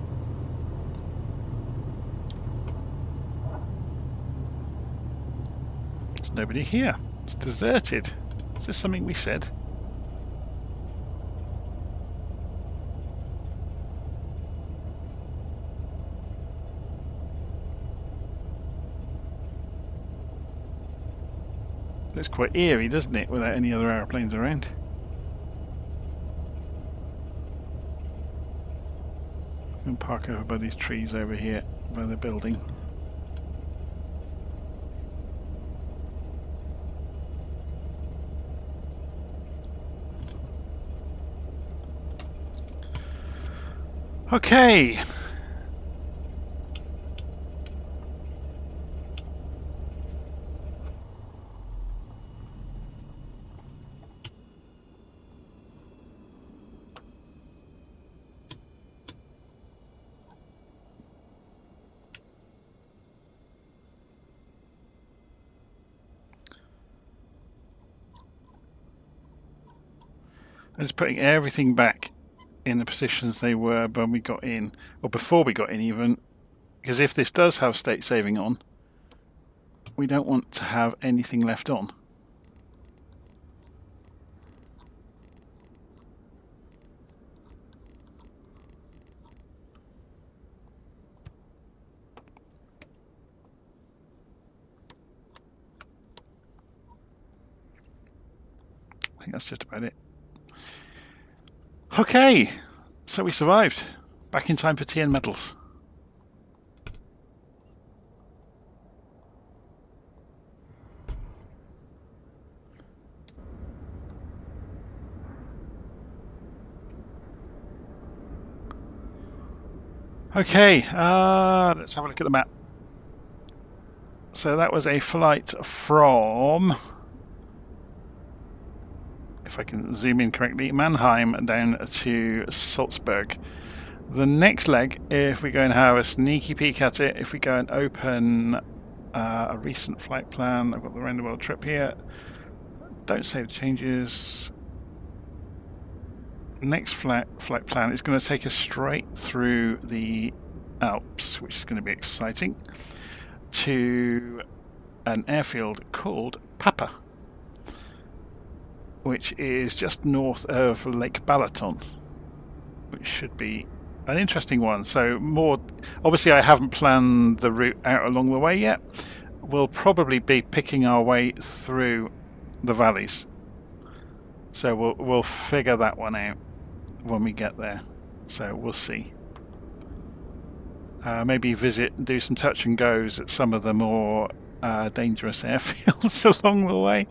There's nobody here. It's deserted. Is this something we said? Looks quite eerie, doesn't it, without any other aeroplanes around? And park over by these trees over here by the building. Okay. I'm just putting everything back in the positions they were when we got in, or before we got in even, because if this does have state saving on, we don't want to have anything left on. I think that's just about it. Okay, so we survived. Back in time for tea and medals. Okay, let's have a look at the map. So that was a flight from, if I can zoom in correctly, Mannheim down to Salzburg. The next leg, if we go and have a sneaky peek at it, if we go and open a recent flight plan, I've got the round the world trip here. Don't save the changes. Next flight plan is going to take us straight through the Alps, which is going to be exciting, to an airfield called Papa, which is just north of Lake Balaton, which should be an interesting one. So more, obviously I haven't planned the route out along the way yet. We'll probably be picking our way through the valleys. So we'll figure that one out when we get there. So we'll see. Maybe visit, do some touch and goes at some of the more dangerous airfields along the way.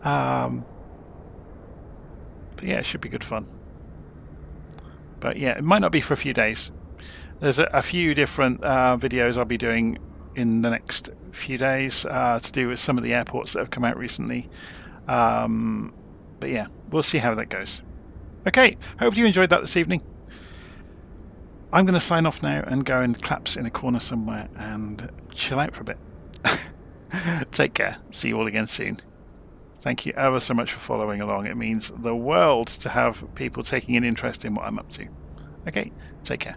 But yeah, it should be good fun. But yeah, it might not be for a few days. There's a few different videos I'll be doing in the next few days to do with some of the airports that have come out recently. But yeah, we'll see how that goes. Okay, hope you enjoyed that this evening. I'm going to sign off now and go and collapse in a corner somewhere and chill out for a bit. Take care. See you all again soon. Thank you ever so much for following along. It means the world to have people taking an interest in what I'm up to. Okay, take care.